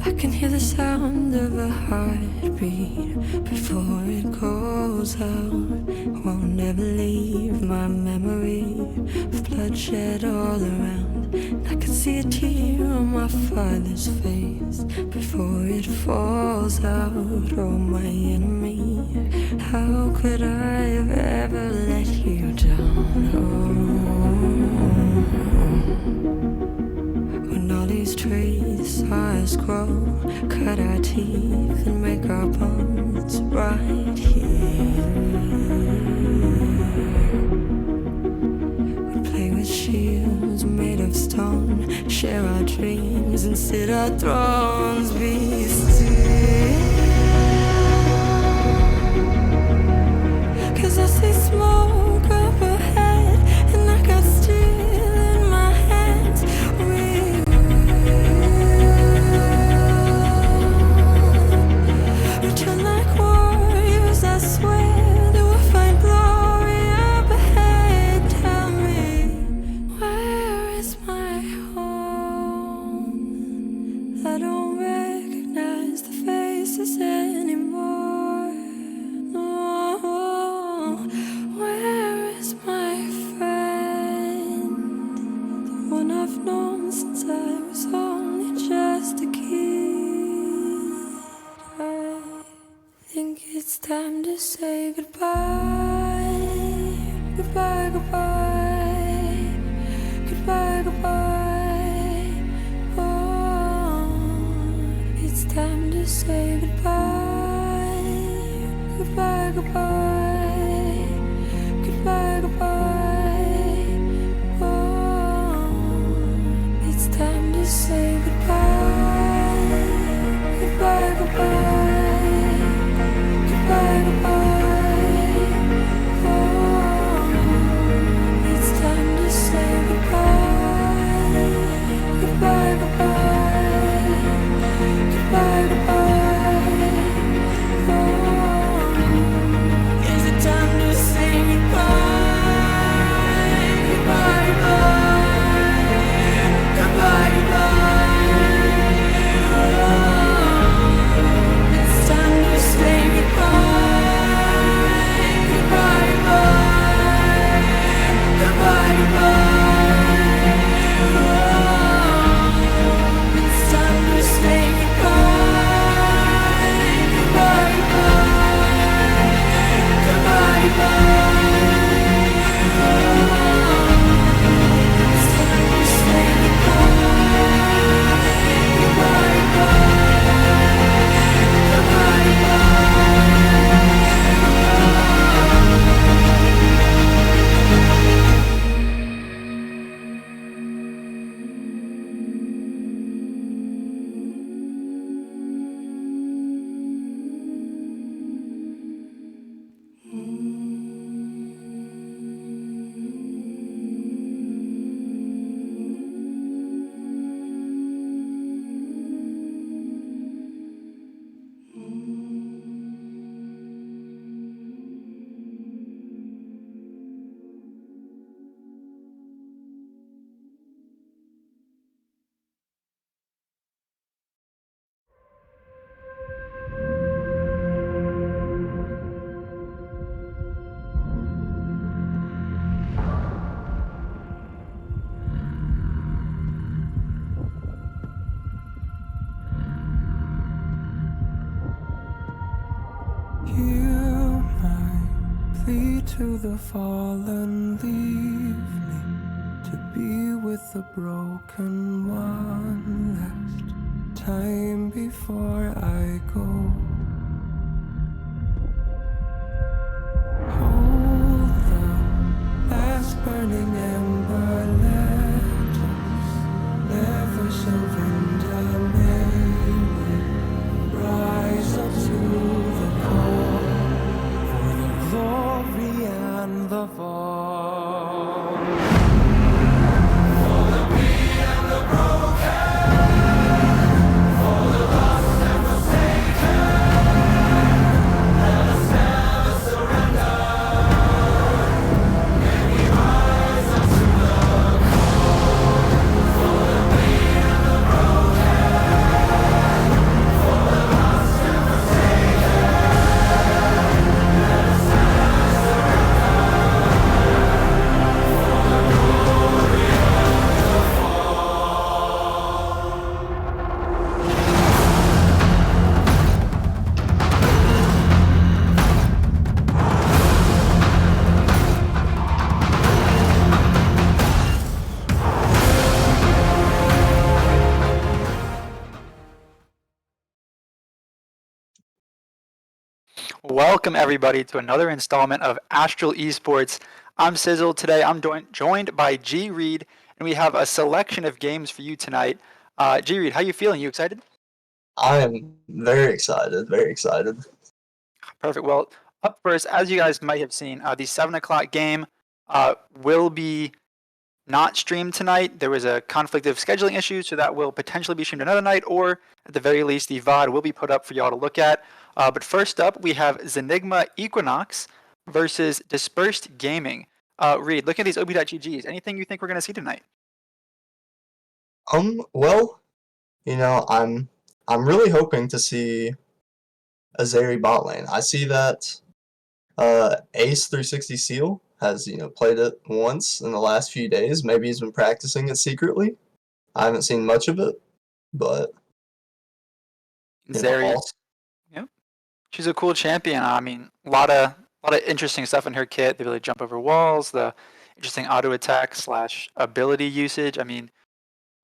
I can hear the sound of a heartbeat before it goes out. Won't ever leave my memory of bloodshed all around. I can see a tear on my father's face before it falls out. Oh, my enemy, how could I have ever let you down? When all these trees saw us grow, cut our teeth and make our bones right here. We play with shields made of stone, share our dreams and sit our thrones. Be still, 'cause I see smoke up ahead and I got steel in my hands. Return like warriors, I swear that we'll find glory up ahead. Tell me, where is my home? I don't recognize the faces anymore. No, where is my friend? The one I've known since I was only just a kid. I think it's time to say goodbye. Goodbye, goodbye. Goodbye, goodbye. Oh, it's time to say goodbye. Goodbye, goodbye. Goodbye, goodbye. Oh, it's time to say goodbye. Goodbye, goodbye. Goodbye, goodbye. Oh, it's time to say goodbye. Goodbye, goodbye. Goodbye, goodbye. Oh, is it time to say goodbye? Goodbye, goodbye. Goodbye, goodbye. Oh, it's time to say goodbye. Goodbye, goodbye. Goodbye, goodbye. Oh, it's time to say goodbye. Goodbye, goodbye. Goodbye, goodbye. Oh, it's time to say goodbye. Goodbye, goodbye. Goodbye, hear my plea to the fallen, leave me to be with the broken one last time before I go. Hold the last burning ember, let us never surrender. May we rise up to the call for the glory and the fall. For the weak and the broken, for the lost and forsaken. Welcome everybody to another installment of Astral eSports. I'm Sizzle. Today I'm joined by G Reed, and we have a selection of games for you tonight. G Reed, how you feeling? You excited? I am very excited, very excited. Perfect. Well, up first, as you guys might have seen, the 7 o'clock game will be not streamed tonight. There was a conflict of scheduling issues, so that will potentially be streamed another night, or at the very least, the VOD will be put up for y'all to look at. But first up, we have Zenigma Equinox versus Dispersed Gaming. Reed, looking at these OB.GGs, anything you think we're going to see tonight? Well, I'm really hoping to see a Zeri bot lane. I see that Ace 360 Seal has, played it once in the last few days. Maybe he's been practicing it secretly. I haven't seen much of it, but all Zeri's, yep. She's a cool champion. I mean, a lot of interesting stuff in her kit. The ability to jump over walls, the interesting auto attack slash ability usage. I mean,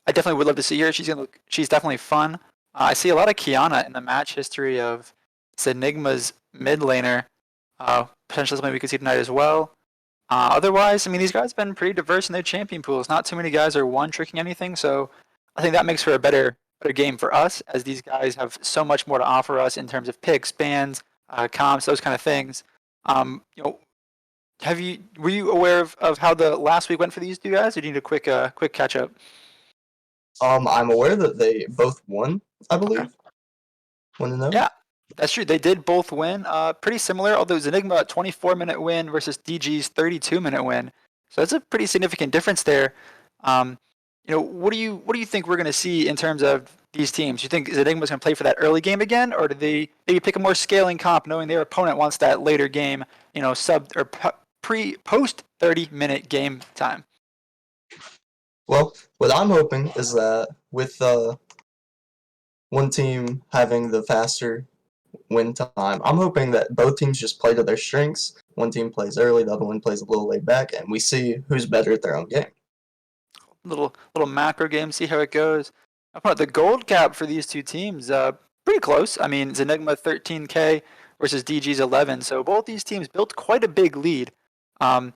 I definitely would love to see her. She's definitely fun. I see a lot of Kiana in the match history of Zenigma's mid laner. Potentially something we could see tonight as well. Otherwise, I mean, these guys have been pretty diverse in their champion pools. Not too many guys are one tricking anything, so I think that makes for a better game for us, as these guys have so much more to offer us in terms of picks, bans, comps, those kind of things. You know, were you aware of how the last week went for these two guys, or do you need a quick catch up? I'm aware that they both won, I Okay. believe. Want to know? Yeah, that's true. They did both win. Pretty similar, although Zenigma 24-minute win versus DG's 32-minute win. So that's a pretty significant difference there. Um, what do you think we're going to see in terms of these teams? You think Zenigma's going to play for that early game again, or do they maybe pick a more scaling comp, knowing their opponent wants that later game, sub or post 30-minute game time? Well, what I'm hoping is that with one team having the faster win time. I'm hoping that both teams just play to their strengths. One team plays early, the other one plays a little laid back, and we see who's better at their own game. Little macro game, see how it goes. The gold cap for these two teams, pretty close. I mean, Zenigma 13K versus DG's 11, so both these teams built quite a big lead. Um,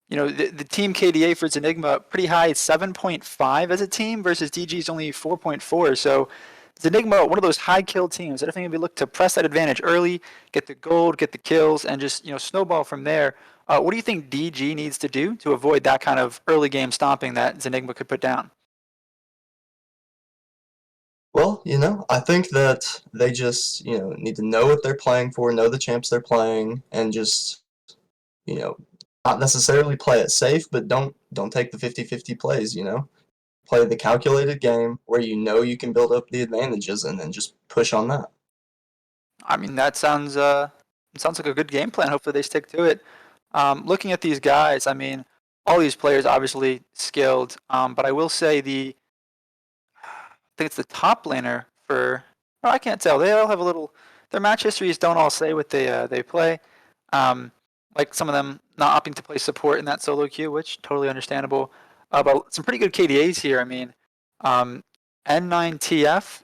the team KDA for Zenigma pretty high, 7.5 as a team versus DG's only 4.4. So Zenigma, one of those high kill teams. I definitely look to press that advantage early, get the gold, get the kills, and just snowball from there. What do you think DG needs to do to avoid that kind of early game stomping that Zenigma could put down? Well, I think that they just, need to know what they're playing for, know the champs they're playing, and just, you know, not necessarily play it safe, but don't take the 50-50 plays, Play the calculated game where you know you can build up the advantages and then just push on that. I mean, that sounds like a good game plan. Hopefully, they stick to it. Looking at these guys, I mean, all these players obviously skilled, but I will say I think it's the top laner for. Oh, I can't tell. They all have a little. Their match histories don't all say what they play. Um, like some of them not opting to play support in that solo queue, which totally understandable. But some pretty good KDAs here. I mean, um, N9TF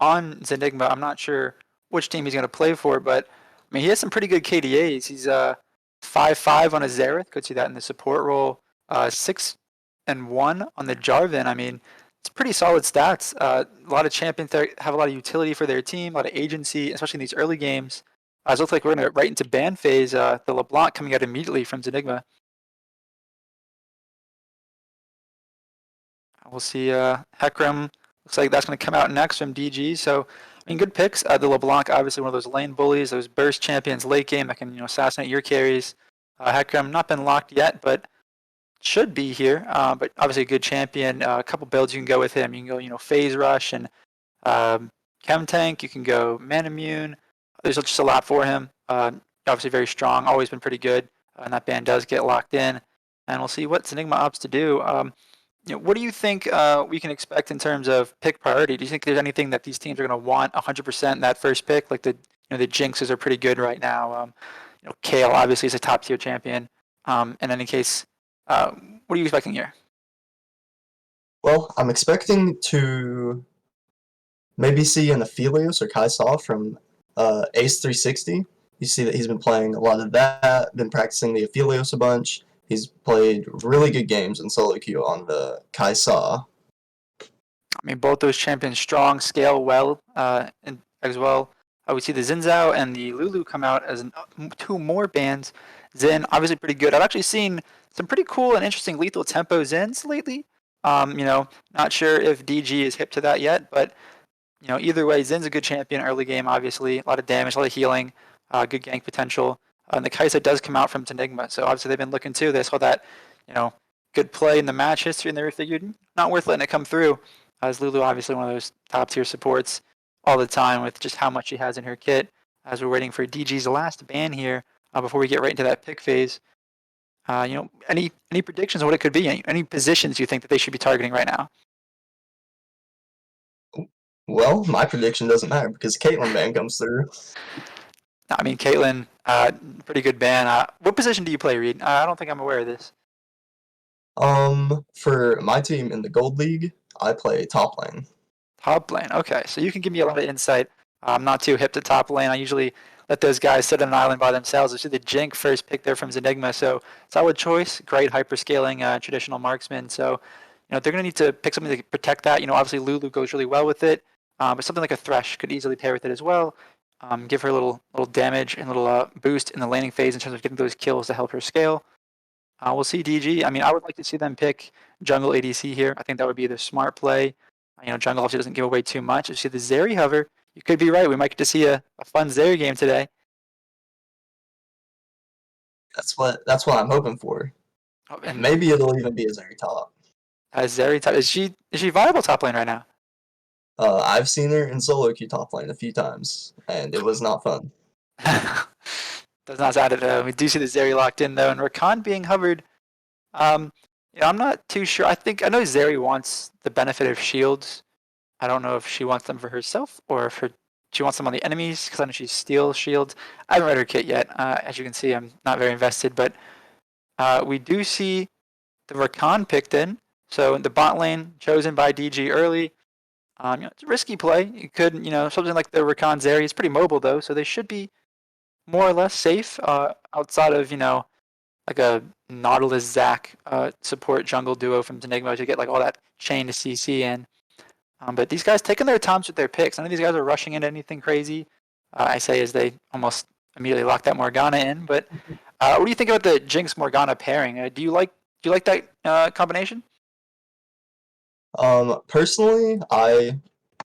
on Zenigma. I'm not sure which team he's going to play for, but I mean he has some pretty good KDAs. He's 5-5 on a Xerath. Could see that in the support role. 6-1 on the Jarvan. I mean, it's pretty solid stats. A lot of champions there have a lot of utility for their team, a lot of agency, especially in these early games. It looks like we're going to right into ban phase. The LeBlanc coming out immediately from Zenigma. We'll see Hecarim. Looks like that's going to come out next from DG. So, I mean, good picks. The LeBlanc, obviously one of those lane bullies, those burst champions late game that can assassinate your carries. Hecarim not been locked yet, but should be here. But obviously a good champion. A couple builds you can go with him. You can go, Phase Rush and Chem Tank. You can go Manamune. There's just a lot for him. Obviously very strong. Always been pretty good. And that band does get locked in. And we'll see what Enigma opts to do. What do you think we can expect in terms of pick priority? Do you think there's anything that these teams are going to want 100% in that first pick? Like the Jinxes are pretty good right now. Kale obviously is a top tier champion. In any case, what are you expecting here? Well, I'm expecting to maybe see an Aphelios or Kai'Sa from Ace 360. You see that he's been playing a lot of that, been practicing the Aphelios a bunch. He's played really good games in solo queue on the Kaisa. I mean, both those champions strong, scale well, and as well. We see the Zinzao and the Lulu come out as two more bans. Zen, obviously pretty good. I've actually seen some pretty cool and interesting lethal tempo Zens lately. Not sure if DG is hip to that yet, but either way, Zen's a good champion early game, obviously. A lot of damage, a lot of healing, good gank potential. And the Kaisa does come out from Tenigma, so obviously they've been looking too. They saw that, you know, good play in the match history, and they figured not worth letting it come through. As Lulu, obviously one of those top tier supports all the time with just how much she has in her kit. As we're waiting for DG's last ban here before we get right into that pick phase. Any predictions on what it could be? Any positions you think that they should be targeting right now? Well, my prediction doesn't matter because Caitlyn ban comes through. I mean, Caitlyn, pretty good ban. What position do you play, Reed? I don't think I'm aware of this. For my team in the Gold League, I play top lane. Top lane. Okay, so you can give me a lot of insight. I'm not too hip to top lane. I usually let those guys sit on an island by themselves. I see the Jink first pick there from Zenigma, so solid choice. Great hyperscaling traditional marksman. So, they're going to need to pick something to protect that. Obviously Lulu goes really well with it, but something like a Thresh could easily pair with it as well. Give her a little damage and a little boost in the laning phase in terms of getting those kills to help her scale. We'll see DG. I mean, I would like to see them pick jungle ADC here. I think that would be the smart play. Jungle obviously doesn't give away too much. You see the Zeri hover. You could be right. We might get to see a fun Zeri game today. That's what I'm hoping for. Oh, and Maybe it'll even be a Zeri top. Zeri top, is she viable top lane right now? I've seen her in solo queue top lane a few times, and it was not fun. Does not sound it. We do see the Zeri locked in though, and Rakan being hovered. Um, I'm not too sure. I know Zeri wants the benefit of shields. I don't know if she wants them for herself or if she wants them on the enemies because I know she steals shields. I haven't read her kit yet. As you can see, I'm not very invested, but we do see the Rakan picked in. So in the bot lane chosen by DG early. It's a risky play. You could, something like the Rakan Zeri is pretty mobile though, so they should be more or less safe outside of, like a Nautilus Zac support jungle duo from Enigma to get like all that chain to CC in. But these guys taking their times with their picks. None of these guys are rushing into anything crazy. I say as they almost immediately lock that Morgana in. But what do you think about the Jinx Morgana pairing? Do you like that combination? Personally, I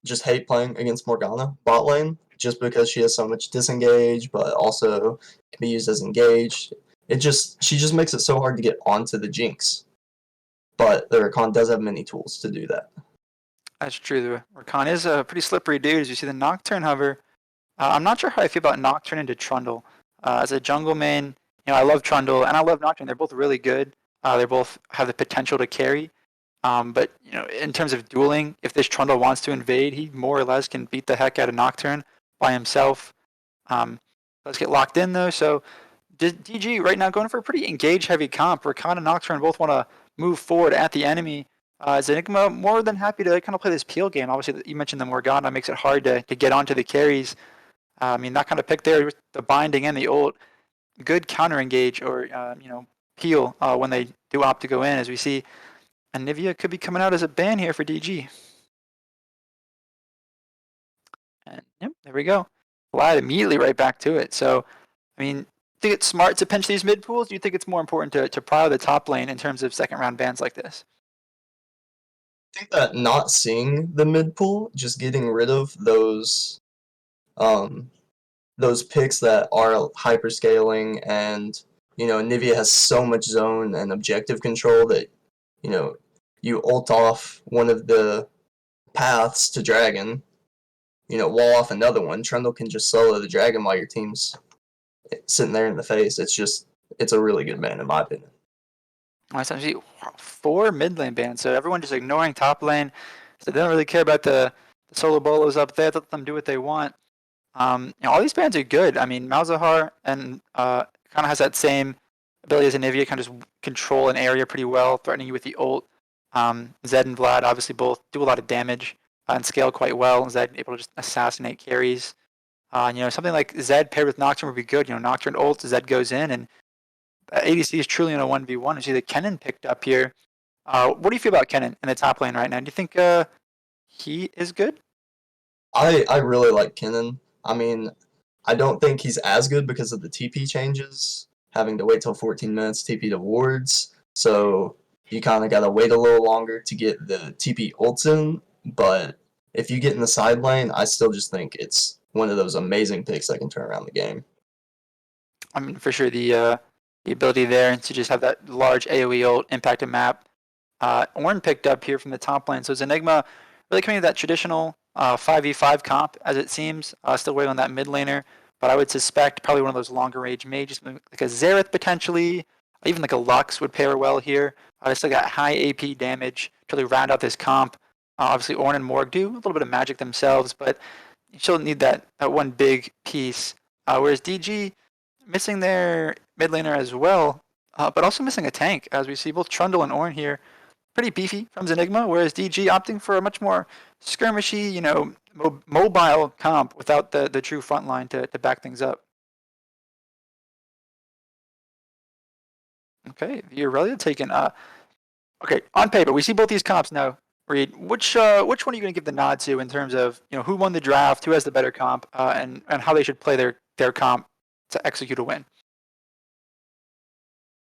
just hate playing against Morgana bot lane just because she has so much disengage, but also can be used as engaged. She just makes it so hard to get onto the Jinx. But the Rakan does have many tools to do that. That's true. The Rakan is a pretty slippery dude. As you see the Nocturne hover, I'm not sure how I feel about Nocturne into Trundle. As a jungle main, I love Trundle and I love Nocturne. They're both really good. They both have the potential to carry. But in terms of dueling, if this Trundle wants to invade, he more or less can beat the heck out of Nocturne by himself. Let's get locked in though. So DG right now going for a pretty engage heavy comp. Rakan and Nocturne both want to move forward at the enemy. Enigma more than happy to kind of play this peel game. Obviously, you mentioned the Morgana makes it hard to get onto the carries. I mean, that kind of pick there with the binding and the ult, good counter engage or, peel when they do opt to go in, as we see. And Nivea could be coming out as a ban here for DG. And yep, there we go. Vlad immediately right back to it. So, I mean, do you think it's smart to pinch these mid pools? Do you think it's more important to pile the top lane in terms of second round bans like this? I think that not seeing the mid pool, just getting rid of those picks that are hyperscaling and Nivea has so much zone and objective control that you ult off one of the paths to dragon, wall off another one. Trundle can just solo the dragon while your team's sitting there in the face. It's a really good ban in my opinion. I see 4 mid lane bans, so everyone just ignoring top lane. So they don't really care about the solo bolos up there. Let them do what they want. All these bans are good. I mean, Malzahar and kind of has that same ability as Anivia, kind of just control an area pretty well, threatening you with the ult. Zed and Vlad obviously both do a lot of damage and scale quite well. Zed able to just assassinate carries. Something like Zed paired with Nocturne would be good. Nocturne ult, Zed goes in, and ADC is truly in a 1v1. You see that Kennen picked up here. What do you feel about Kennen in the top lane right now? Do you think he is good? I really like Kennen. I mean, I don't think he's as good because of the TP changes, having to wait till 14 minutes TP to wards. So you kind of got to wait a little longer to get the TP ults in. But if you get in the side lane, I still just think it's one of those amazing picks that can turn around the game. I mean, for sure, the ability there to just have that large AoE ult impact a map. Ornn picked up here from the top lane. So it's Enigma really coming to that traditional 5v5 comp, as it seems. Still waiting on that mid laner. But I would suspect probably one of those longer range mages, like a Xerath potentially, even like a Lux would pair well here. Still got high AP damage to really round out this comp. Obviously, Ornn and Morg do a little bit of magic themselves, but you still need that one big piece. Whereas DG missing their mid laner as well, but also missing a tank, as we see both Trundle and Ornn here pretty beefy from Zenigma, whereas DG opting for a much more skirmishy, mobile comp without the true front line to back things up. Okay, the Aurelia taken. Okay, on paper, we see both these comps now. Reed, which one are you going to give the nod to in terms of who won the draft, who has the better comp, and how they should play their comp to execute a win?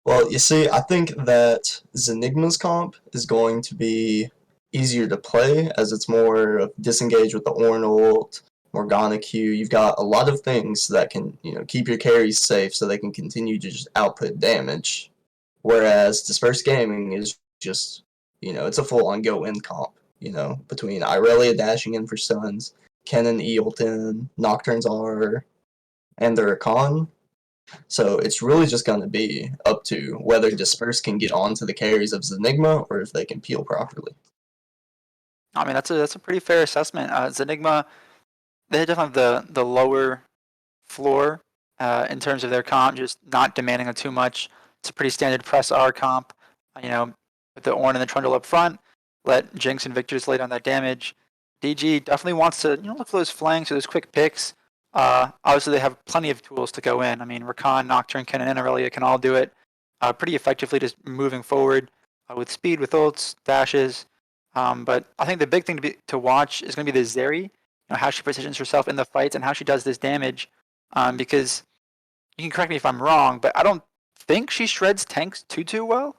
Well, you see, I think that Zenigma's comp is going to be easier to play as it's more disengaged with the Ornn ult, Morgana Q. You've got a lot of things that can, keep your carries safe so they can continue to just output damage. Whereas Dispersed Gaming is just, it's a full-on go-in comp, between Irelia dashing in for stuns, Kennen E ult in, Nocturnes R, and the Rakan. So it's really just going to be up to whether Disperse can get onto the carries of Zenigma or if they can peel properly. I mean, that's a pretty fair assessment. Zenigma, they definitely have the lower floor in terms of their comp, just not demanding too much. It's a pretty standard press R comp, with the Ornn and the Trundle up front. Let Jinx and Victor just lay down that damage. DG definitely wants to look for those flanks or those quick picks. Obviously, they have plenty of tools to go in. I mean, Rakan, Nocturne, Kennen, and Aurelia can all do it pretty effectively, just moving forward with speed, with ults, dashes. But I think the big thing to watch is going to be the Zeri, how she positions herself in the fights and how she does this damage. Because you can correct me if I'm wrong, but I don't think she shreds tanks too well.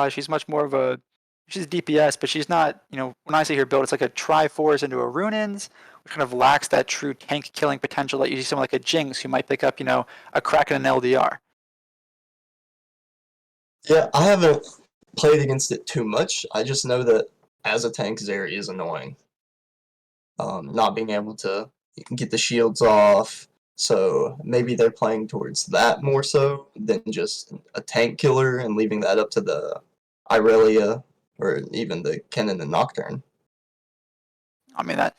She's much more of she's DPS, but she's not, when I say her build, it's like a Triforce into a Runins, which kind of lacks that true tank killing potential that you see someone like a Jinx who might pick up, a Kraken and LDR. Yeah, I haven't played against it too much. I just know that as a tank, Zeri is annoying. Not being able to get the shields off, so maybe they're playing towards that more so than just a tank killer and leaving that up to the Irelia or even the Kennen and Nocturne. I mean, that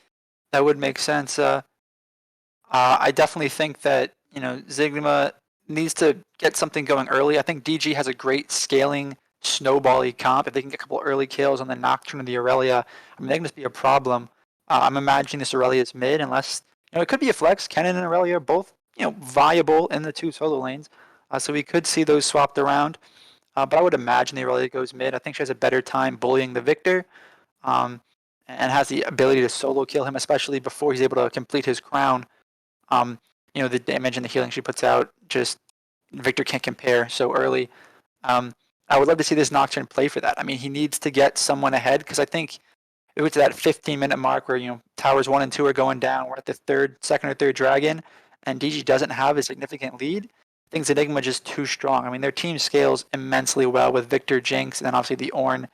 would make sense. I definitely think that Zigma needs to get something going early. I think DG has a great scaling snowbally comp. If they can get a couple early kills on the Nocturne and the Aurelia, I mean, they can just be a problem. I'm imagining this Aurelia is mid, unless it could be a flex. Kennen and Aurelia are both viable in the two solo lanes, so we could see those swapped around. But I would imagine the Aurelia goes mid. I think she has a better time bullying the Victor. And has the ability to solo kill him, especially before he's able to complete his crown. The damage and the healing she puts out, just Victor can't compare so early. I would love to see this Nocturne play for that. I mean, he needs to get someone ahead because I think it was that 15-minute mark where towers 1 and 2 are going down. We're at the second or third dragon, and DG doesn't have a significant lead. I think Enigma just too strong. I mean, their team scales immensely well with Victor, Jinx, and then obviously the Ornn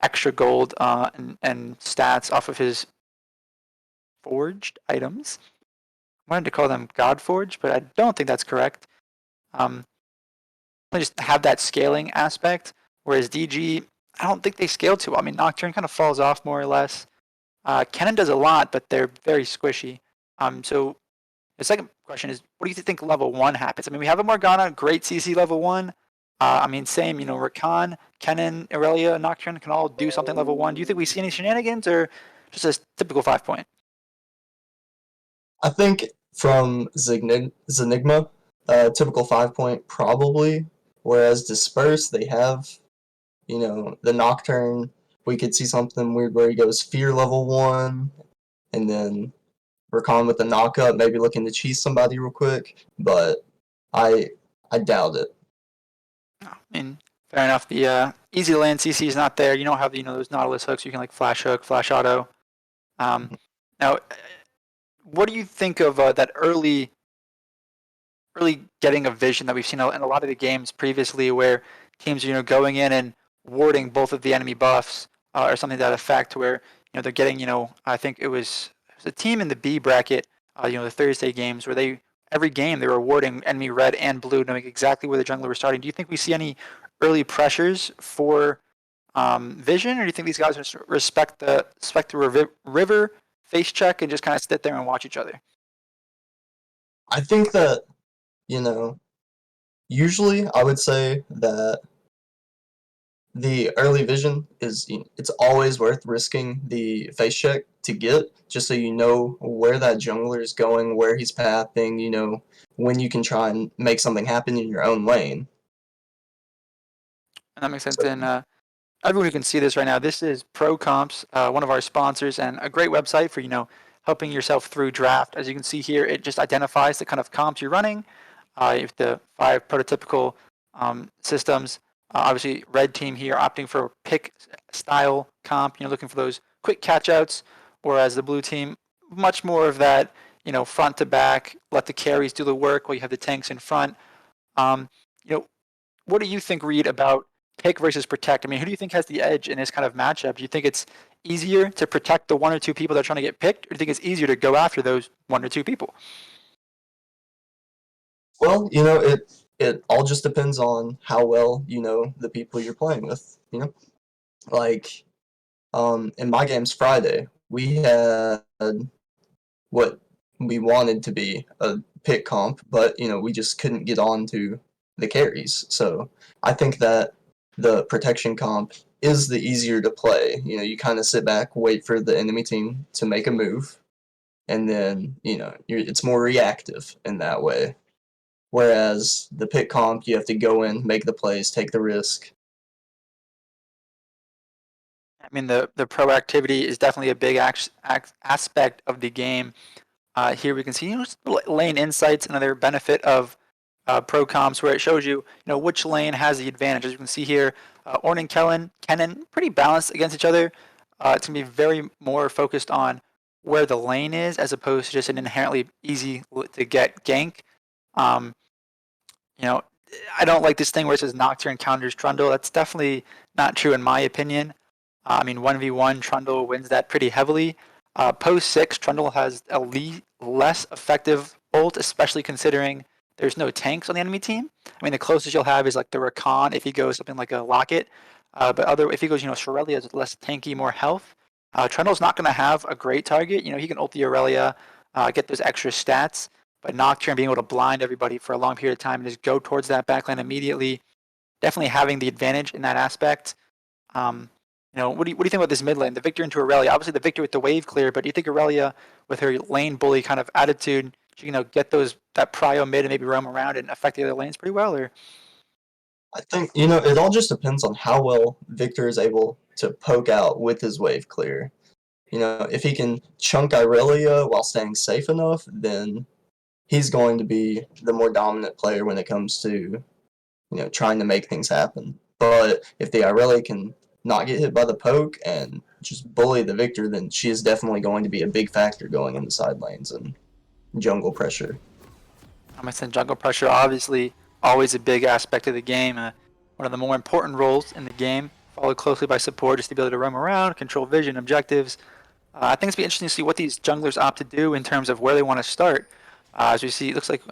extra gold and stats off of his forged items. I wanted to call them God Forged, but I don't think that's correct. They just have that scaling aspect, whereas DG, I don't think they scale too well. I mean, Nocturne kind of falls off more or less. Kennen does a lot, but they're very squishy. So the second question is, what do you think level 1 happens? I mean, we have a Morgana, great CC level 1. I mean, same, Rakan, Kennen, Aurelia, Nocturne can all do something level 1. Do you think we see any shenanigans or just a typical 5 point? I think From Zenigma, typical 5 point probably. Whereas Disperse, they have, the Nocturne. We could see something weird where he goes Fear level 1, and then Rakan with the knockup, maybe looking to cheese somebody real quick. But I I doubt it. I mean, fair enough. The easy to land CC is not there. You don't have those Nautilus hooks. You can like flash hook, flash auto. Um, now, what do you think of that early getting a vision that we've seen in a lot of the games previously, where teams are going in and warding both of the enemy buffs or something to that effect, where they're getting I think it was a team in the B bracket, the Thursday games where they every game they were warding enemy red and blue, knowing exactly where the jungler was starting. Do you think we see any early pressures for vision, or do you think these guys respect the river face check and just kind of sit there and watch each other? I think that, you know, usually I would say that the early vision is, it's always worth risking the face check to get, just so you know where that jungler is going, where he's pathing, when you can try and make something happen in your own lane. And that makes sense. So And everyone who can see this right now, this is Pro Comps, one of our sponsors, and a great website for helping yourself through draft. As you can see here, it just identifies the kind of comps you're running. You have the 5 prototypical systems. Obviously, red team here opting for pick style comp. Looking for those quick catchouts, whereas the blue team much more of that. Front to back, let the carries do the work while you have the tanks in front. Um, you know, what do you think, Reed, about pick versus protect? I mean, who do you think has the edge in this kind of matchup? Do you think it's easier to protect the 1 or 2 people that are trying to get picked, or do you think it's easier to go after those 1 or 2 people? well, it all just depends on how well you know the people you're playing with. Like in my games Friday, we had what we wanted to be a pick comp, but we just couldn't get on to the carries. So I think that the protection comp is the easier to play. You kind of sit back, wait for the enemy team to make a move, and then it's more reactive in that way. Whereas the pick comp, you have to go in, make the plays, take the risk. I mean, the proactivity is definitely a big aspect of the game. Here we can see lane insights, another benefit of pro comps, where it shows you which lane has the advantage. As you can see here, Ornn and Kennen pretty balanced against each other. It's gonna be very more focused on where the lane is as opposed to just an inherently easy to get gank. Um, you know, I don't like this thing where it says Nocturne counters Trundle. That's definitely not true in my opinion. I mean, 1v1, Trundle wins that pretty heavily. Post 6, Trundle has a less effective ult, especially considering there's no tanks on the enemy team. I mean, the closest you'll have is like the Rakan if he goes something like a Locket. But if he goes, Shorelia is less tanky, more health. Trundle's not going to have a great target. He can ult the Aurelia, get those extra stats. But Nocturne being able to blind everybody for a long period of time and just go towards that backline immediately, definitely having the advantage in that aspect. What do you think about this mid lane? The Victor into Aurelia. Obviously, the Victor with the wave clear, but do you think Aurelia, with her lane bully kind of attitude, she get that prio mid and maybe roam around and affect the other lanes pretty well? Or I think, it all just depends on how well Victor is able to poke out with his wave clear. If he can chunk Irelia while staying safe enough, then he's going to be the more dominant player when it comes to, trying to make things happen. But if the Irelia can not get hit by the poke and just bully the Victor, then she is definitely going to be a big factor going in the side lanes and jungle pressure. I said jungle pressure, obviously, always a big aspect of the game. One of the more important roles in the game, followed closely by support, just to be able to roam around, control vision, objectives. I think it's be interesting to see what these junglers opt to do in terms of where they want to start. As we see, it looks like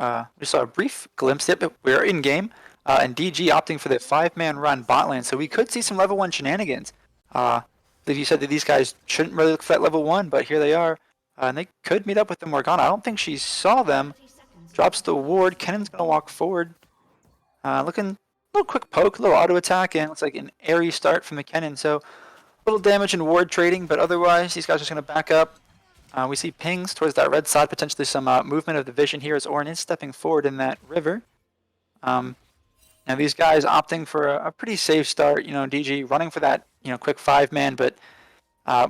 we saw a brief glimpse of it, but we're in game. And DG opting for the 5-man run bot lane, so we could see some level 1 shenanigans. Like you said that these guys shouldn't really look for that level 1, but here they are. And they could meet up with the Morgana. I don't think she saw them. Drops the ward. Kennen's going to walk forward. Looking a little quick poke, a little auto attack, and it's like an airy start from the Kennen. So a little damage and ward trading, but otherwise these guys are just going to back up, We see pings towards that red side, potentially some movement of the vision here as Ornn is stepping forward in that river. Now these guys opting for a pretty safe start. DG running for that quick 5-man, but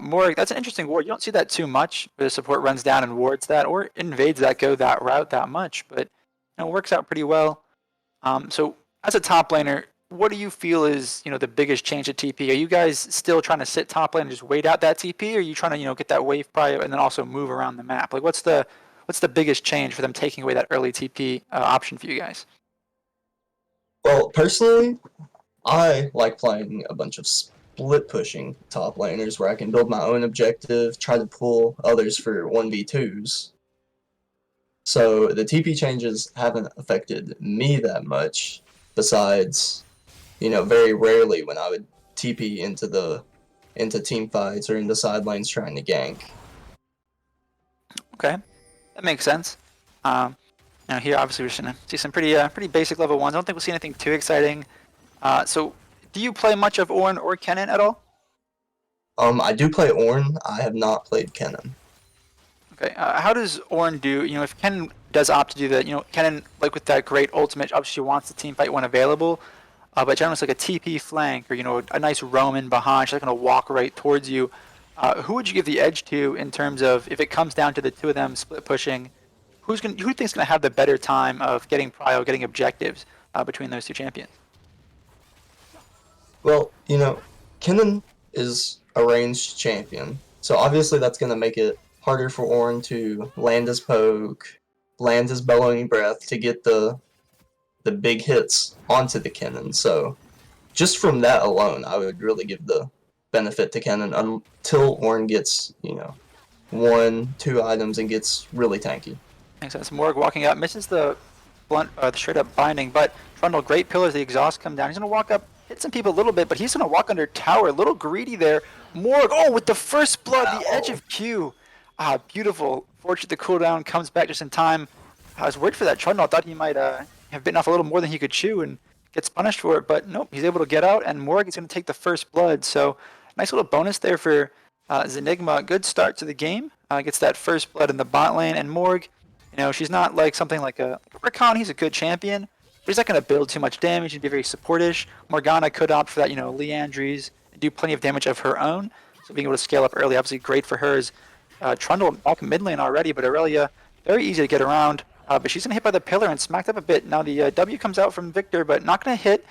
Morg, that's an interesting ward. You don't see that too much. The support runs down and wards that, or invades that, go that route that much, but it works out pretty well. So as a top laner, what do you feel is the biggest change to TP? Are you guys still trying to sit top lane and just wait out that TP, or are you trying to get that wave prio and then also move around the map? Like what's the biggest change for them taking away that early TP option for you guys? Well, personally, I like playing a bunch of split pushing top laners where I can build my own objective, try to pull others for 1v2s. So the TP changes haven't affected me that much, besides, very rarely when I would TP into team fights or into side lanes trying to gank. Okay, that makes sense. Now here, obviously, we're just gonna see some pretty basic level ones. I don't think we'll see anything too exciting. So, do you play much of Ornn or Kennen at all? I do play Ornn. I have not played Kennen. Okay, how does Ornn do? If Kennen does opt to do that, Kennen, like with that great ultimate, obviously wants the team fight when available. But generally, it's like a TP flank or a nice Roman behind. She's not gonna walk right towards you. Who would you give the edge to in terms of if it comes down to the two of them split pushing? Who do you think is gonna have the better time of getting prio, getting objectives between those two champions? Well, Kennen is a ranged champion, so obviously that's going to make it harder for Ornn to land his poke, land his bellowing breath to get the big hits onto the Kennen. So just from that alone, I would really give the benefit to Kennen until Ornn gets, 1-2 items and gets really tanky. Makes sense. Morg walking up, misses the blunt, the straight up binding, but Trundle, great pillars, the exhaust come down. He's going to walk up, hit some people a little bit, but he's going to walk under tower, a little greedy there. Morg, with the first blood, the edge of Q. Beautiful. Fortunate the cooldown comes back just in time. I was worried for that Trundle. I thought he might have bitten off a little more than he could chew and gets punished for it, but nope, he's able to get out, and Morg is going to take the first blood. So nice little bonus there for Zenigma. Good start to the game. Gets that first blood in the bot lane, and Morg, she's not like something like a Rakan. He's a good champion, but he's not going to build too much damage and be very supportish. Morgana could opt for that, Leandries, and do plenty of damage of her own. So being able to scale up early, obviously great for her. Is Trundle back mid lane already, but Aurelia, very easy to get around. But she's going to hit by the pillar and smacked up a bit. Now the W comes out from Victor, but not going to hit.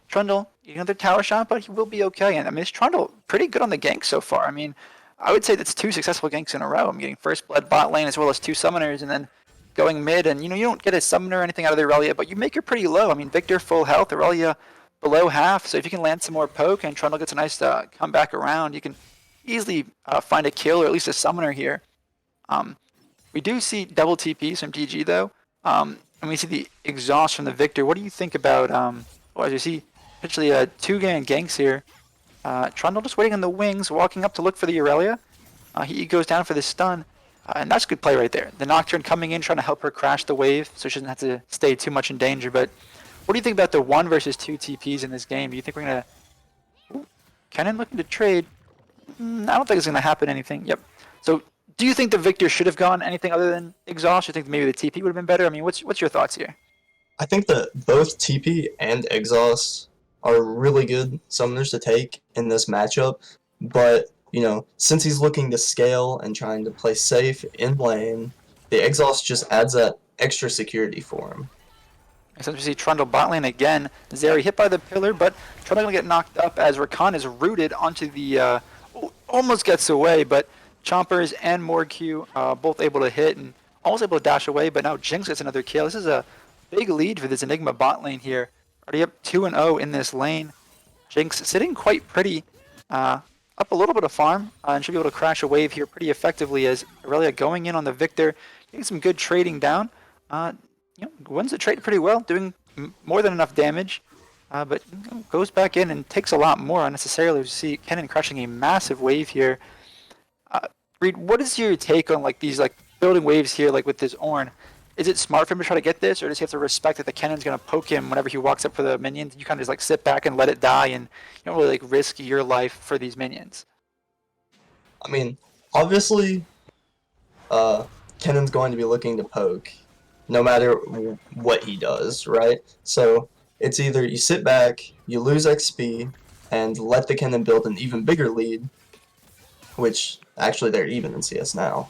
Trundle, another tower shot, but he will be okay. And I mean, it's Trundle pretty good on the gank so far. I mean, I would say that's 2 successful ganks in a row. I'm getting first blood bot lane as well as 2 summoners, and then going mid. And you don't get a summoner or anything out of the Aurelia, but you make her pretty low. I mean, Victor full health, Aurelia below half. So if you can land some more poke and Trundle gets a nice comeback around, you can easily find a kill or at least a summoner here. We do see double TPs from DG though, and we see the exhaust from the Victor. What do you think about? As you see, potentially 2-man ganks here. Trundle just waiting on the wings, walking up to look for the Aurelia. He goes down for the stun, and that's a good play right there. The Nocturne coming in, trying to help her crash the wave, so she doesn't have to stay too much in danger. But what do you think about the 1 versus 2 TPs in this game? Do you think we're gonna? Ooh, Kennen looking to trade. I don't think it's gonna happen. Anything. Yep. So. Do you think the Victor should have gone anything other than exhaust? You think maybe the TP would have been better? I mean, what's your thoughts here? I think that both TP and exhaust are really good summoners to take in this matchup, but since he's looking to scale and trying to play safe in lane, the exhaust just adds that extra security for him. Since we see Trundle bot lane again, Zeri hit by the pillar, but Trundle gonna get knocked up as Rakan is rooted onto the almost gets away, but Chompers and Morq both able to hit and almost able to dash away, but now Jinx gets another kill. This is a big lead for this Enigma bot lane here. Already up 2-0 in this lane. Jinx sitting quite pretty, up a little bit of farm, and should be able to crash a wave here pretty effectively as Aurelia going in on the Victor, getting some good trading down. Wins the trade pretty well, doing more than enough damage, but goes back in and takes a lot more unnecessarily. We see Kennen crashing a massive wave here. Reed, what is your take on these building waves here with this Ornn? Is it smart for him to try to get this, or does he have to respect that the Kennen's going to poke him whenever he walks up for the minions? You kind of just sit back and let it die, and you don't really risk your life for these minions. I mean, obviously, Kennan's going to be looking to poke no matter what he does, right? So it's either you sit back, you lose XP, and let the Kennen build an even bigger lead, which actually they're even in CS now.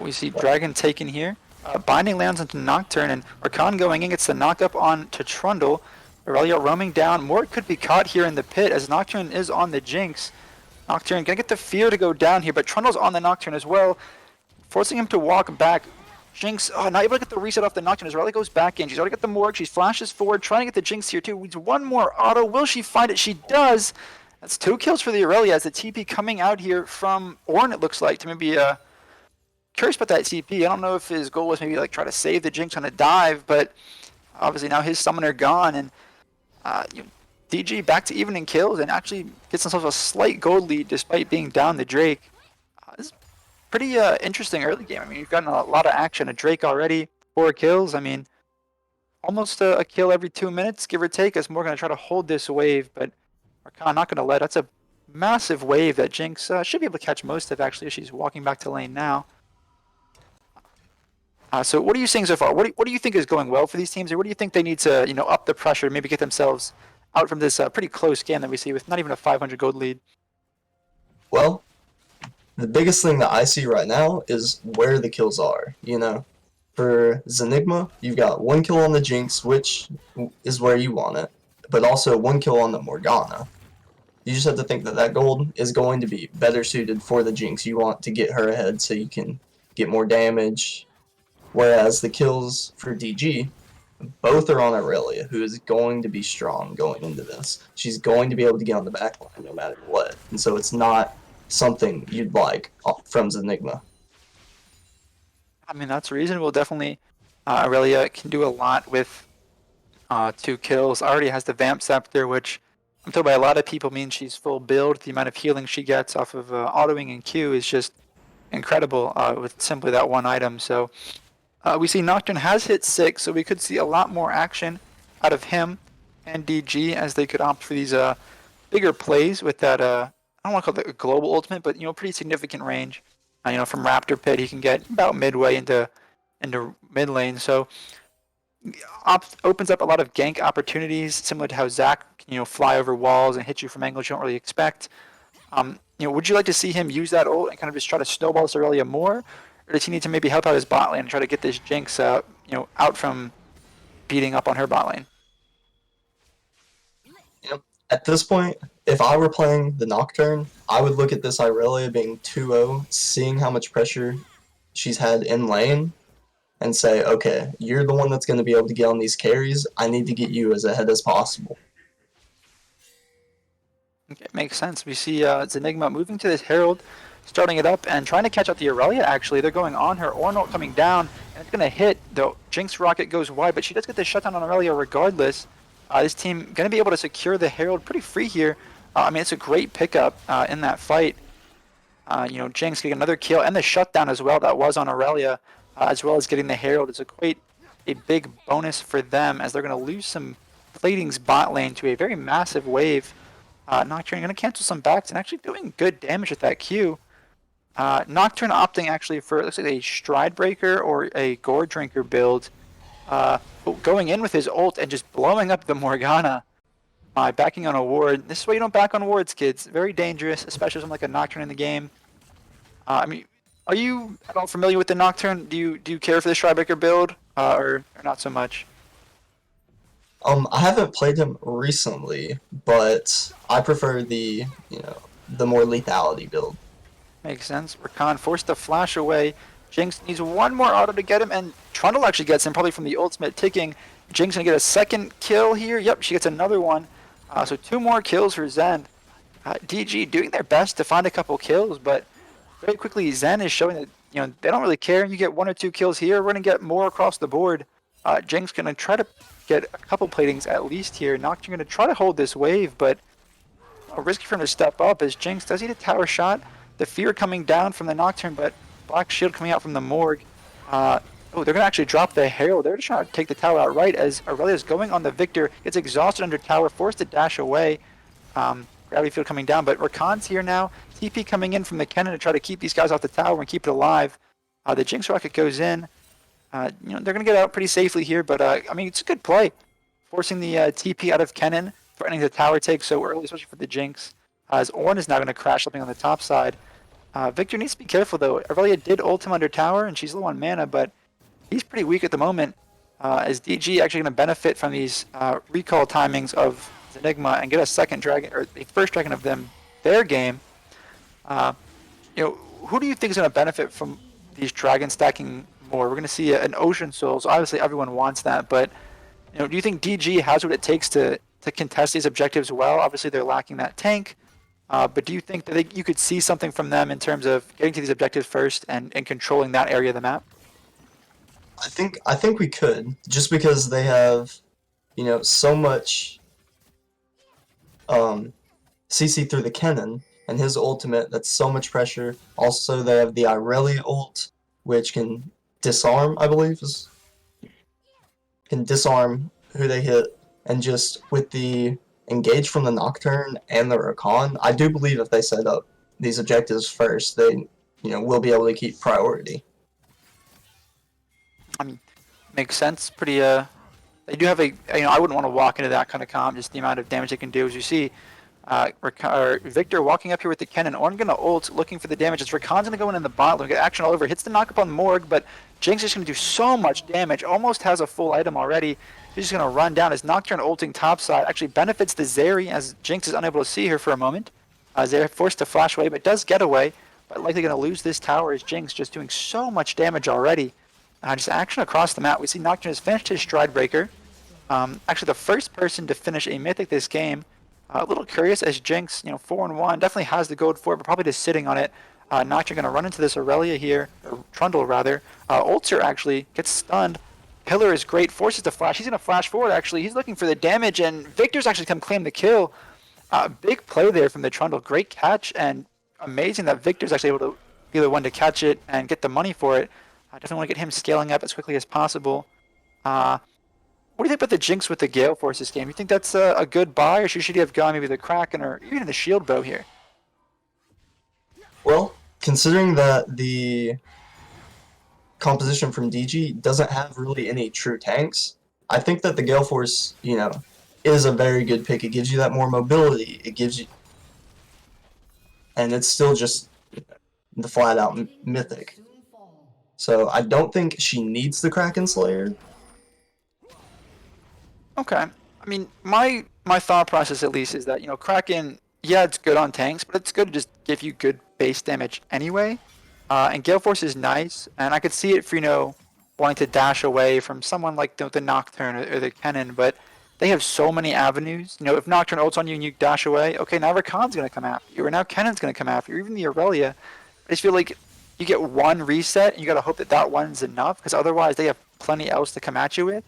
We see Dragon taken here. Binding lands into Nocturne, and Rakan going in gets the knock-up on to Trundle. Aurelia roaming down. Mort could be caught here in the pit as Nocturne is on the Jinx. Nocturne gonna get the fear to go down here, but Trundle's on the Nocturne as well, forcing him to walk back. Jinx, not able to get the reset off the Nocturne as Aurelia goes back in. She's already got the Morgue. She flashes forward, trying to get the Jinx here too. Needs one more auto. Will she find it? She does. That's 2 kills for the Aurelia as the TP coming out here from Ornn, it looks like, to maybe curious about that TP. I don't know if his goal was maybe like try to save the Jinx on a dive, but obviously now his summoner gone, and DG back to even in kills and actually gets themselves a slight gold lead despite being down the Drake. This is pretty interesting early game. I mean, you've gotten a lot of action. A Drake already, 4 kills. I mean, almost a kill every 2 minutes, give or take, as we're going to try to hold this wave, but Rakan not going to let. That's a massive wave that Jinx should be able to catch most of, actually, as she's walking back to lane now. So what are you seeing so far? What do you think is going well for these teams, or what do you think they need to, up the pressure, maybe get themselves out from this pretty close game that we see with not even a 500 gold lead? Well, the biggest thing that I see right now is where the kills are, For Zenigma, you've got 1 kill on the Jinx, which is where you want it, but also 1 kill on the Morgana. You just have to think that gold is going to be better suited for the Jinx. You want to get her ahead so you can get more damage. Whereas the kills for DG, both are on Aurelia, who is going to be strong going into this. She's going to be able to get on the backline no matter what. And so it's not something you'd like from Zenigma. I mean, that's reasonable. Definitely, Aurelia can do a lot with 2 kills. Already has the Vamp Scepter, which I'm told by a lot of people means she's full build. The amount of healing she gets off of autoing and Q is just incredible with simply that one item. So we see Nocturne has hit 6, so we could see a lot more action out of him and DG as they could opt for these bigger plays with that, I don't want to call it a global ultimate, but, pretty significant range. From Raptor Pit, he can get about midway into mid lane. So opens up a lot of gank opportunities, similar to how Zac can, fly over walls and hit you from angles you don't really expect. Would you like to see him use that ult and kind of just try to snowball this Aurelia more? Or does he need to maybe help out his bot lane and try to get this Jinx, out from beating up on her bot lane? At this point, if I were playing the Nocturne, I would look at this Aurelia being 2-0, seeing how much pressure she's had in lane, and say, okay, you're the one that's going to be able to get on these carries. I need to get you as ahead as possible. Okay, makes sense. We see Zenigma moving to this Herald, starting it up and trying to catch up the Aurelia, actually. They're going on her. Ornn ult coming down, and it's going to hit. The Jinx rocket goes wide, but she does get the shutdown on Aurelia regardless. This team going to be able to secure the Herald pretty free here. I mean, it's a great pickup in that fight. Jinx getting another kill and the shutdown as well that was on Aurelia, as well as getting the Herald. It's a big bonus for them as they're going to lose some Plating's bot lane to a very massive wave. Nocturne going to cancel some backs and actually doing good damage with that Q. Nocturne opting actually for, it looks like a Stride Breaker or a Gore Drinker build. Going in with his ult and just blowing up the Morgana. Backing on a ward. This is why you don't back on wards, kids. Very dangerous, especially something like a Nocturne in the game. I mean, are you at all familiar with the Nocturne? Do you care for the Stride Breaker build, or not so much? I haven't played him recently, but I prefer the more lethality build. Makes sense. Rakan forced to flash away. Jinx needs one more auto to get him, and Trundle actually gets him, probably from the ultimate ticking. Jinx gonna get a second kill here. Yep, she gets another one. So 2 more kills for Zen. DG doing their best to find a couple kills, but very quickly Zen is showing that they don't really care. You get 1 or 2 kills here, we're gonna get more across the board. Jinx gonna try to get a couple platings at least here. Nocturne gonna try to hold this wave, but risky for him to step up as Jinx does eat a tower shot. The fear coming down from the Nocturne, but Black Shield coming out from the Morgue. They're going to actually drop the Herald. They're just trying to take the tower outright as Aurelia's going on the Victor. Gets exhausted under tower, forced to dash away. Gravity Field coming down, but Rakan's here now. TP coming in from the Kennen to try to keep these guys off the tower and keep it alive. The Jinx Rocket goes in. They're going to get out pretty safely here, but I mean, it's a good play. Forcing the TP out of Kennen, threatening the tower take so early, especially for the Jinx. As Ornn is now going to crash something on the top side. Victor needs to be careful, though. Aurelia did ult him under tower, and she's low on mana, but he's pretty weak at the moment. As DG actually going to benefit from these recall timings of Enigma and get a second dragon, or the first dragon of their game. Who do you think is going to benefit from these dragons stacking more? We're going to see an Ocean Soul, so obviously everyone wants that, but do you think DG has what it takes to contest these objectives well? Obviously they're lacking that tank, but do you think that you could see something from them in terms of getting to these objectives first and controlling that area of the map? I think we could, just because they have, so much CC through the Kennen and his ultimate. That's so much pressure. Also, they have the Irelia ult, which can disarm, I believe, can disarm who they hit, and just with the engage from the Nocturne and the Rakan, I do believe if they set up these objectives first, they will be able to keep priority. I mean, makes sense. Pretty they do have I wouldn't want to walk into that kind of comp. Just the amount of damage they can do. As you see, Victor walking up here with the Kennen. Ornn gonna ult, looking for the damage. It's Rakan's gonna go in the bot lane, get action all over. Hits the knock up on Morg, but Jinx is gonna do so much damage. Almost has a full item already. He's just gonna run down. His Nocturne ulting topside actually benefits the Zeri, as Jinx is unable to see her for a moment. Zeri forced to flash away, but does get away. But likely gonna lose this tower as Jinx just doing so much damage already. Just action across the map. We see Nocturne has finished his Stride Breaker. Actually the first person to finish a Mythic this game. A little curious as Jinx, 4-1, definitely has the gold for it, but probably just sitting on it. Nocturne going to run into this Aurelia here, or Trundle rather. Ulcer actually gets stunned. Pillar is great, forces to flash. He's going to flash forward actually. He's looking for the damage, and Victor's actually come claim the kill. Big play there from the Trundle. Great catch, and amazing that Victor's actually able to be the one to catch it and get the money for it. I definitely want to get him scaling up as quickly as possible. What do you think about the Jinx with the Gale Force this game? You think that's a good buy, or should he have gone maybe the Kraken or even the Shield Bow here? Well, considering that the composition from DG doesn't have really any true tanks, I think that the Gale Force, is a very good pick. It gives you that more mobility. It gives you, and it's still just the flat-out mythic. So I don't think she needs the Kraken Slayer. Okay. I mean, my thought process at least is that, Kraken, yeah, it's good on tanks, but it's good to just give you good base damage anyway. And Gale Force is nice, and I could see it for, wanting to dash away from someone like the Nocturne or the Kennen, but they have so many avenues. If Nocturne ults on you and you dash away, okay, now Rakan's going to come after you, or now Kennen's going to come after you, or even the Aurelia. I just feel like you get one reset, and you got to hope that that one's enough, because otherwise they have plenty else to come at you with.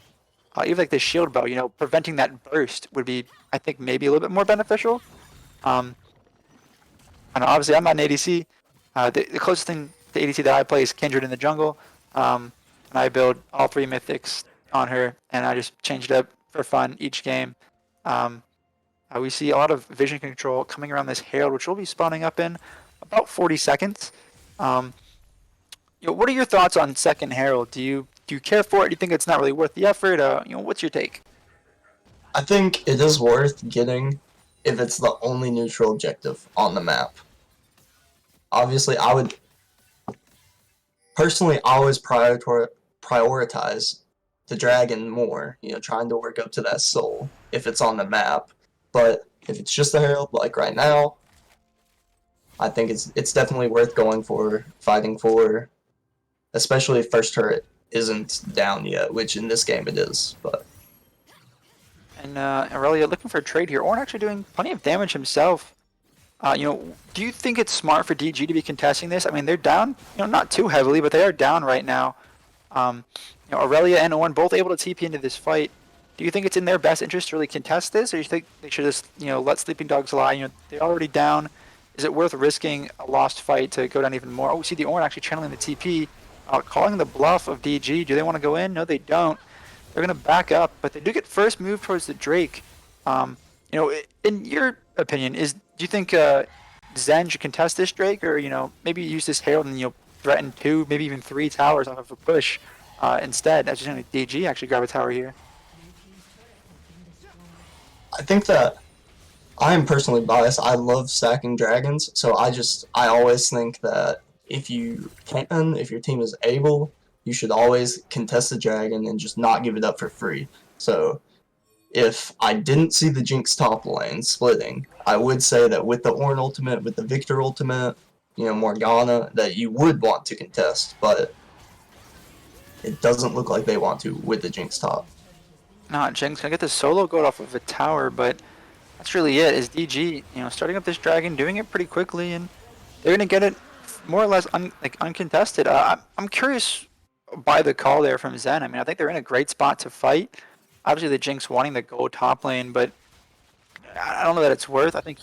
Even like the Shield Bow, preventing that burst would be, I think, maybe a little bit more beneficial. And obviously, I'm not an ADC. The closest thing to ADC that I play is Kindred in the jungle. And I build all 3 mythics on her, and I just change it up for fun each game. We see a lot of vision control coming around this Herald, which will be spawning up in about 40 seconds. What are your thoughts on second Herald? Do you care for it? Do you think it's not really worth the effort? What's your take? I think it is worth getting if it's the only neutral objective on the map. Obviously, I would personally always prioritize the dragon more, trying to work up to that soul if it's on the map. But if it's just the Herald, like right now, I think it's definitely worth going for, fighting for, especially if first turret isn't down yet, which in this game it is. But Aurelia looking for a trade here. Ornn actually doing plenty of damage himself. Do you think it's smart for DG to be contesting this? I mean, they're down, not too heavily, but they are down right now. Aurelia and Ornn both able to TP into this fight. Do you think it's in their best interest to really contest this, or do you think they should just, let sleeping dogs lie? They're already down. Is it worth risking a lost fight to go down even more? Oh, we see the Ornn actually channeling the TP, calling the bluff of DG. Do they want to go in? No, they don't. They're going to back up, but they do get first move towards the Drake. In your opinion, do you think Zen should contest this Drake, or maybe use this Herald and threaten 2, maybe even 3 towers off of a push instead. That's just going to DG actually grab a tower here. I think that I am personally biased. I love stacking dragons, so I always think that if you can, if your team is able, you should always contest the dragon and just not give it up for free. So if I didn't see the Jinx top lane splitting, I would say that with the Ornn ultimate, with the Victor ultimate, Morgana, that you would want to contest, but it doesn't look like they want to with the Jinx top. Nah, Jinx gonna get the solo gold off of a tower, but that's really it. Is DG, starting up this dragon, doing it pretty quickly, and they're gonna get it more or less uncontested. I'm curious by the call there from Zen. I mean, I think they're in a great spot to fight. Obviously, the Jinx wanting the gold top lane, but I don't know that it's worth. I think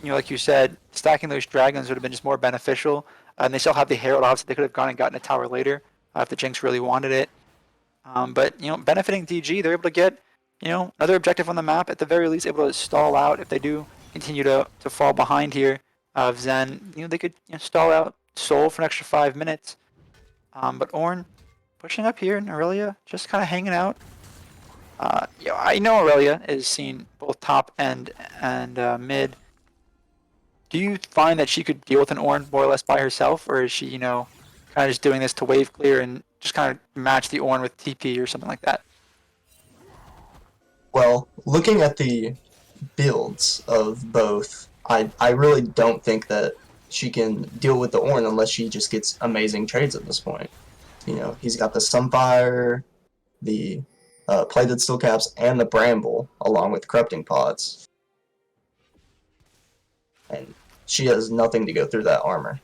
like you said, stacking those dragons would have been just more beneficial. And they still have the Herald. Obviously, they could have gone and gotten a tower later if the Jinx really wanted it. But benefiting DG, they're able to get another objective on the map. At the very least, able to stall out if they do continue to fall behind here. Of Zen, they could stall out Soul for an extra 5 minutes. But Ornn pushing up here, and Aurelia just kind of hanging out. I know Aurelia is seen both top and mid. Do you find that she could deal with an Ornn more or less by herself, or is she, kind of just doing this to wave clear and just kind of match the Ornn with TP or something like that? Well, looking at the builds of both, I really don't think that she can deal with the Ornn unless she just gets amazing trades at this point. He's got the Sunfire, the plated steel caps, and the Bramble, along with corrupting pods. And she has nothing to go through that armor.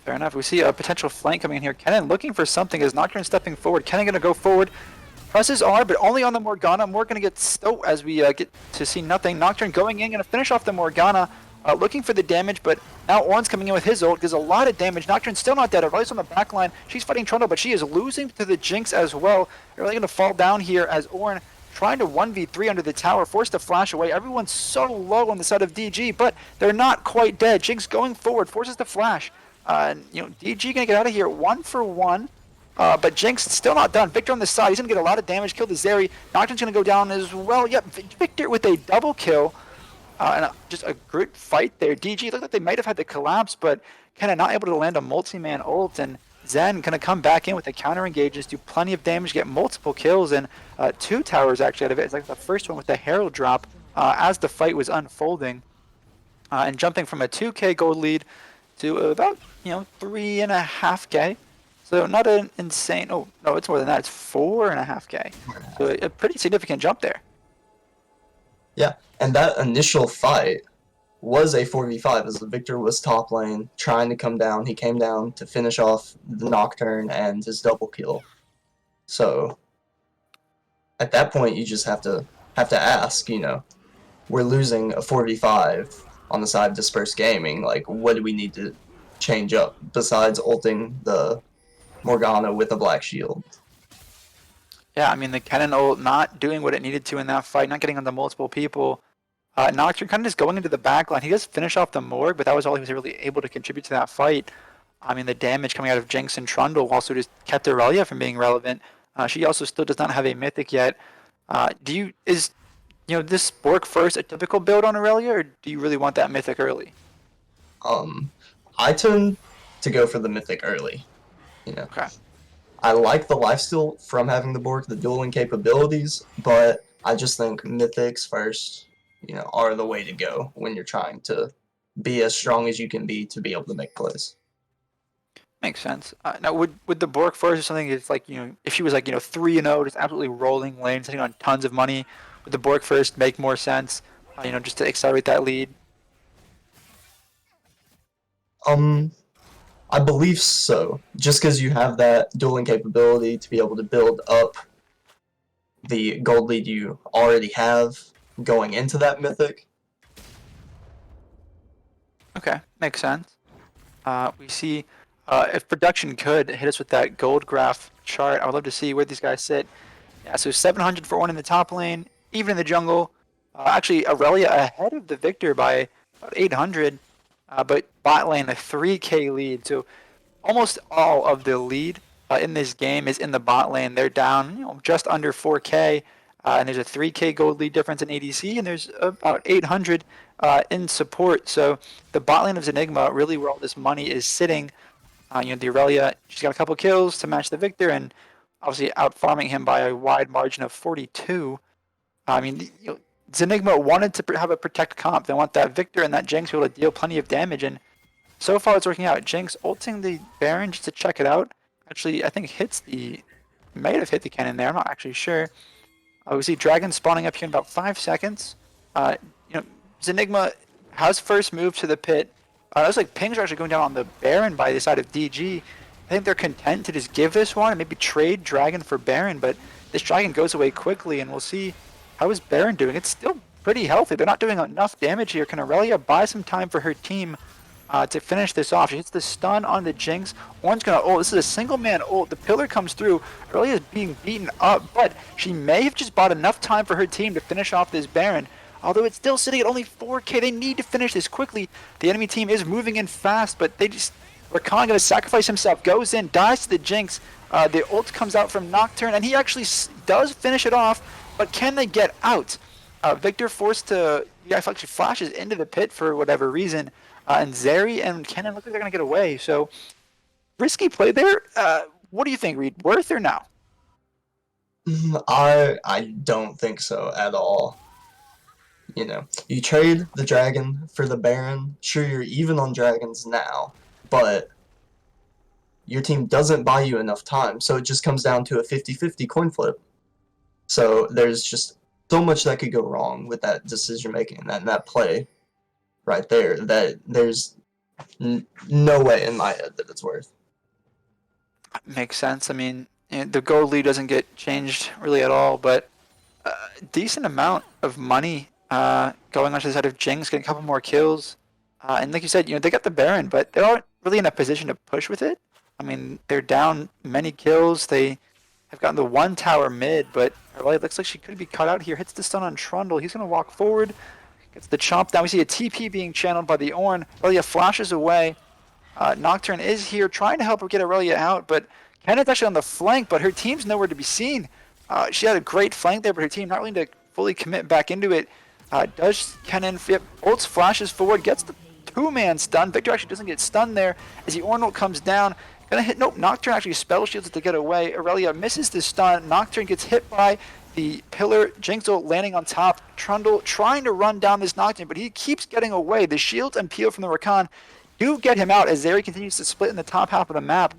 Fair enough. We see a potential flank coming in here. Kennen looking for something as Nocturne stepping forward. Kennen going to go forward. Presses R, but only on the Morgana. More going to get as we get to see nothing. Nocturne going in, going to finish off the Morgana. Looking for the damage, but now Ornn's coming in with his ult. Does a lot of damage. Nocturne's still not dead. Aurelia's on the back line. She's fighting Trundle, but she is losing to the Jinx as well. They're really going to fall down here as Ornn trying to 1v3 under the tower, forced to flash away. Everyone's so low on the side of DG, but they're not quite dead. Jinx going forward, forces the flash. DG gonna get out of here 1-for-1. But Jinx still not done. Victor on the side, he's gonna get a lot of damage, kill the Zeri. Nocturne's gonna go down as well. Yep, Victor with a double kill. And just a good fight there. DG looked like they might have had the collapse, but kind of not able to land a multi-man ult. And Zen gonna come back in with the counter engages, do plenty of damage, get multiple kills, and 2 towers actually out of it. It's like the first one with the Herald drop as the fight was unfolding. And jumping from a 2k gold lead to about 3.5k. So not an insane. Oh no, it's more than that. It's 4.5k. So a pretty significant jump there. Yeah, and that initial fight was a 4v5 as the Victor was top lane trying to come down. He came down to finish off the Nocturne and his double kill. So at that point, you just have to ask. We're losing a 4v5 on the side of Dispersed Gaming. Like, what do we need to change up besides ulting the Morgana with a Black Shield? Yeah, I mean, the Kennen ult not doing what it needed to in that fight, not getting onto multiple people. Nocturne kind of just going into the backline. He does finish off the Morg, but that was all he was really able to contribute to that fight. I mean, the damage coming out of Jinx and Trundle also just kept Aurelia from being relevant. She also still does not have a Mythic yet. Is this Bork first a typical build on Aurelia, or do you really want that Mythic early? I tend to go for the Mythic early. Okay. I like the lifesteal from having the Bork, the dueling capabilities, but I just think Mythics first, are the way to go when you're trying to be as strong as you can be to be able to make plays. Makes sense. Now, would the Bork first or something? It's like if she was like 3-0, just absolutely rolling lane, sitting on tons of money. Would the Bork first make more sense? Just to accelerate that lead. I believe so. Just because you have that dueling capability to be able to build up the gold lead you already have going into that Mythic. Okay, makes sense. We see if production could hit us with that gold graph chart, I would love to see where these guys sit. Yeah, so 700 for Ornn in the top lane, even in the jungle. Actually, Aurelia ahead of the Victor by about 800, but bot lane a 3K lead. So almost all of the lead in this game is in the bot lane. They're down, just under 4K, and there's a 3K gold lead difference in ADC, and there's about 800 in support. So the bot lane of Zenigma, really where all this money is sitting. The Aurelia, she's got a couple kills to match the Victor, and obviously out farming him by a wide margin of 42. I mean, Zenigma wanted to have a protect comp. They want that Victor and that Jinx to be able to deal plenty of damage, and so far it's working out. Jinx ulting the Baron just to check it out. Actually, I think might have hit the cannon there. I'm not actually sure. We see Dragon spawning up here in about 5 seconds. Uh, you know, Zenigma has first move to the pit. It looks like pings are actually going down on the Baron by the side of DG. I think they're content to just give this one and maybe trade Dragon for Baron, but this Dragon goes away quickly, and we'll see how is Baron doing. It's still pretty healthy. They're not doing enough damage here. Can Aurelia buy some time for her team to finish this off? She hits the stun on the Jinx. One's gonna ult. This is a single man ult. The pillar comes through. Aurelia is being beaten up, but she may have just bought enough time for her team to finish off this Baron. Although it's still sitting at only 4K, they need to finish this quickly. The enemy team is moving in fast, but Rakan gonna sacrifice himself, goes in, dies to the Jinx. The ult comes out from Nocturne, and he actually does finish it off, but can they get out? Victor he actually flashes into the pit for whatever reason, and Zeri and Kennen look like they're gonna get away. So risky play there. What do you think, Reed? Worth or no? I don't think so at all. You trade the Dragon for the Baron. Sure, you're even on Dragons now, but your team doesn't buy you enough time, so it just comes down to a 50-50 coin flip. So there's just so much that could go wrong with that decision making and that play right there that there's no way in my head that it's worth. Makes sense. I mean, the gold lead doesn't get changed really at all, but a decent amount of money going on to the side of Jinx, getting a couple more kills. And like you said, they got the Baron, but they aren't really in a position to push with it. I mean, they're down many kills. They have gotten the one tower mid, but it looks like she could be cut out here. Hits the stun on Trundle. He's going to walk forward. Gets the chomp down. We see a TP being channeled by the Ornn. Aurelia flashes away. Nocturne is here trying to help her get Aurelia out, but Kenneth's actually on the flank, but her team's nowhere to be seen. She had a great flank there, but her team not willing to fully commit back into it. Does Kennen ults, flashes forward, gets the two-man stun. Victor actually doesn't get stunned there as the Ornn ult comes down. Gonna hit, nope, Nocturne actually spell shields it to get away. Aurelia misses the stun. Nocturne gets hit by the pillar. Jinx ult landing on top. Trundle trying to run down this Nocturne, but he keeps getting away. The shields and peel from the Rakan do get him out as Zeri continues to split in the top half of the map.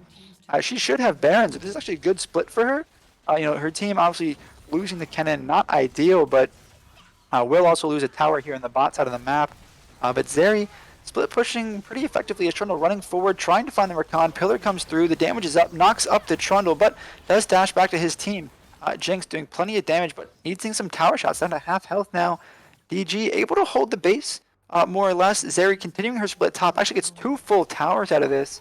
She should have Barons. This is actually a good split for her. Her team obviously losing the Kennen, not ideal, but will also lose a tower here in the bot side of the map. But Zeri split pushing pretty effectively as Trundle running forward, trying to find the Rakan. Pillar comes through, the damage is up, knocks up the Trundle, but does dash back to his team. Jinx doing plenty of damage, but needing some tower shots, down to half health now. DG able to hold the base, more or less. Zeri continuing her split top, actually gets 2 full towers out of this.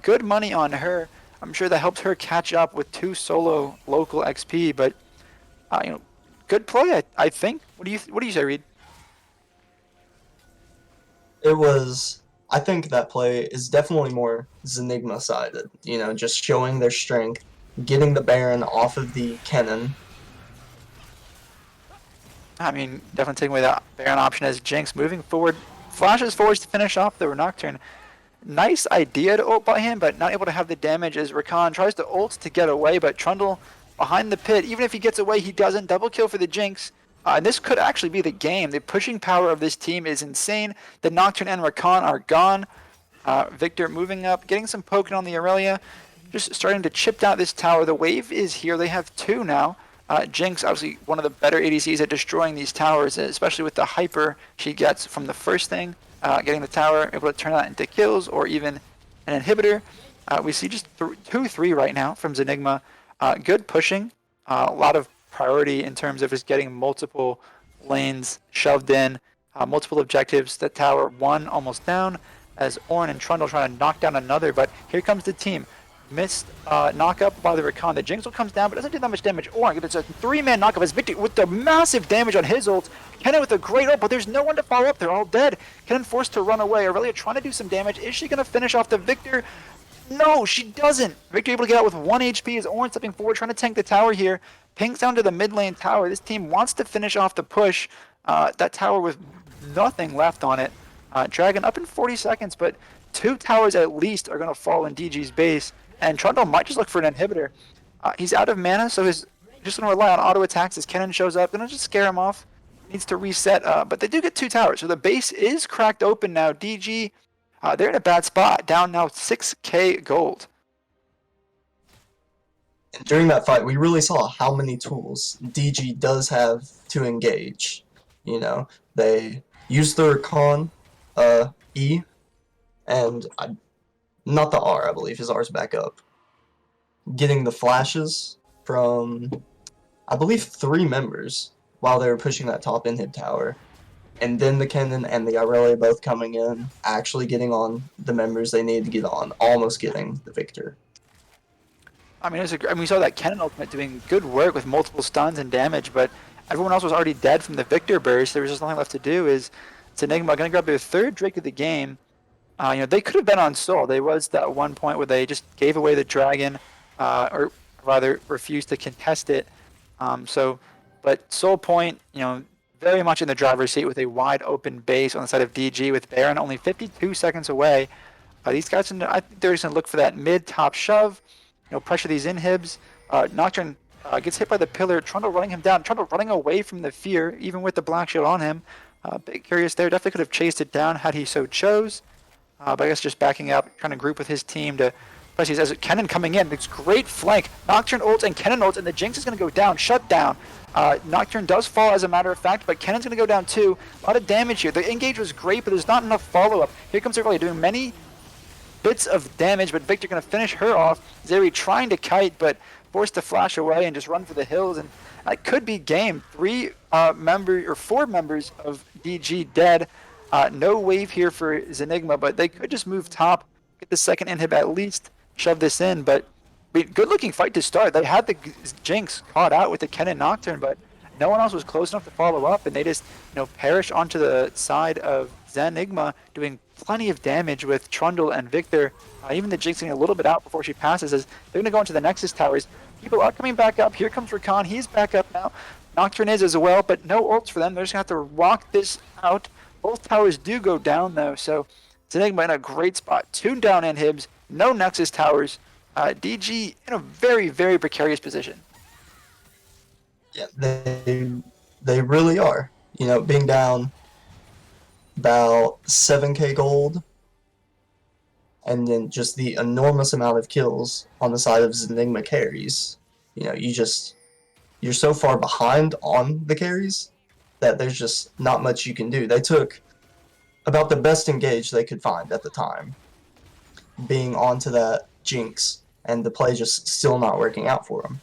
Good money on her. I'm sure that helps her catch up with 2 solo local XP, but good play, I think. What do you say, Reed? I think that play is definitely more Zenigma sided. Just showing their strength, getting the Baron off of the Kennen. I mean, definitely taking away that Baron option as Jinx moving forward, flashes forward to finish off the Nocturne. Nice idea to ult by him, but not able to have the damage as Rakan tries to ult to get away, but Trundle behind the pit. Even if he gets away, he doesn't. Double kill for the Jinx. And this could actually be the game. The pushing power of this team is insane. The Nocturne and Rakan are gone. Victor moving up, getting some poking on the Aurelia. Just starting to chip down this tower. The wave is here. They have 2 now. Jinx, obviously one of the better ADCs at destroying these towers, especially with the hyper she gets from the first thing. Getting the tower, able to turn that into kills or even an inhibitor. We see just 2-3 right now from Zenigma. Good pushing. A lot of priority in terms of just getting multiple lanes shoved in, multiple objectives. The tower 1 almost down as Ornn and Trundle trying to knock down another, but here comes the team. missed knockup by the Rakan. The Jinx comes down, but doesn't do that much damage. Orn gets a 3-man knockup as Victor with the massive damage on his ult. Kennen with a great ult, but there's no one to follow up. They're all dead. Kennen forced to run away. Aurelia trying to do some damage. Is she going to finish off the Victor? No, she doesn't. Victor able to get out with 1 HP as Orn stepping forward, trying to tank the tower here. Pings down to the mid lane tower. This team wants to finish off the push. That tower with nothing left on it. Dragon up in 40 seconds, but 2 towers at least are going to fall in DG's base. And Trundle might just look for an inhibitor. He's out of mana, so he's just going to rely on auto attacks as Kennen shows up. Going to just scare him off. Needs to reset, but they do get 2 towers. So the base is cracked open now. DG, they're in a bad spot. Down now 6k gold. And during that fight, we really saw how many tools DG does have to engage. You know, they use their con, E, and not the R, I believe. His R's back up. Getting the flashes from, I believe, 3 members while they were pushing that top inhib tower. And then the Kennen and the Aurelia both coming in, actually getting on the members they needed to get on, almost getting the victor. I mean, we saw that Kennen ultimate doing good work with multiple stuns and damage, but everyone else was already dead from the Victor burst. There was just nothing left to do. Is Enigma going to grab their 3rd Drake of the game? They could have been on Soul. There was that one point where they just gave away the dragon, or rather refused to contest it. But Soul Point, very much in the driver's seat with a wide open base on the side of DG with Baron only 52 seconds away. These guys, I think they're just going to look for that mid-top shove, pressure these inhibs. Nocturne gets hit by the pillar. Trundle running him down. Trundle running away from the fear, even with the black shield on him. Big curious there. Definitely could have chased it down had he so chose. But I guess just backing up, trying to group with his team to press these. As Kennen coming in, it's great flank. Nocturne ults and Kennen ults, and the Jinx is going to go down. Shut down. Nocturne does fall as a matter of fact, but Kennen's going to go down too. A lot of damage here. The engage was great, but there's not enough follow-up. Here comes Aurelia doing many bits of damage, but Victor going to finish her off. Zeri trying to kite, but forced to flash away and just run for the hills, and that could be game. 4 members of DG dead. No wave here for Zenigma, but they could just move top, get the 2nd inhib at least, shove this in. But good looking fight to start. They had the Jinx caught out with the Kennen Nocturne, but no one else was close enough to follow up, and they just perish onto the side of Zenigma, doing plenty of damage with Trundle and Victor. Even the Jinx getting a little bit out before she passes, as they're going to go into the Nexus towers. People are coming back up. Here comes Rakan. He's back up now. Nocturne is as well, but no ults for them. They're just going to have to rock this out. Both towers do go down, though, so Zenigma in a great spot. 2 down inhibs, no Nexus towers. DG in a very, very precarious position. Yeah, they really are. Being down about 7k gold, and then just the enormous amount of kills on the side of Zenigma carries. You're so far behind on the carries that there's just not much you can do. They took about the best engage they could find at the time, being onto that Jinx, and the play just still not working out for them.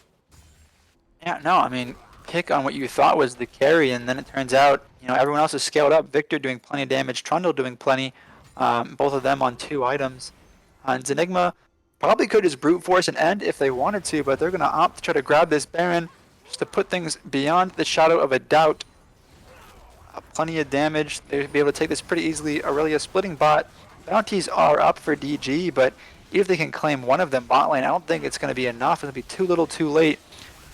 Yeah, no, I mean, pick on what you thought was the carry, and then it turns out, everyone else is scaled up. Victor doing plenty of damage, Trundle doing plenty, both of them on 2 items. And Zenigma probably could just brute force an end if they wanted to, but they're going to opt to try to grab this Baron just to put things beyond the shadow of a doubt. Plenty of damage. They'll be able to take this pretty easily. Aurelia splitting bot. Bounties are up for DG, but if they can claim one of them bot lane, I don't think it's going to be enough. It'll be too little too late.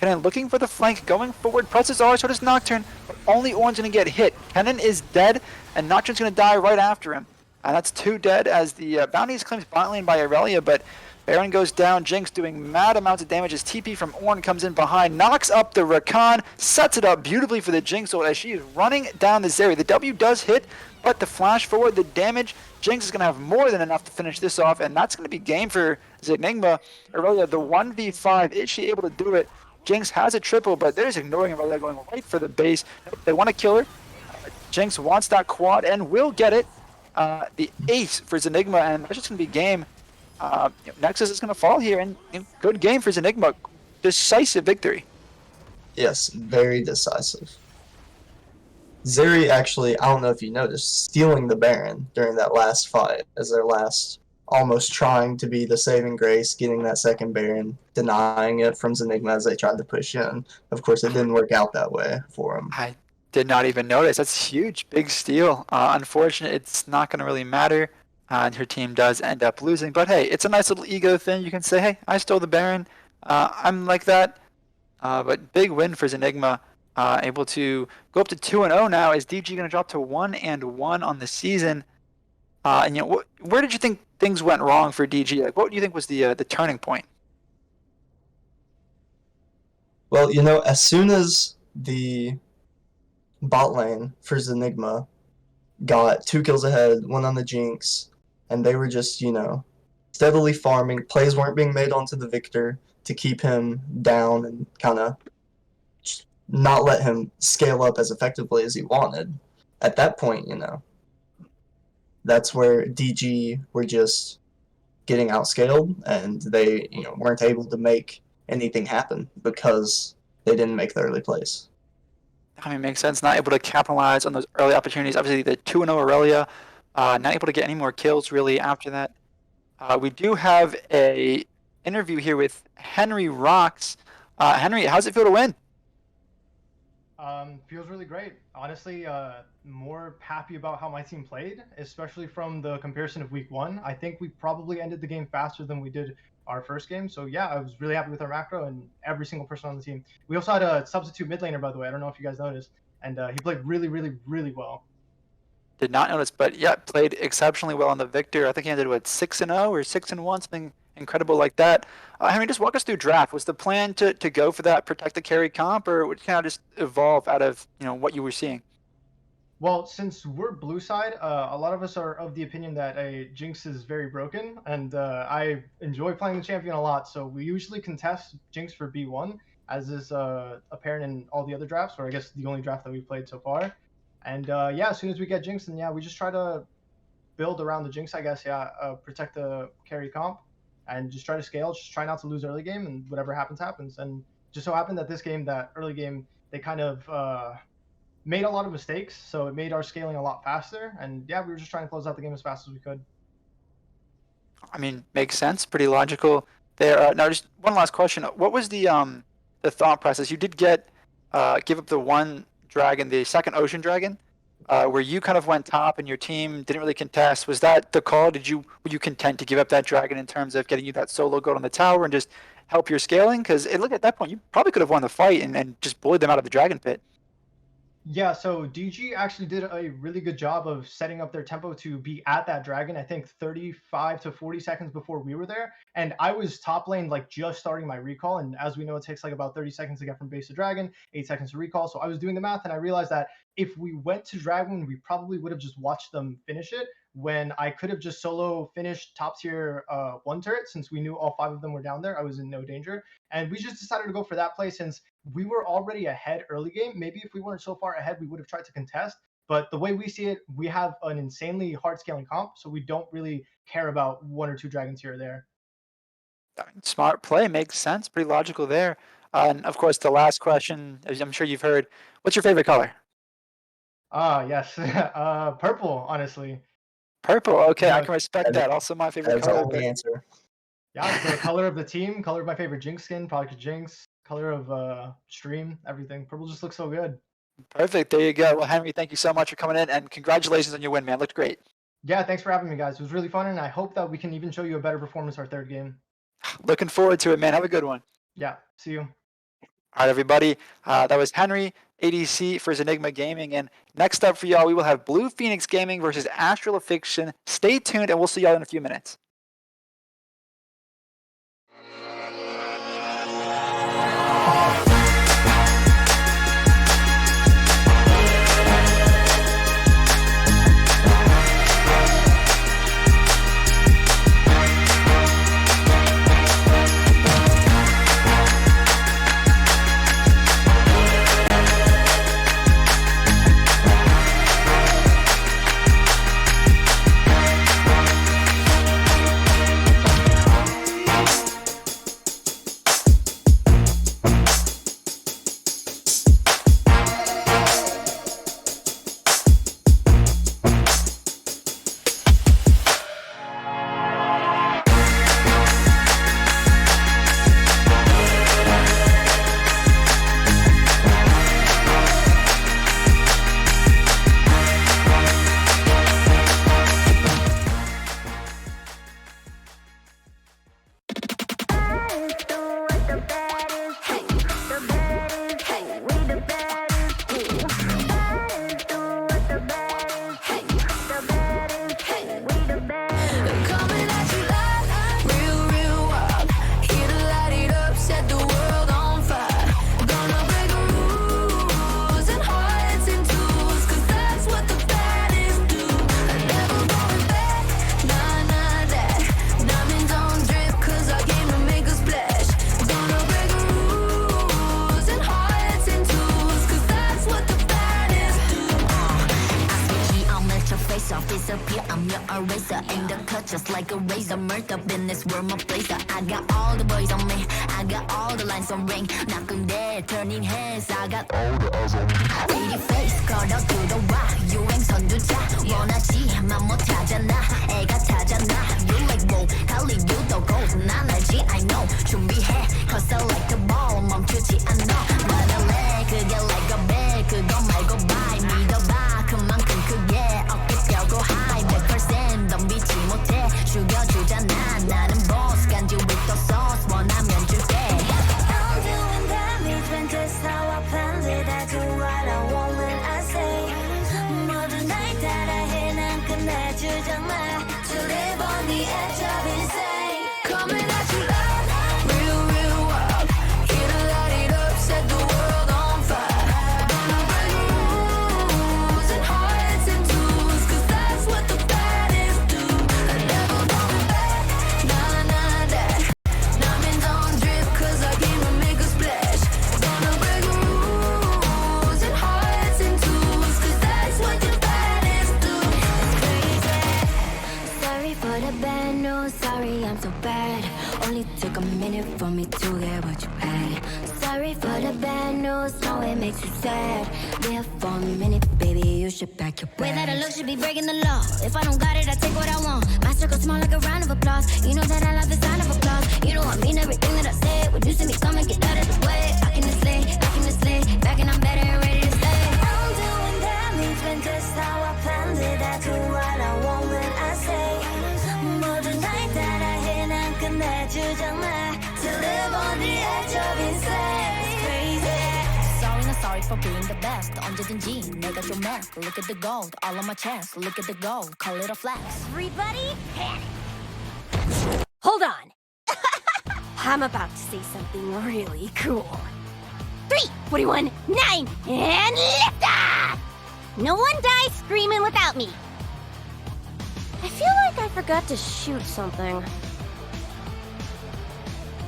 Kennen looking for the flank, going forward, presses R, so does Nocturne, but only Orn's going to get hit. Kennen is dead, and Nocturne's going to die right after him. And that's 2 dead as the bounty is claimed bot lane by Aurelia, but Baron goes down. Jinx doing mad amounts of damage as TP from Ornn comes in behind, knocks up the Rakan, sets it up beautifully for the Jinx ult as she is running down the Zeri. The W does hit, but the flash forward, the damage, Jinx is going to have more than enough to finish this off, and that's going to be game for Zenigma. Aurelia, the 1v5, is she able to do it? Jinx has a triple, but they're just ignoring Aurelia, going right for the base. They want to kill her. Jinx wants that quad and will get it. The ace for Zenigma, and that's just going to be game. Nexus is going to fall here, and good game for Zenigma. Decisive victory. Yes, very decisive. Zeri actually, I don't know if you noticed, stealing the Baron during that last fight as their last almost trying to be the saving grace, getting that second Baron, denying it from Zenigma as they tried to push in. Of course, it didn't work out that way for him. I did not even notice. That's huge, big steal. Unfortunate, it's not going to really matter. And her team does end up losing. But hey, it's a nice little ego thing. You can say, hey, I stole the Baron. I'm like that. But big win for Zenigma. Able to go up to 2-0 now. Is DG going to drop to 1-1 on the season? And where did you think things went wrong for DG? Like, what do you think was the turning point? Well, as soon as the bot lane for Zenigma got 2 kills ahead, one on the Jinx, and they were just, steadily farming. Plays weren't being made onto the Victor to keep him down and kind of not let him scale up as effectively as he wanted. At that point, that's where DG were just getting outscaled, and they, weren't able to make anything happen because they didn't make the early plays. I mean, it makes sense. Not able to capitalize on those early opportunities. Obviously, the 2-0 Aurelia, not able to get any more kills really after that. We do have a interview here with Henry Rocks. Henry, how's it feel to win? Feels really great. Honestly, more happy about how my team played, especially from the comparison of week 1. I think we probably ended the game faster than we did our first game. So yeah, I was really happy with our macro and every single person on the team. We also had a substitute mid laner, by the way. I don't know if you guys noticed, and he played really, really, really well. Did not notice, but yeah, played exceptionally well on the Victor. I think he ended with 6-0 or 6-1, something incredible like that. Henry, just walk us through draft. Was the plan to go for that protect the carry comp, or would it kind of just evolve out of what you were seeing? Well, since we're blue side, a lot of us are of the opinion that a Jinx is very broken, and I enjoy playing the champion a lot. So we usually contest Jinx for B1, as is apparent in all the other drafts, or I guess the only draft that we've played so far. And yeah, as soon as we get Jinx, then yeah, we just try to build around the Jinx, I guess. Yeah, protect the carry comp, and just try to scale. Just try not to lose early game, and whatever happens, happens. And just so happened that this game, that early game, they kind of made a lot of mistakes, so it made our scaling a lot faster. And yeah, we were just trying to close out the game as fast as we could. I mean, makes sense. Pretty logical there. Now, just one last question. What was the thought process? You did give up the one dragon, the second ocean dragon, where you kind of went top and your team didn't really contest. Was that the call? Were you content to give up that dragon in terms of getting you that solo gold on the tower and just help your scaling? Because look, at that point, you probably could have won the fight and just bullied them out of the dragon pit. Yeah, so DG actually did a really good job of setting up their tempo to be at that dragon, I think 35 to 40 seconds before we were there. And I was top lane, like just starting my recall. And as we know, it takes like about 30 seconds to get from base to dragon, 8 seconds to recall. So I was doing the math and I realized that if we went to dragon, we probably would have just watched them finish it, when I could have just solo finished top tier 1 turret. Since we knew all 5 of them were down there, I was in no danger. And we just decided to go for that play since we were already ahead early game. Maybe if we weren't so far ahead, we would have tried to contest. But the way we see it, we have an insanely hard scaling comp, so we don't really care about 1 or 2 dragons here or there. I mean, smart play, makes sense. Pretty logical there. And of course, the last question, as I'm sure you've heard, what's your favorite color? Yes, purple, honestly. Purple. Okay, I Yeah, can respect that. Also, my favorite That's the color. only answer. yeah, the color of the team, color of my favorite Jinx skin, probably 'cause Jinx, color of stream, everything. Purple just looks so good. Perfect. There you go. Well, Henry, thank you so much for coming in, and congratulations on your win, man. Looked great. Yeah, thanks for having me, guys. It was really fun, and I hope that we can even show you a better performance our third game. Looking forward to it, man. Have a good one. Yeah, see you. All right, everybody. That was Henry, ADC for Zenigma Gaming. And next up for y'all, we will have Blue Phoenix Gaming versus Astral Fiction. Stay tuned, and we'll see y'all in a few minutes. laser in the cut just like a razor. Murder business, world my blazer. I got all the boys on me. I got all the lines on ring. Knocking dead, turning heads. I got all the eyes on me. Pretty face, 걸어 들어와. 유행 선두자. 원하지만 못하잖아. 애가 타잖아. You like whoa, 갈리 유도 go. 난 알지, I know. 준비해, cause I like the ball. 멈추지 않아. 말할래, 그게 like a bag. 그거 말고 bye. 믿어봐, 그만큼 크게. 어깨 펴고 high. 100% 덤비지 못해. 죽여주잖아. 나는 boss. 간지 with the sauce. 원하면 줄게. I'm doing damage when just how I planned it. I do what I want when I say. 모든 날 따라해 난 끝내주잖아. To live on the edge of insane. Coming at you loud, real, real wild. Here to light it up, set the world on fire. Gonna break rules and hearts and tools, cause that's what the baddest do. I never going back, nah, nah, that. Diamonds on drip, cause I came to make a splash. Gonna break rules and hearts and tools, cause that's what the baddest do. Sorry for the bad news, sorry I'm so bad. Only took a minute for me to get what you had. Sorry for the bad news, know it makes you sad. There for a minute, baby, you should pack your Way that I bags. look should be breaking the law. If I don't got it, I take what I want. My circle small like a round of applause. You know that I love the sound of applause. You know I mean everything that I say. When you see me coming, get out of the way. Back in the sleigh, back and I'm better and ready to stay. I'm doing damage when just how I planned it. I do what I want when I say. 모든 날 따라해 난 끝내주잖아. To live on the edge of insane. It's crazy. Sorry, not sorry for being the best. 언제든지 내가 좀 mad. Look at the gold, all on my chest. Look at the gold, call it a flex. Everybody, panic. Hold on. I'm about to say something really cool. 3, 41, 9, and lift off! No one dies screaming without me. I feel like I forgot to shoot something.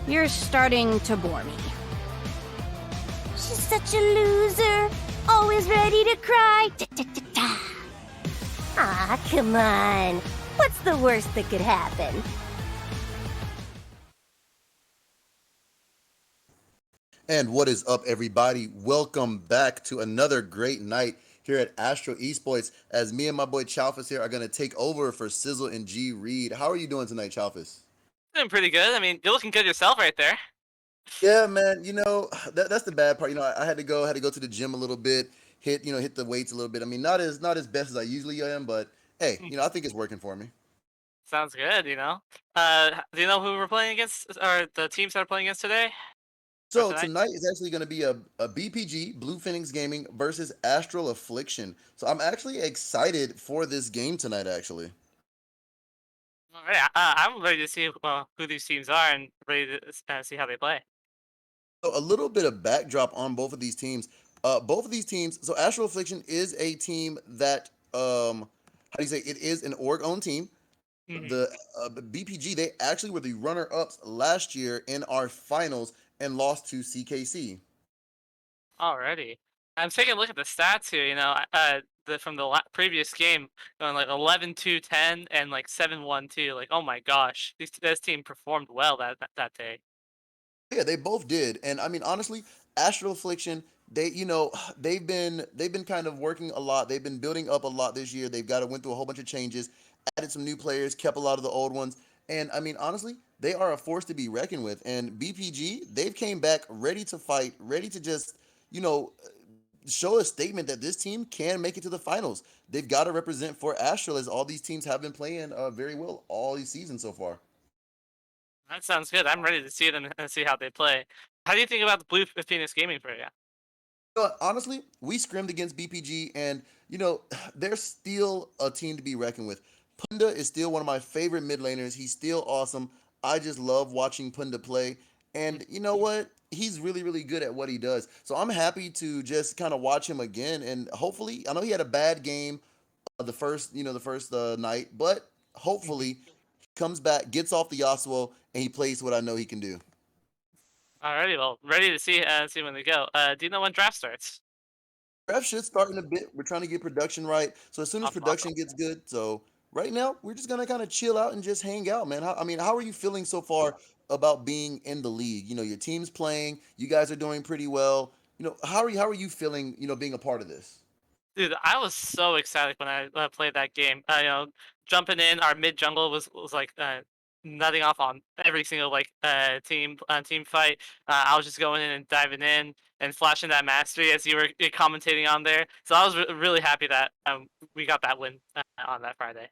You're starting to bore me. She's such a loser, always ready to cry. Ah, come on. What's the worst that could happen? And what is up, everybody? Welcome back to another great night here at Astral eSports, as me and my boy Chalfus here are going to take over for Sizzle and G Reed. How are you doing tonight, Chalfus? Doing pretty good. I mean, you're looking good yourself right there. Yeah, man. You know, that's the bad part. You know, I had to go to the gym a little bit, hit the weights a little bit. I mean, not as best as I usually am, but hey, you know, I think it's working for me. Sounds good, you know. Do you know who we're playing against, or the teams that are playing against today? So tonight? tonight is actually going to be a BPG, Blue Phoenix Gaming, versus Astral Affliction. So I'm actually excited for this game tonight, actually. All right, I'm ready to see who these teams are and ready to see how they play. So a little bit of backdrop on both of these teams. Both of these teams. So Astral Affliction is a team that how do you say, it is an org-owned team. Mhm. The BPG, they actually were the runner-ups last year in our finals and lost to CKC. Alrighty. I'm taking a look at the stats here. You know, from the previous game, going like 11-2-10 and like 7-1-2. Like, oh my gosh, this team performed well that day. Yeah, they both did. And I mean, honestly, Astral Affliction, they, you know, they've been kind of working a lot. They've been building up a lot this year. They've went through a whole bunch of changes, added some new players, kept a lot of the old ones. And I mean, honestly, they are a force to be reckoned with. And BPG, they've came back ready to fight, ready to just, you know, show a statement that this team can make it to the finals. They've got to represent for Astral, as all these teams have been playing very well all these seasons so far. That sounds good. I'm ready to see them and see how they play. How do you think about the Blue Phoenix Gaming for you? Honestly, we scrimmed against BPG, and you know, they're still a team to be reckoned with. Punda is still one of my favorite mid laners. He's still awesome. I just love watching Punda play, and you know what? He's really, really good at what he does. So I'm happy to just kind of watch him again, and hopefully, I know he had a bad game the first night, but hopefully he comes back, gets off the Yasuo, and he plays what I know he can do. Alrighty, well, ready to see when they go. Do you know when draft starts? Draft should start in a bit. We're trying to get production right. So as soon as Awesome. production gets good, so right now we're just gonna kind of chill out and just hang out, man. I mean, how are you feeling so far about being in the league? Your team's playing, you guys are doing pretty well. How are you feeling? Being a part of this. Dude, I was so excited when I played that game. Jumping in, our mid jungle was like nutting off on every single like team fight. I was just going in and diving in and flashing that mastery as you were commentating on there. So I was really happy that we got that win on that Friday.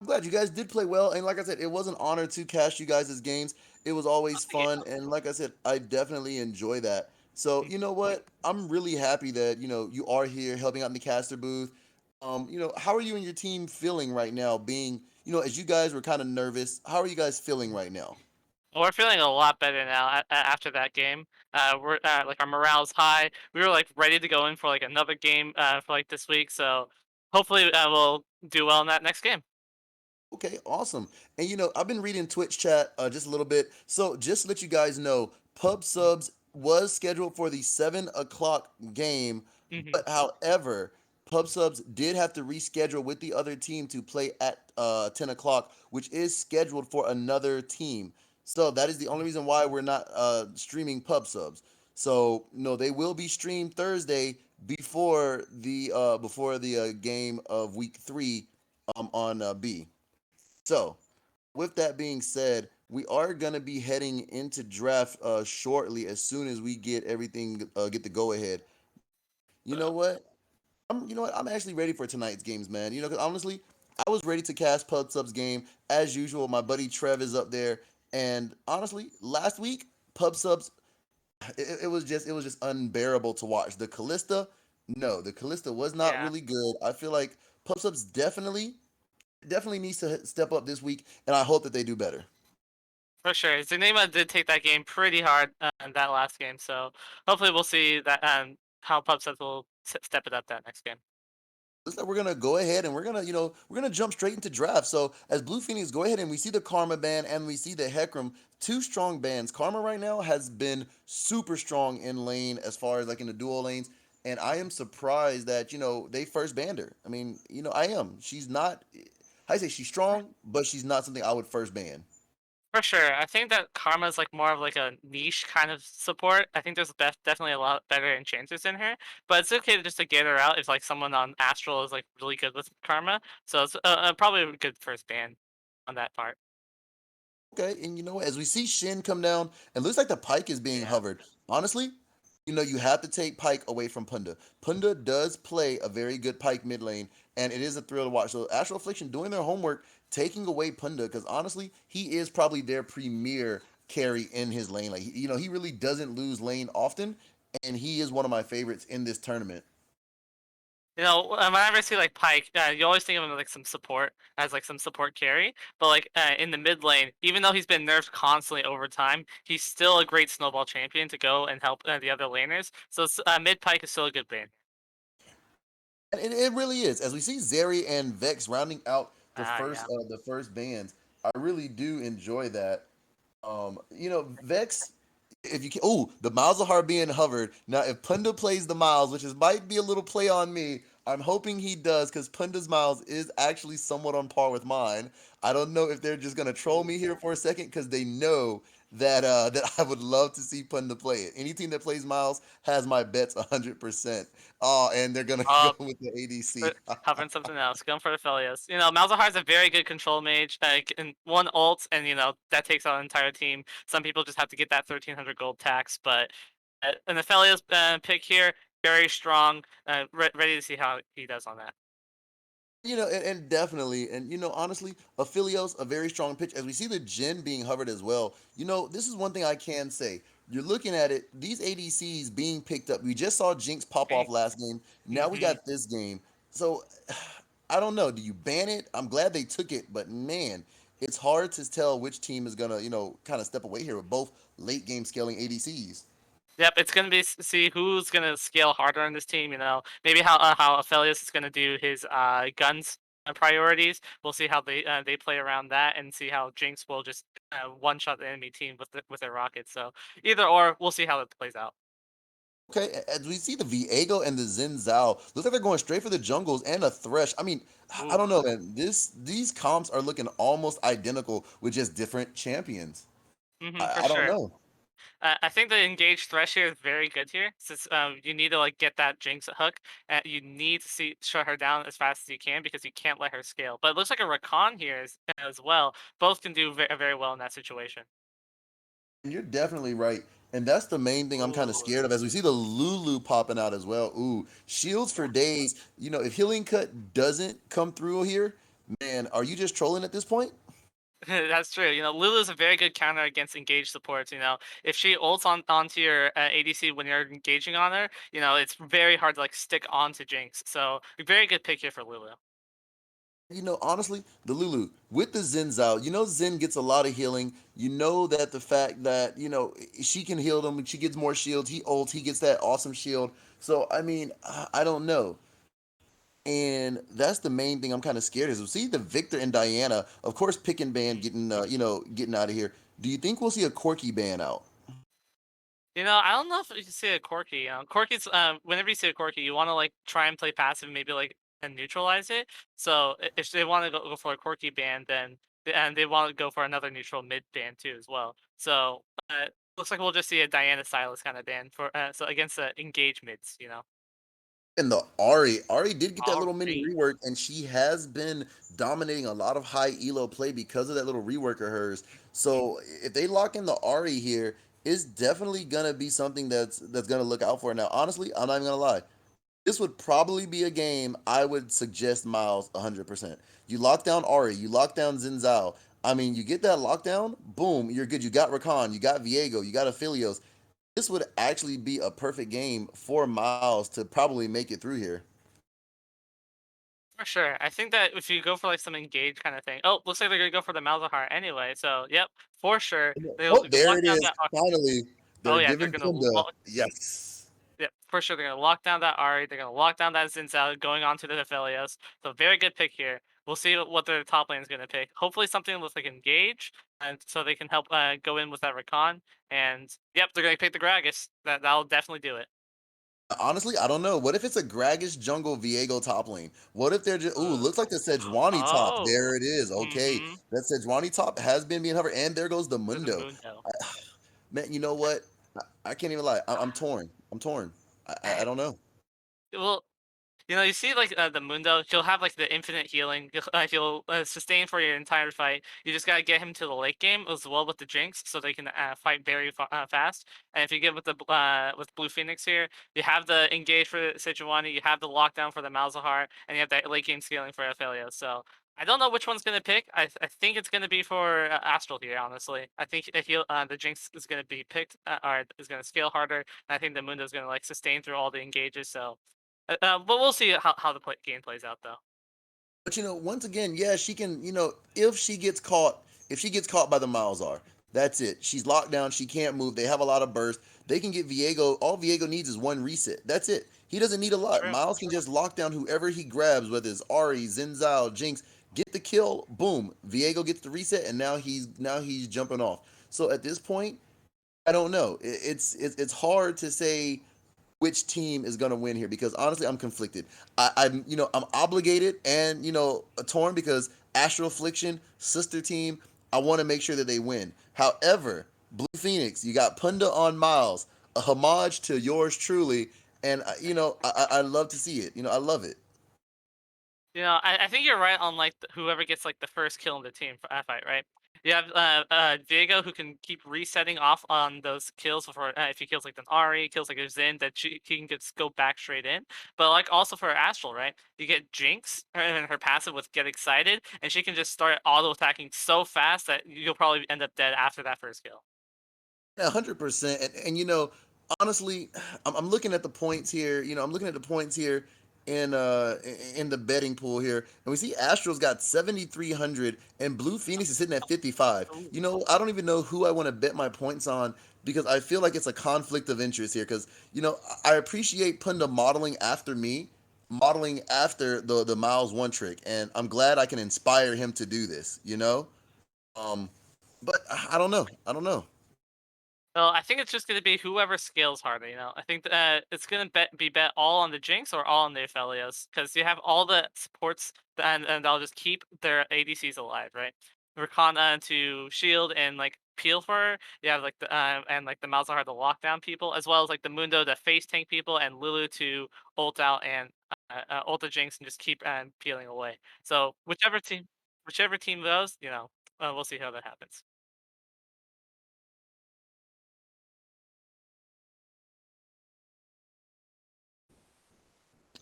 I'm glad you guys did play well, and like I said, it was an honor to cast you guys' games. It was always fun, and like I said, I definitely enjoy that. So you know what? I'm really happy that you are here helping out in the caster booth. How are you and your team feeling right now? Being as you guys were kind of nervous, how are you guys feeling right now? We're feeling a lot better now after that game. We're like our morale's high. We were like ready to go in for like another game for like this week. So hopefully we'll do well in that next game. Okay, awesome. And I've been reading Twitch chat just a little bit. So just to let you guys know, Pub Subs was scheduled for the 7 o'clock game, Hmm. but however, Pub Subs did have to reschedule with the other team to play at 10 o'clock, which is scheduled for another team. So that is the only reason why we're not streaming Pub Subs. So no, they will be streamed Thursday before the game of week 3 on B. So, with that being said, we are gonna be heading into draft shortly as soon as we get everything get the go ahead. You know what? I'm actually ready for tonight's games, man. Because honestly, I was ready to cast Pud Sub's game as usual. My buddy Trev is up there, and honestly, last week Pub Subs it was just unbearable to watch. The Callista, no, the Callista was not Yeah, really good. I feel like Pub Subs definitely needs to step up this week, and I hope that they do better. for sure. Zanema did take that game pretty hard in that last game. So hopefully we'll see that how PubSub will step it up that next game. Looks like we're gonna go ahead and we're gonna jump straight into draft. So as Blue Phoenix go ahead and we see the Karma band and we see the Hecarim, two strong bands. Karma right now has been super strong in lane as far as like in the dual lanes, and I am surprised that they first banned her. I mean, I am. She's not. I say she's strong, but she's not something I would first ban. For sure. I think that Karma is like more of like a niche kind of support. I think there's definitely a lot better enchanters in her, but it's okay to just to get her out if like someone on Astral is like really good with Karma. So it's probably a good first ban on that part. Okay, and as we see Shin come down, it looks like the Pike is being Yeah. hovered. Honestly, you have to take Pike away from Punda. Punda does play a very good Pike mid lane, and it is a thrill to watch. So Astral Affliction doing their homework, taking away Punda, because honestly, he is probably their premier carry in his lane. Like he really doesn't lose lane often, and he is one of my favorites in this tournament. Whenever I see like Pike, you always think of him as like some support, as like some support carry. But like in the mid lane, even though he's been nerfed constantly over time, he's still a great snowball champion to go and help the other laners. So mid Pike is still a good ban. And it really is. As we see Zeri and Vex rounding out the Ah, first yeah. the first bands, I really do enjoy that. Vex, if you can, oh, the Miles of Heart being hovered. Now, if Punda plays the Miles, which is might be a little play on me, I'm hoping he does because Punda's Miles is actually somewhat on par with mine. I don't know if they're just gonna troll me here for a second because they know that I would love to see Punda play it. Any team that plays Miles has my bets 100%. Oh, and they're gonna go Uh, with the ADC. but hovering something else, going for the Felios. Malzahar is a very good control mage. And one ult, and that takes out an entire team. Some people just have to get that 1,300 gold tax, but an Aphelios pick here, very strong. Ready to see how he does on that. And definitely, and honestly, Aphelios, a very strong pitch. As we see the Jin being hovered as well, this is one thing I can say. You're looking at it, these ADCs being picked up. We just saw Jinx pop off last game. Now we Hmm. got this game. So, I don't know. Do you ban it? I'm glad they took it, but man, it's hard to tell which team is gonna, kind of step away here with both late game scaling ADCs. Yep, it's gonna be see who's gonna scale harder on this team. Maybe how Aphelios is gonna do his guns priorities. We'll see how they play around that, and see how Jinx will just one shot the enemy team with their rockets. So either or, we'll see how it plays out. Okay, as we see the Viego and the Xin Zhao, looks like they're going straight for the jungles and a Thresh. I mean, I Ooh, don't know, man. These comps are looking almost identical with just different champions. for I don't sure. know. I think the engaged thresh here is very good here, since you need to like get that Jinx hook. And you need to see shut her down as fast as you can because you can't let her scale. But it looks like a Rakan here as well. Both can do very well in that situation. And you're definitely right. And that's the main thing I'm kind of Ooh, scared of as we see the Lulu popping out as well. Ooh, shields for days. You know, if healing cut doesn't come through here, man, are you just trolling at this point? that's true. Lulu's a very good counter against engaged supports. If she ults onto your ADC when you're engaging on her, it's very hard to like stick onto Jinx. So very good pick here for Lulu. Honestly, the Lulu with the Zin's out, Zen gets a lot of healing. You know that the fact that, she can heal them, she gets more shields, he ults, he gets that awesome shield. So, I mean, I don't know. And that's the main thing I'm kind of scared is we see the Victor and Diana, of course, pick and ban getting, getting out of here. Do you think we'll see a Corky ban out? I don't know if you can see a Corky. Corky's whenever you see a Corky, you want to like try and play passive, maybe like and neutralize it. So if they want to go for a Corky ban, then and they want to go for another neutral mid ban too as well. So looks like we'll just see a Diana Silas kind of ban for so against the engage mids. And the Ari did get that All little mini right. rework, and she has been dominating a lot of high elo play because of that little rework of hers. So if they lock in the Ari here, it's definitely gonna be something that's gonna look out for. Now, honestly, I'm not even gonna lie. This would probably be a game I would suggest Miles 100%. You lock down Ari, you lock down Zinzao. I mean, you get that lockdown, boom, you're good. You got Rakan, you got Viego, you got Aphelios. This would actually be a perfect game for Miles to probably make it through here. For sure. I think that if you go for like some engage kind of thing. Oh, looks like they're gonna go for the Malzahar anyway. So yep, for sure. They'll Oh, there lock it down is. that. Finally, Oh they're yeah, they're giving gonna Punda. lock. Yes. Yeah, for sure. They're gonna lock down that Ari. They're gonna lock down that Zinzao going on to the Aphelios. So very good pick here. We'll see what their top lane is gonna pick. Hopefully something with like engage, and so they can help go in with that Rakan. And yep, they're gonna pick the Gragas. That'll definitely do it. Honestly, I don't know. What if it's a Gragas jungle Viego top lane? What if they're just ooh, Uh, looks like the Sejuani top. oh. There it is. Okay. Mm-hmm. That Sejuani top has been being hovered. And there goes the There's a Mundo. Mundo. I, man, you know what? I can't even lie. I'm torn. I'm torn. I don't know. Well, you see, like the Mundo, he'll have like the infinite healing. He'll sustain for your entire fight. You just gotta get him to the late game as well with the Jinx, so they can fight very fast. And if you get with the with Blue Phoenix here, you have the engage for Sejuani, you have the lockdown for the Malzahar, and you have that late game scaling for Ophelia. So I don't know which one's gonna pick. I think it's gonna be for Astral here. Honestly, I think the Jinx is gonna be picked or is gonna scale harder, and I think the Mundo is gonna like sustain through all the engages. So. But we'll see how the game plays out, though. But once again, yeah, she can. If she gets caught by the Malzar, that's it. She's locked down. She can't move. They have a lot of burst. They can get Viego. All Viego needs is one reset. That's it. He doesn't need a lot. True. Miles can just lock down whoever he grabs, whether it's Ari, Zinzao, Jinx. Get the kill. Boom. Viego gets the reset, and now he's jumping off. So at this point, I don't know. It's hard to say which team is going to win here because honestly I'm conflicted. I'm obligated and torn because Astral Affliction sister team, I want to make sure that they win. However, Blue Phoenix, you got Punda on Miles, a homage to yours truly, and I love to see it. I love it. I think you're right on like whoever gets like the first kill in the team for that fight, right? You have Diego who can keep resetting off on those kills for if he kills like an Ari, kills like a Zin, that he can just go back straight in. But like also for Astral, right? You get Jinx and her passive with Get Excited, and she can just start auto attacking so fast that you'll probably end up dead after that first kill. 100%. And honestly, I'm looking at the points here. I'm looking at the points here in the betting pool here, and we see Astros got 7,300, and Blue Phoenix is sitting at 55. Ooh. I don't even know who I want to bet my points on because I feel like it's a conflict of interest here. Because I appreciate Punda modeling after me, modeling after the Miles one trick, and I'm glad I can inspire him to do this. Um, but I don't know. I don't know. Well, I think it's just gonna be whoever scales harder. I think it's gonna be bet all on the Jinx or all on the Aphelios because you have all the supports and they'll just keep their ADCs alive, right? Rakan to shield and like peel for her. You have like the and like the Malzahar to lock down people, as well as like the Mundo to face tank people, and Lulu to ult out and ult the Jinx and just keep peeling away. So whichever team goes, we'll see how that happens.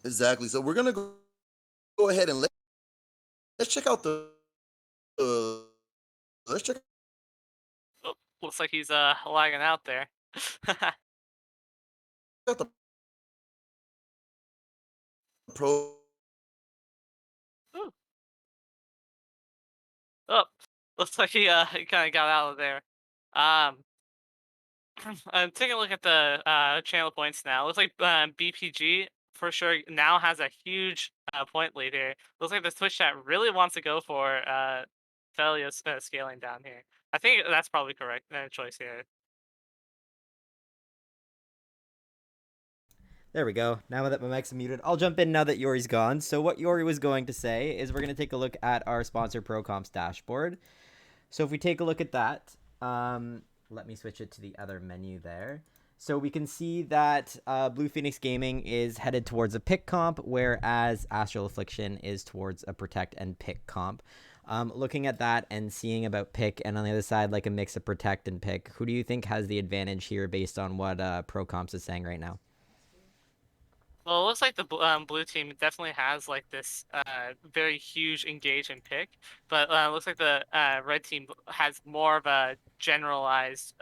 Exactly. So we're gonna go ahead and let's check out the uh, let's check Oh, looks like he's lagging out there. out the pro. Ooh. Oh, looks like he kind of got out of there. Um, I'm taking a look at the channel points now. Looks like BPG for sure now has a huge point lead here. Looks like the Twitch chat really wants to go for Felius scaling down here. I think that's probably correct choice here. There we go. Now that my mic's muted, I'll jump in now that Yori's gone. So what Yori was going to say is we're going to take a look at our sponsor ProComp's dashboard. So if we take a look at that, let me switch it to the other menu there. So we can see that Blue Phoenix Gaming is headed towards a pick comp, whereas Astral Affliction is towards a protect and pick comp. Looking at that and seeing about pick, and on the other side, like a mix of protect and pick, who do you think has the advantage here based on what ProComps is saying right now? Well, it looks like the blue team definitely has like this very huge engagement pick, but it looks like the red team has more of a generalized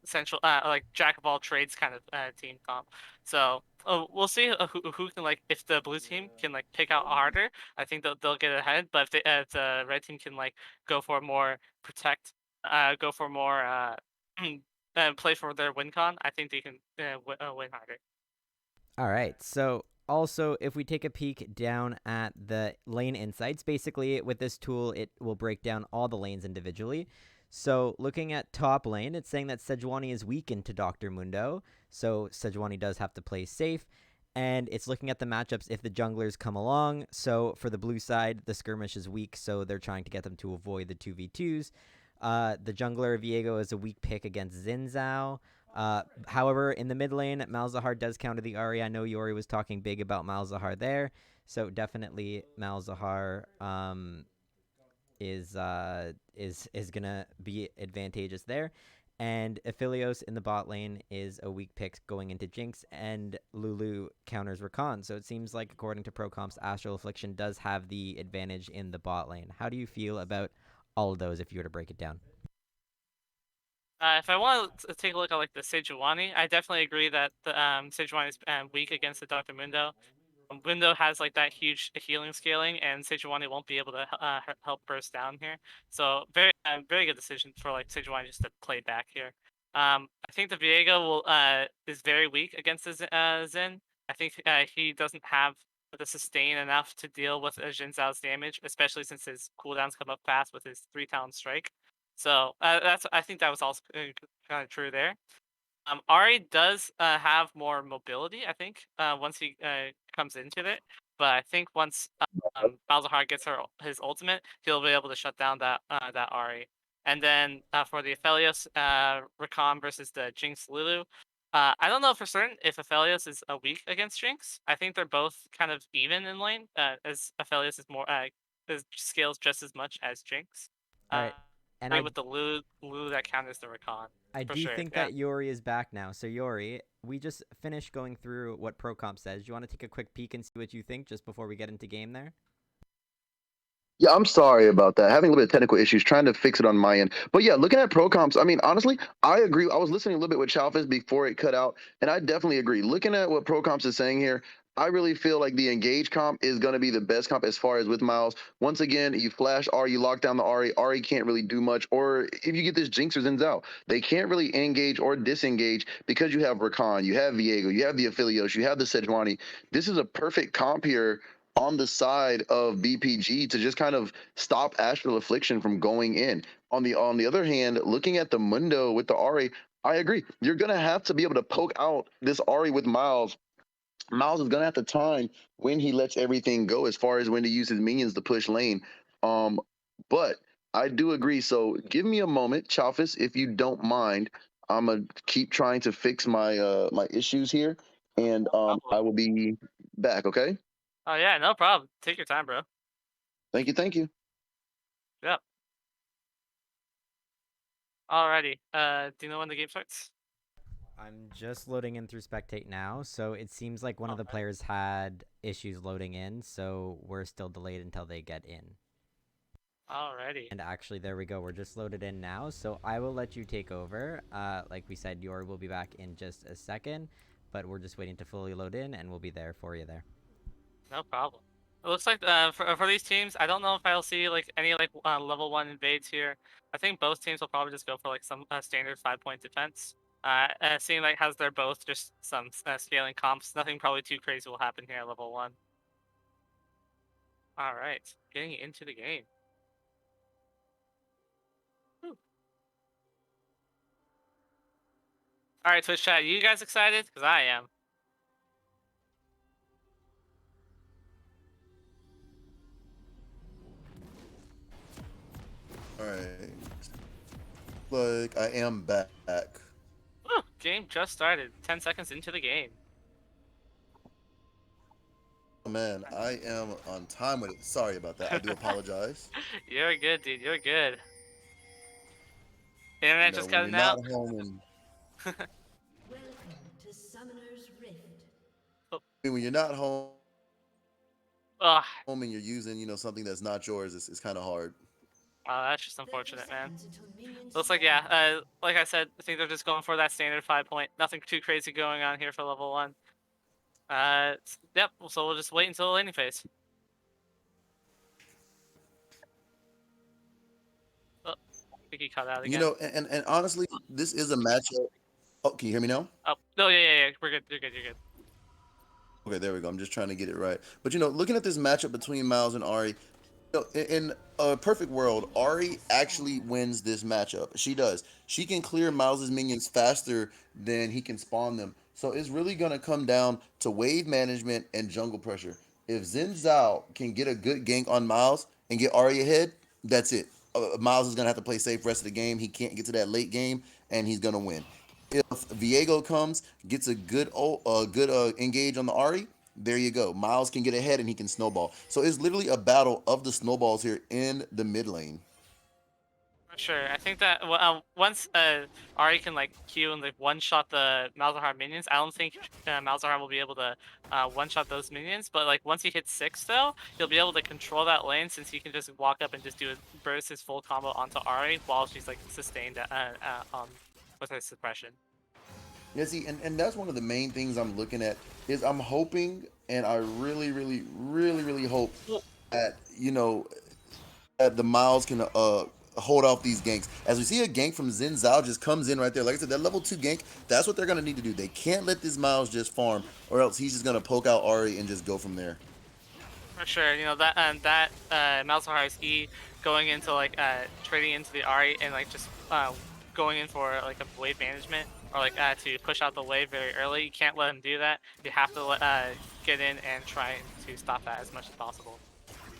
central like jack of all trades kind of team comp. So we'll see who can like if the blue team can like pick out harder. I think they'll get ahead, but if the red team can like go for more protect, go for more play for their win con, I think they can win harder. All right. So also, if we take a peek down at the lane insights, basically with this tool, it will break down all the lanes individually. So looking at top lane, it's saying that Sejuani is weakened to Dr. Mundo. So Sejuani does have to play safe. And it's looking at the matchups if the junglers come along. So for the blue side, the skirmish is weak, so they're trying to get them to avoid the 2v2s. The jungler Viego is a weak pick against Xin Zhao. However, in the mid lane, Malzahar does counter the Ahri. I know Yori was talking big about Malzahar there, so definitely Malzahar is gonna be advantageous there. And Aphelios in the bot lane is a weak pick going into Jinx, and Lulu counters Rakan. So it seems like, according to ProComp's, Astral Affliction does have the advantage in the bot lane. How do you feel about all of those if you were to break it down? If I want to take a look at like the Sejuani, I definitely agree that the Sejuani is weak against the Dr. Mundo. Mundo has like that huge healing scaling, and Sejuani won't be able to help burst down here. So very good decision for like Sejuani just to play back here. I think the Viego is very weak against the Xin. I think he doesn't have the sustain enough to deal with Xin Zhao's damage, especially since his cooldowns come up fast with his 3-talent strike. So I think that was also kind of true there. Ari does have more mobility, I think, once he comes into it. But I think once Malzahar gets his ultimate, he'll be able to shut down that Ari. And then for the Aphelios, Rakan versus the Jinx Lulu. I don't know for certain if Aphelios is a weak against Jinx. I think they're both kind of even in lane, as Aphelios is scales just as much as Jinx. All right. And Agree with the Lulu that counters the Rakan. I For do sure, think yeah. that Yori is back now. So Yori, we just finished going through what ProComp says. Do you want to take a quick peek and see what you think just before we get into game there? Yeah, I'm sorry about that. Having a little bit of technical issues, trying to fix it on my end. But yeah, looking at pro comps, I mean, honestly, I agree. I was listening a little bit with Chalfis before it cut out, and I definitely agree. Looking at what pro comps is saying here, I really feel like the engage comp is going to be the best comp as far as with Miles. Once again, you flash Ari, you lock down the Ari. Ari can't really do much. Or if you get this Jinx or Zenzel, they can't really engage or disengage because you have Rakan, you have Viego, you have the Aphelios, you have the Sejuani. This is a perfect comp here on the side of BPG to just kind of stop Astral Affliction from going in. On the other hand, looking at the Mundo with the Ahri, I agree. You're gonna have to be able to poke out this Ari with Miles. Miles is gonna have to time when he lets everything go as far as when to use his minions to push lane. Um, but I do agree. So give me a moment, Chalfis, if you don't mind. I'm gonna keep trying to fix my issues here, and Problem. I will be back. Okay. Oh yeah, no problem. Take your time, bro. Thank you. Thank you. Yep. Alrighty. Do you know when the game starts? I'm just loading in through Spectate now, so it seems like one of the Okay. players had issues loading in, so we're still delayed until they get in. Alrighty. And actually, there we go. We're just loaded in now, so I will let you take over. Like we said, Yor will be back in just a second, but we're just waiting to fully load in, and we'll be there for you there. No problem. It looks like for these teams, I don't know if I'll see like any like level 1 invades here. I think both teams will probably just go for like some standard 5-point defense. Seeing like has they're both just some scaling comps, nothing probably too crazy will happen here at level 1. All right, getting into the game. Whew. All right, Twitch chat, you guys excited? Because I am. All right. Like I am back. Whew, game just started. 10 seconds into the game. Oh, man, I am on time with it. Sorry about that. I do apologize. You're good, dude. You're good. You Internet know, just when you're cutting not out. home and Welcome to Summoner's Rift. when you're not home Ugh. and you're using, something that's not yours, it's kind of hard. Oh, that's just unfortunate, man. Until minions Looks like, yeah, like I said, I think they're just going for that standard 5-point. Nothing too crazy going on here for level 1. Yep, so we'll just wait until the laning phase. Oh, I think he cut out again. And honestly, this is a matchup. Oh, can you hear me now? Oh, no, yeah. We're good. You're good. Okay, there we go. I'm just trying to get it right. But looking at this matchup between Miles and Ari, in a perfect world, Ari actually wins this matchup. She does. She can clear Miles's minions faster than he can spawn them. So it's really gonna come down to wave management and jungle pressure. If Xin Zhao can get a good gank on Miles and get Ari ahead, that's it. Miles is gonna have to play safe rest of the game. He can't get to that late game, and he's gonna win. If Viego comes, gets a good engage on the Ari, there you go. Miles can get ahead and he can snowball. So it's literally a battle of the snowballs here in the mid lane. For sure. I think that once Ari can like Q and like one-shot the Malzahar minions, I don't think Malzahar will be able to one-shot those minions. But like once he hits 6, though, he'll be able to control that lane since he can just walk up and just do a burst his full combo onto Ari while she's like sustained with her suppression. Yeah, see, and that's one of the main things I'm looking at is I'm hoping, and I really, really, really, really hope that that the Miles can hold off these ganks. As we see a gank from Xin Zhao just comes in right there. Like I said, that level 2 gank, that's what they're gonna need to do. They can't let this Miles just farm, or else he's just gonna poke out Ari and just go from there. For sure, that Malzahar's E going into like trading into the Ari and like just going in for like a wave management or like to push out the wave very early. You can't let him do that. You have to get in and try to stop that as much as possible.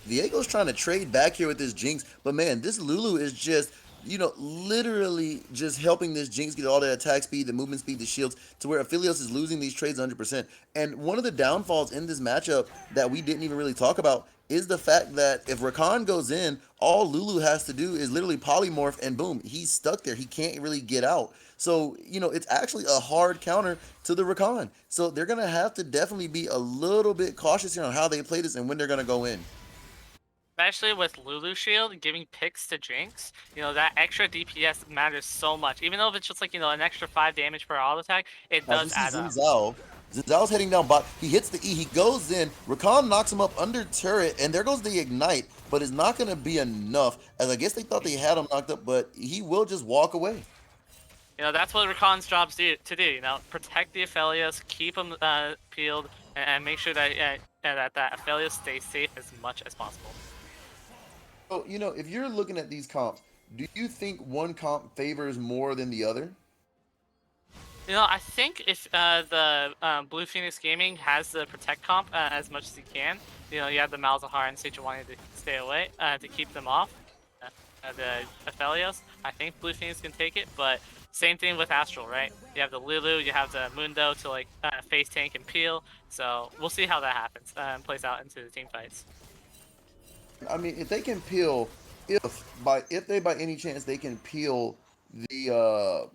Viego's trying to trade back here with this Jinx, but man, this Lulu is just, literally just helping this Jinx get all the attack speed, the movement speed, the shields, to where Aphelios is losing these trades 100%. And one of the downfalls in this matchup that we didn't even really talk about is the fact that if Rakan goes in, all Lulu has to do is literally polymorph and boom, he's stuck there. He can't really get out. So, it's actually a hard counter to the Rakan. So they're going to have to definitely be a little bit cautious here on how they play this and when they're going to go in. Especially with Lulu Shield giving picks to Jinx, that extra DPS matters so much. Even though if it's just like, an extra 5 damage per auto attack, it does add up. Xin Zhao's heading down bot. He hits the E. He goes in. Rakan knocks him up under turret, and there goes the ignite. But it's not going to be enough, as I guess they thought they had him knocked up, but he will just walk away. That's what Rakan's job's to do. Protect the Aphelios, keep him peeled, and make sure that that Aphelios stays safe as much as possible. So, if you're looking at these comps, do you think one comp favors more than the other? You know, I think if the Blue Phoenix Gaming has the protect comp as much as he can, you know, you have the Malzahar and Sejuani to stay away, to keep them off. The Aphelios, I think Blue Phoenix can take it, but same thing with Astral, right? You have the Lulu, you have the Mundo to like face tank and peel. So we'll see how that happens and plays out into the team fights. I mean, if they can peel, if they by any chance they can peel the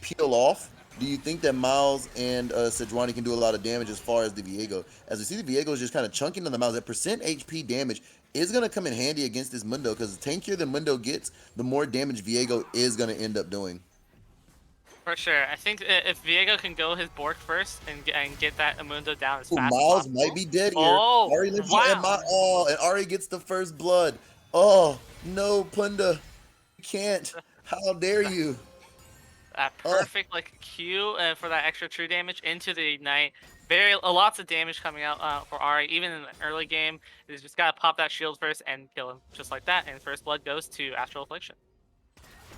peel off, do you think that Miles and Sejuani can do a lot of damage as far as the Viego? As we see, the Viego is just kind of chunking on the Miles. That percent HP damage is gonna come in handy against this Mundo because the tankier the Mundo gets, the more damage Viego is gonna end up doing. For sure. I think if Viego can go his Bork first and get that Amundo down as Ooh, fast as Miles possible. might be dead here. Oh, Ari lives wow. and Ari gets the first blood. Oh no, Punda, you can't. How dare you? That perfect like Q for that extra true damage into the Ignite. Lots of damage coming out for Ari, even in the early game. He's just gotta pop that shield first and kill him just like that, and first blood goes to Astral Affliction.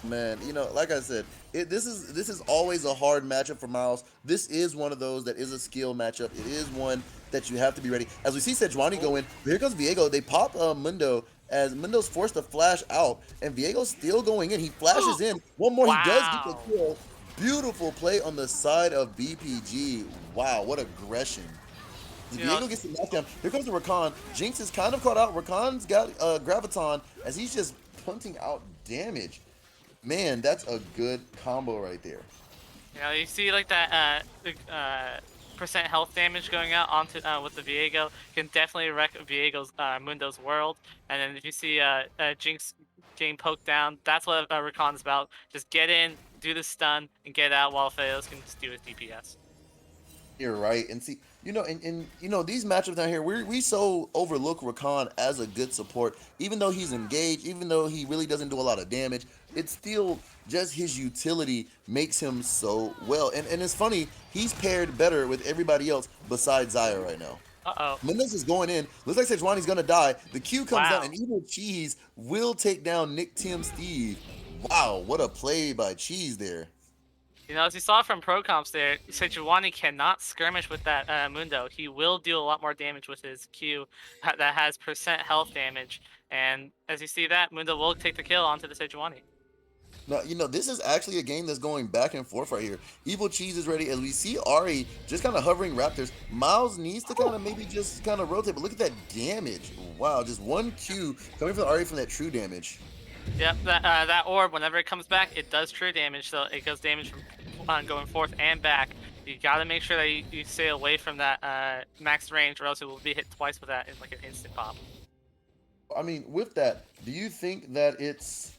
Man, like I said, this is always a hard matchup for Miles. This is one of those that is a skill matchup. It is one that you have to be ready. As we see Sejuani go in, here comes Viego. They pop Mundo as Mundo's forced to flash out, and Viego's still going in. He flashes in. One more, he does get the Wow. kill. Beautiful play on the side of BPG. Wow, what aggression. Viego gets the knockdown. Here comes the Rakan. Jinx is kind of caught out. Rakan's got Graviton as he's just punting out damage. Man, that's a good combo right there. You know, you see like that percent health damage going out onto with the Viego can definitely wreck Viego's Mundo's world. And then if you see Jinx getting poked down, that's what Rakan's about. Just get in, do the stun, and get out while Theos can just do his DPS. You're right. And see, these matchups down here, we so overlook Rakan as a good support. Even though he's engaged, even though he really doesn't do a lot of damage, it's still just his utility makes him so well. And it's funny, he's paired better with everybody else besides Xayah right now. Uh-oh. Mendes is going in. Looks like Sejuani's gonna die. The Q comes Wow. down, and Evil Cheese will take down Nick Tim Steve. Wow, what a play by Cheese there. You know, as you saw from pro comps there, Sejuani cannot skirmish with that Mundo. He will do a lot more damage with his Q that has percent health damage. And as you see that, Mundo will take the kill onto the Sejuani. Now, this is actually a game that's going back and forth right here. Evil Cheese is ready as we see Ari just kind of hovering Raptors. Miles needs to kind of maybe just kind of rotate, but look at that damage. Wow, just one Q coming from Ari from that true damage. Yep, that orb, whenever it comes back, it does true damage, so it goes damage from going forth and back. You gotta make sure that you stay away from that max range, or else it will be hit twice with that in like an instant pop. I mean, with that, do you think that it's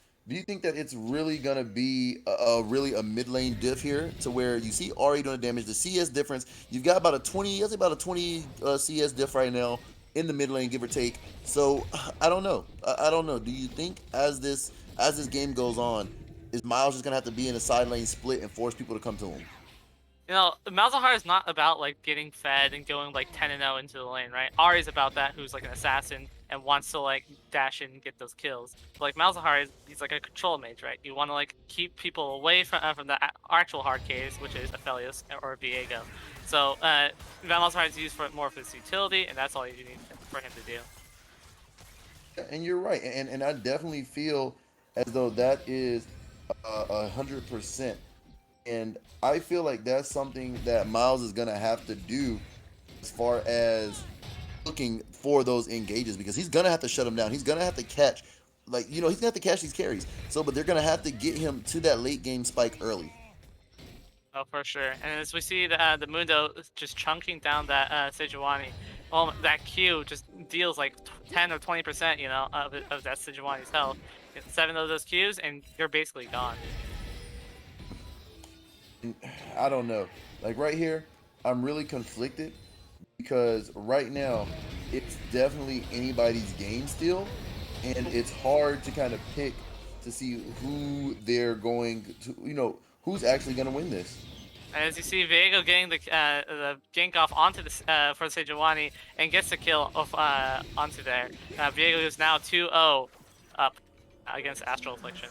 really gonna be really a mid lane diff here, to where you see Ari doing damage, the CS difference? You've got about a 20, I'd say about a 20 CS diff right now in the mid lane, give or take. So I don't know. I don't know. Do you think as this game goes on, is Miles just gonna have to be in a side lane split and force people to come to him? You know, Malzahar is not about like getting fed and going like 10-0 into the lane, right? Ari's about that, who's like an assassin and wants to like dash in and get those kills. But like Malzahar he's like a control mage, right? You want to like keep people away from the actual hard case, which is Aphelios or Viego. So Malzahar is used for more of his utility, and that's all you need for him to do. And you're right, and I definitely feel as though that is 100%. And I feel like that's something that Miles is gonna have to do as far as looking for those engages, because he's gonna have to shut him down. He's gonna have to catch, he's gonna have to catch these carries. So, but they're gonna have to get him to that late game spike early. Oh, for sure. And as we see the Mundo just chunking down that Sejuani, that Q just deals like 10 or 20%, you know, of that Sejuani's health. Get 7 of those Qs, and you're basically gone. I don't know. Like right here, I'm really conflicted because right now it's definitely anybody's game still, and it's hard to kind of pick to see who they're going to, who's actually going to win this. And as you see, Viego getting the gank off onto the for Sejuani and gets the kill off onto there. Viego is now 2-0 up against Astral Affliction.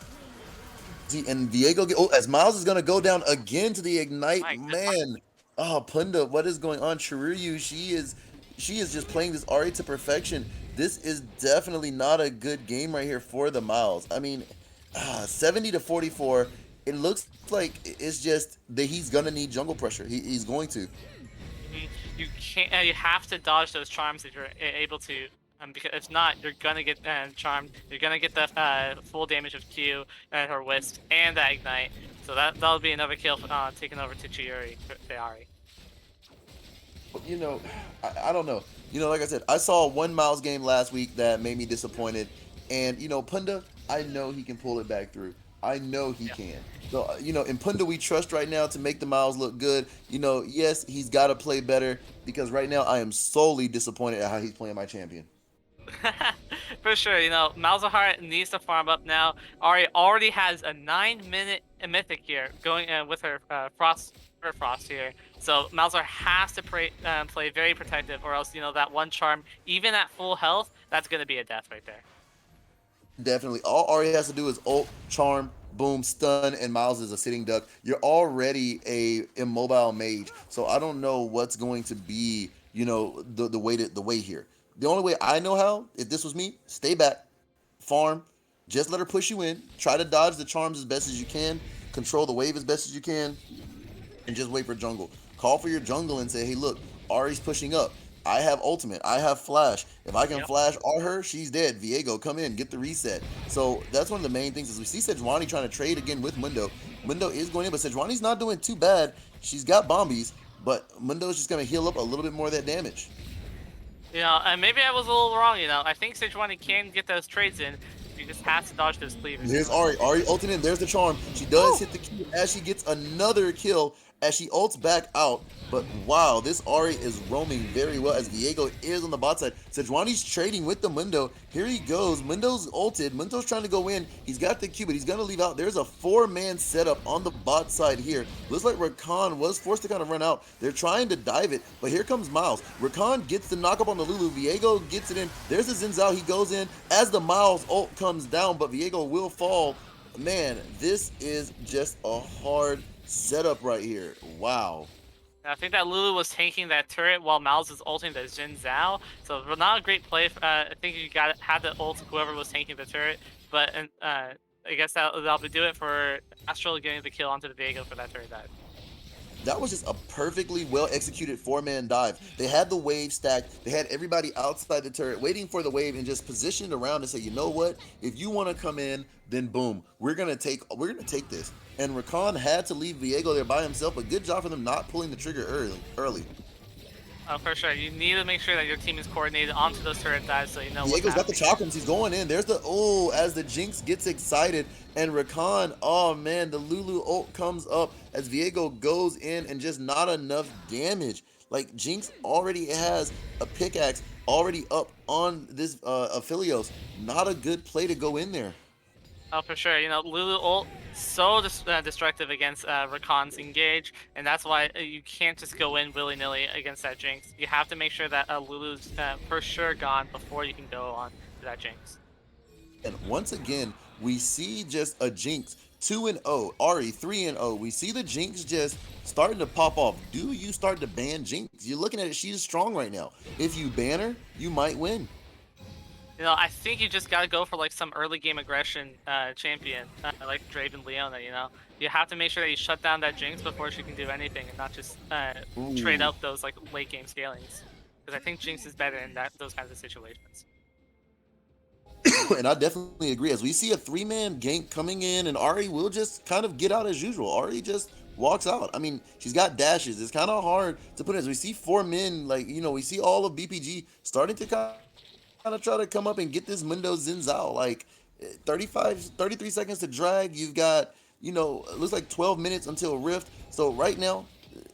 and Viego as Miles is gonna go down again to the ignite. My Man, oh Punda, what is going on? Shiryu, she is just playing this Ari to perfection. This is definitely not a good game right here for the Miles. I mean, 70 to 44. It looks like it's just that he's gonna need jungle pressure. He's going to. You can't. You have to dodge those charms if you're able to. Because if not, you're gonna get charmed. You're gonna get the full damage of Q and her wisp and that ignite. So that'll be another kill taken over to Chiuri Ari. You know, I don't know. You know, like I said, I saw one Miles game last week that made me disappointed, and you know, Punda, I know he can pull it back through. I know he can. So you know, in Punda we trust right now to make the Miles look good. You know, yes, he's got to play better because right now I am solely disappointed at how he's playing my champion. For sure, you know, Malzahar needs to farm up now. Ari already has a 9-minute mythic here going with her frost here. So Malzahar has to play very protective, or else, you know, that one charm, even at full health, that's going to be a death right there. Definitely. All Ari has to do is ult, charm, boom, stun, and Miles is a sitting duck. You're already a immobile mage. So I don't know what's going to be, you know, the way here. The only way I know how, if this was me, stay back, farm, just let her push you in, try to dodge the charms as best as you can, control the wave as best as you can, and just wait for jungle. Call for your jungle and say, hey, look, Ari's pushing up. I have ultimate. I have flash. If I can flash or her, she's dead. Viego, come in, get the reset. So that's one of the main things is we see Sejuani trying to trade again with Mundo. Mundo is going in, but Sejuani's not doing too bad. She's got bombies, but Mundo's just going to heal up a little bit more of that damage. You know, and maybe I was a little wrong, you know. I think Sejuani can get those trades in. You just have to dodge those cleavers. There's Ari. Ari ulting in. There's the charm. She does hit the Q as she gets another kill as she ults back out. But wow, this Ari is roaming very well as Viego is on the bot side. Sejuani's trading with the Mundo. Here he goes. Mundo's ulted. Mundo's trying to go in. He's got the Q, but he's going to leave out. There's a 4-man setup on the bot side here. Looks like Rakan was forced to kind of run out. They're trying to dive it, but here comes Miles. Rakan gets the knock up on the Lulu. Viego gets it in. There's the Xin Zhao. He goes in as the Miles ult comes down, but Viego will fall. Man, this is just a hard setup right here. Wow. I think that Lulu was tanking that turret while Miles is ulting the Xin Zhao. So not a great play. I think you got to have the ult whoever was tanking the turret. But I guess that'll do it for Astral getting the kill onto the Viego for that turret dive. That was just a perfectly well executed 4-man dive. They had the wave stacked. They had everybody outside the turret waiting for the wave and just positioned around and say, you know what? If you want to come in, then boom, we're gonna take this. And Rakan had to leave Viego there by himself, but good job for them not pulling the trigger early. Oh, for sure. You need to make sure that your team is coordinated onto those turret dives so you know what's Viego's got the happening. chakrams. He's going in. There's the as the Jinx gets excited, and Rakan, oh man, the Lulu ult comes up as Viego goes in and just not enough damage. Like Jinx already has a pickaxe already up on this Aphelios. Not a good play to go in there. Oh, for sure. You know, Lulu ult so destructive against Rakan's engage, and that's why you can't just go in willy-nilly against that Jinx. You have to make sure that Lulu's for sure gone before you can go on to that Jinx. And once again, we see just a Jinx 2-0, Ari 3-0. We see the Jinx just starting to pop off. Do you start to ban Jinx? You're looking at it, she's strong right now. If you ban her, you might win. You know, I think you just gotta go for like some early game aggression champion, like Draven Leona. You know, you have to make sure that you shut down that Jinx before she can do anything, and not just trade up those like late game scalings. Because I think Jinx is better in those kinds of situations. And I definitely agree. As we see a 3-man gank coming in, and Ari will just kind of get out as usual. Ari just walks out. I mean, she's got dashes. It's kind of hard to put it. As we see 4 men, like, you know, we see all of BPG starting to kind of try to come up and get this Mundo Xin Zhao. Like 33 seconds to drag. You've got, you know, it looks like 12 minutes until Rift. So right now,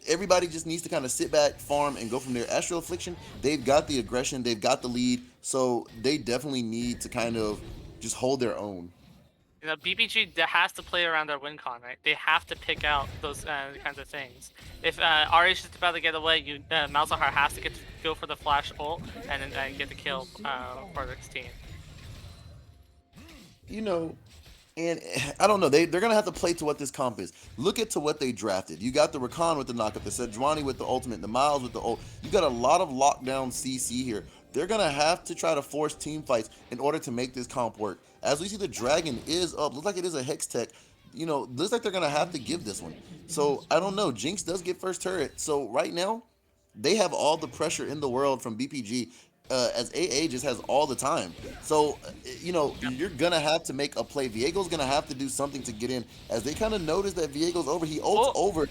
everybody just needs to kind of sit back, farm, and go from there. Astral Affliction, they've got the aggression, they've got the lead, so they definitely need to kind of just hold their own. You know, BPG has to play around their win con, right? They have to pick out those kinds of things. If Ari's just about to get away, Malzahar has to go for the flash ult and then get the kill for his team. You know, And I don't know. They're gonna have to play to what this comp is. Look at to what they drafted. You got the Rakan with the knockup, the Sejuani with the ultimate, the Miles with the ult. You got a lot of lockdown CC here. They're gonna have to try to force team fights in order to make this comp work. As we see, the dragon is up. Looks like it is a hex tech. Looks like they're gonna have to give this one. So I don't know. Jinx does get first turret. So right now, they have all the pressure in the world from BPG, as AA just has all the time. So, you're going to have to make a play. Viego's going to have to do something to get in. As they kind of notice that Viego's over, he ults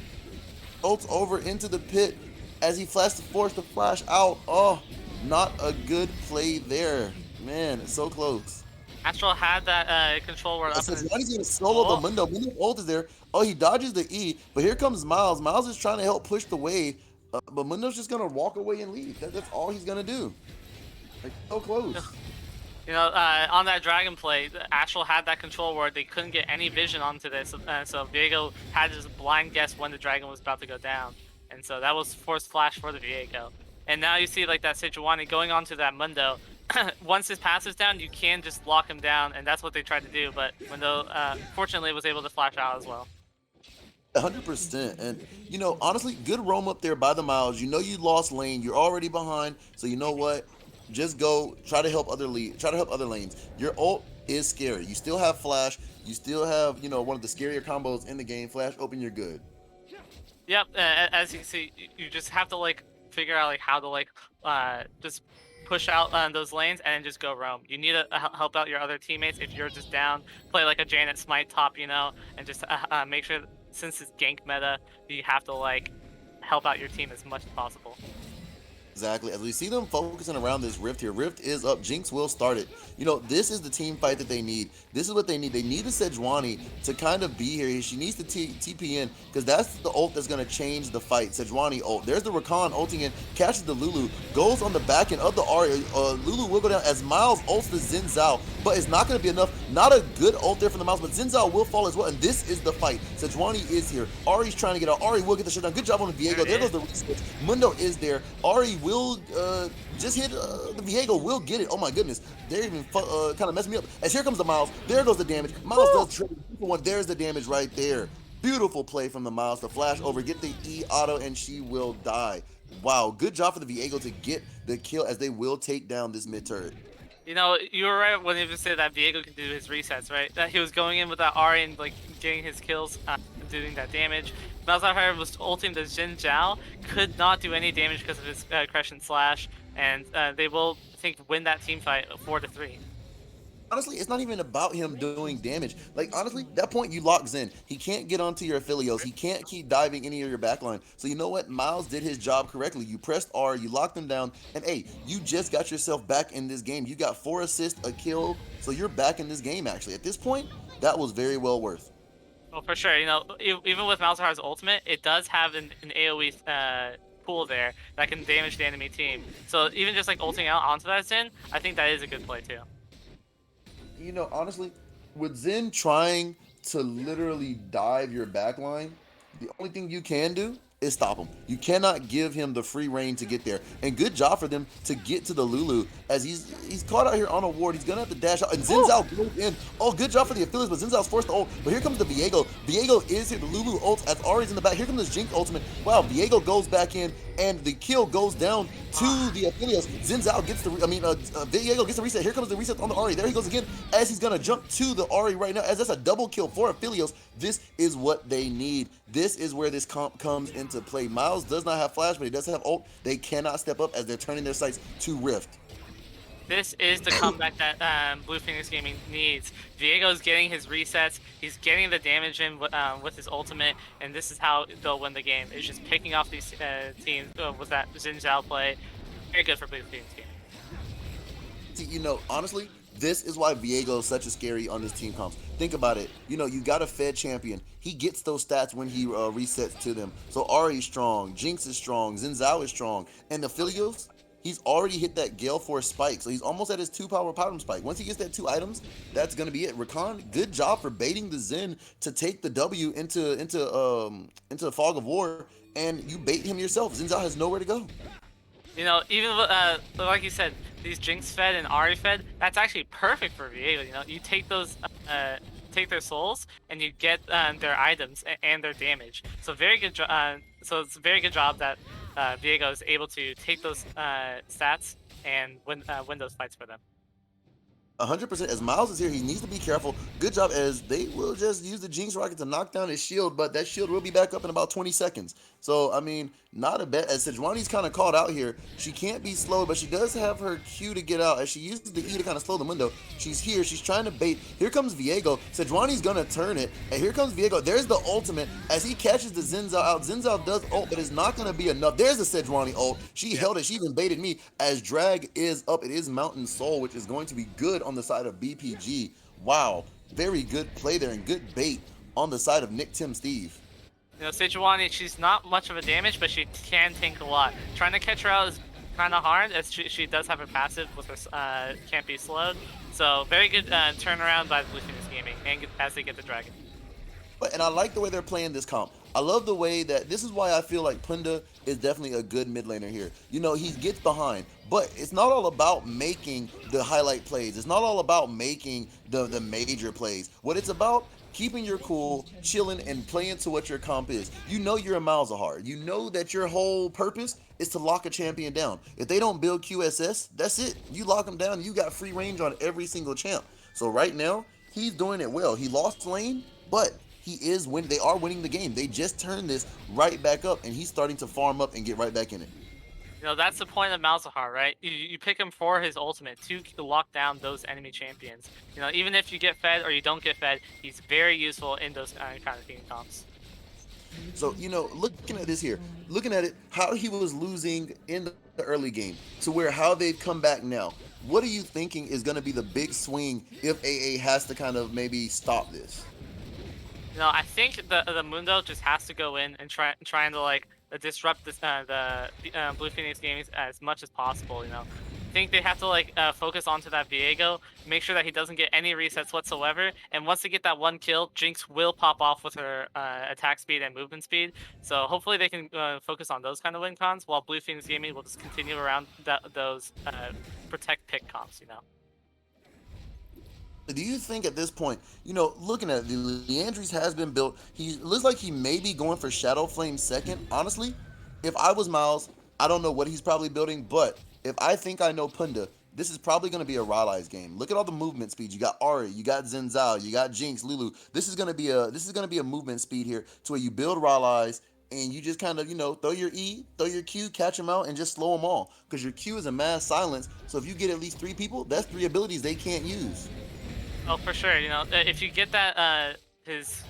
over into the pit as he flashes to force the flash out. Oh, not a good play there. Man, it's so close. Astral had that control word up. He's going to solo the Mundo. Mundo's ult is there. Oh, he dodges the E, but here comes Miles. Miles is trying to help push the wave, but Mundo's just going to walk away and leave. That's all he's going to do. Like, so close. On that dragon play, Astral had that control word. They couldn't get any vision onto this, so Viego had to just blind guess when the dragon was about to go down, and so that was forced flash for the Viego. And now you see like that Sejuani going onto that Mundo. Once his passive's down, you can just lock him down, and that's what they tried to do. But Mundo, fortunately, was able to flash out as well. 100%. And, honestly, good roam up there by the Miles. You lost lane. You're already behind. So you know what? Just go try to help other lanes. Your ult is scary. You still have flash. You still have, one of the scarier combos in the game. Flash open, you're good. Yep. As you can see, you just have to figure out how to just push out those lanes and just go roam. You need to help out your other teammates if you're just down. Play like a Janet Smite top, and just make sure, since it's gank meta, you have to help out your team as much as possible. Exactly. As we see them focusing around this Rift here, Rift is up. Jinx will start it. This is the team fight that they need. This is what they need. They need a Sejuani to kind of be here. She needs to TP in, because that's the ult that's going to change the fight. Sejuani ult. There's the Rakan ulting in, catches the Lulu, goes on the back end of the Ahri. Lulu will go down as Miles ults the Xin Zhao, but it's not going to be enough. Not a good ult there from the Miles, but Xin Zhao will fall as well, and this is the fight. Sejuani is here. Ahri's trying to get out. Ahri will get the shit done. Good job on the Viego. There goes the research. Mundo is there. Ahri will just hit the Viego, will get it. Oh my goodness, they're even kind of messing me up. As here comes the Miles, there goes the damage. Miles does triple one. There's the damage right there. Beautiful play from the Miles to flash over, get the E auto, and she will die. Wow, good job for the Viego to get the kill, as they will take down this mid turret. You were right when you said that Viego can do his resets, right? That he was going in with that Ahri and getting his kills, doing that damage. Malzahar was ulting the Xin Zhao, could not do any damage because of his Crescent Slash, and they will, I think, win that team fight 4-3. Honestly, it's not even about him doing damage. Honestly, that point you lock Zen. He can't get onto your Aphelios. He can't keep diving any of your backline. So you know what? Miles did his job correctly. You pressed R, you locked him down, and hey, you just got yourself back in this game. You got 4 assists, a kill, so you're back in this game, actually. At this point, that was very well worth. Well, for sure. Even with Malzahar's ultimate, it does have an AoE pool there that can damage the enemy team. So even just ulting out onto that Zen, I think that is a good play too. Honestly, with Zen trying to literally dive your backline, the only thing you can do is stop him. You cannot give him the free reign to get there. And good job for them to get to the Lulu, as he's caught out here on a ward. He's gonna have to dash out, and Xin Zhao goes in. Oh, good job for the Affiliates, but Xin Zhao's forced to ult. But here comes the Viego. Viego is here. The Lulu ults as Ahri's in the back. Here comes the Jinx ultimate. Wow, Viego goes back in, and the kill goes down to the Affiliates. Xin Zhao gets Viego gets the reset. Here comes the reset on the Ahri. There he goes again, as he's gonna jump to the Ahri right now, as that's a double kill for Affiliates. This is what they need. This is where this comp comes into play. Miles does not have flash, but he does have ult. They cannot step up as they're turning their sights to Rift. This is the comeback that Blue Phoenix Gaming needs. Viego's getting his resets. He's getting the damage in with his ultimate, and this is how they'll win the game. It's just picking off these teams with that Xin Zhao play. Very good for Blue Phoenix Gaming. See, honestly, this is why Viego is such a scary on this team comps. Think about it. You got a Fed champion. He gets those stats when he resets to them. So Ahri's strong, Jinx is strong, Xin Zhao is strong, and the Philios, he's already hit that Gale Force spike, so he's almost at his 2-power item spike. Once he gets that 2 items, that's gonna be it. Rakan, good job for baiting the Zen to take the W into the Fog of War, and you bait him yourself. Xin Zhao has nowhere to go. Even like you said, these Jinx fed and Ahri fed, that's actually perfect for Viego. You take those take their souls and you get their items and their damage. So very good. So it's a very good job that Viego is able to take those stats and win those fights for them. 100%. As Miles is here, he needs to be careful. Good job, as they will just use the Jinx Rocket to knock down his shield, but that shield will be back up in about 20 seconds. So, I mean, not a bad. As Sejuani's kind of called out here, she can't be slowed, but she does have her Q to get out. As she uses the E to kind of slow the window, she's here. She's trying to bait. Here comes Viego. Sejuani's going to turn it, and here comes Viego. There's the ultimate. As he catches the Xin Zhao out, Xin Zhao does ult, but it's not going to be enough. There's the Sejuani ult. She held it. She even baited me. As drag is up, it is Mountain Soul, which is going to be good on the side of BPG. Wow, very good play there and good bait on the side of Nick Tim Steve. You know, Sejuani, she's not much of a damage, but she can tank a lot. Trying to catch her out is kind of hard, as she does have her passive with her can't be slowed. So very good turnaround by Blue Phoenix Gaming, and as they get the dragon. And I like the way they're playing this comp. I love the way that this is why I feel like Punda is definitely a good mid laner here. You know, he gets behind, but it's not all about making the highlight plays. It's not all about making the major plays. What it's about, keeping your cool, chilling, and playing to what your comp is. You know you're a Malzahar. You know that your whole purpose is to lock a champion down. If they don't build QSS, that's it. You lock them down, you got free range on every single champ. So right now, he's doing it well. He lost lane, but he is winning. They are winning the game. They just turned this right back up, and he's starting to farm up and get right back in it. You know, that's the point of Malzahar, right? You pick him for his ultimate to lock down those enemy champions. You know, even if you get fed or you don't get fed, he's very useful in those kind of team comps. So, you know, looking at this here, looking at it, how he was losing in the early game to where how they've come back now. What are you thinking is going to be the big swing if AA has to kind of maybe stop this? You know, I think the Mundo just has to go in and trying to like disrupt this, the Blue Phoenix Gaming as much as possible. You know, I think they have to like focus onto that Viego, make sure that he doesn't get any resets whatsoever. And once they get that one kill, Jinx will pop off with her attack speed and movement speed. So hopefully they can focus on those kind of win cons, while Blue Phoenix Gaming will just continue around those protect pick comps. You know. Do you think at this point, you know, looking at it, the Leandries has been built. He looks like he may be going for Shadow Flame second. Honestly, if I was Miles, I don't know what he's probably building, but if I think I know Punda, this is probably going to be a Rylai's game. Look at all the movement speed. You got Ari, you got Xin Zhao, you got Jinx, Lulu. This is going to be a movement speed here to where you build Rylai's and you just kind of, you know, throw your E, throw your Q, catch them out, and just slow them all. Because your Q is a mass silence, so if you get at least 3 people, that's 3 abilities they can't use. Oh, for sure. You know, if you get that his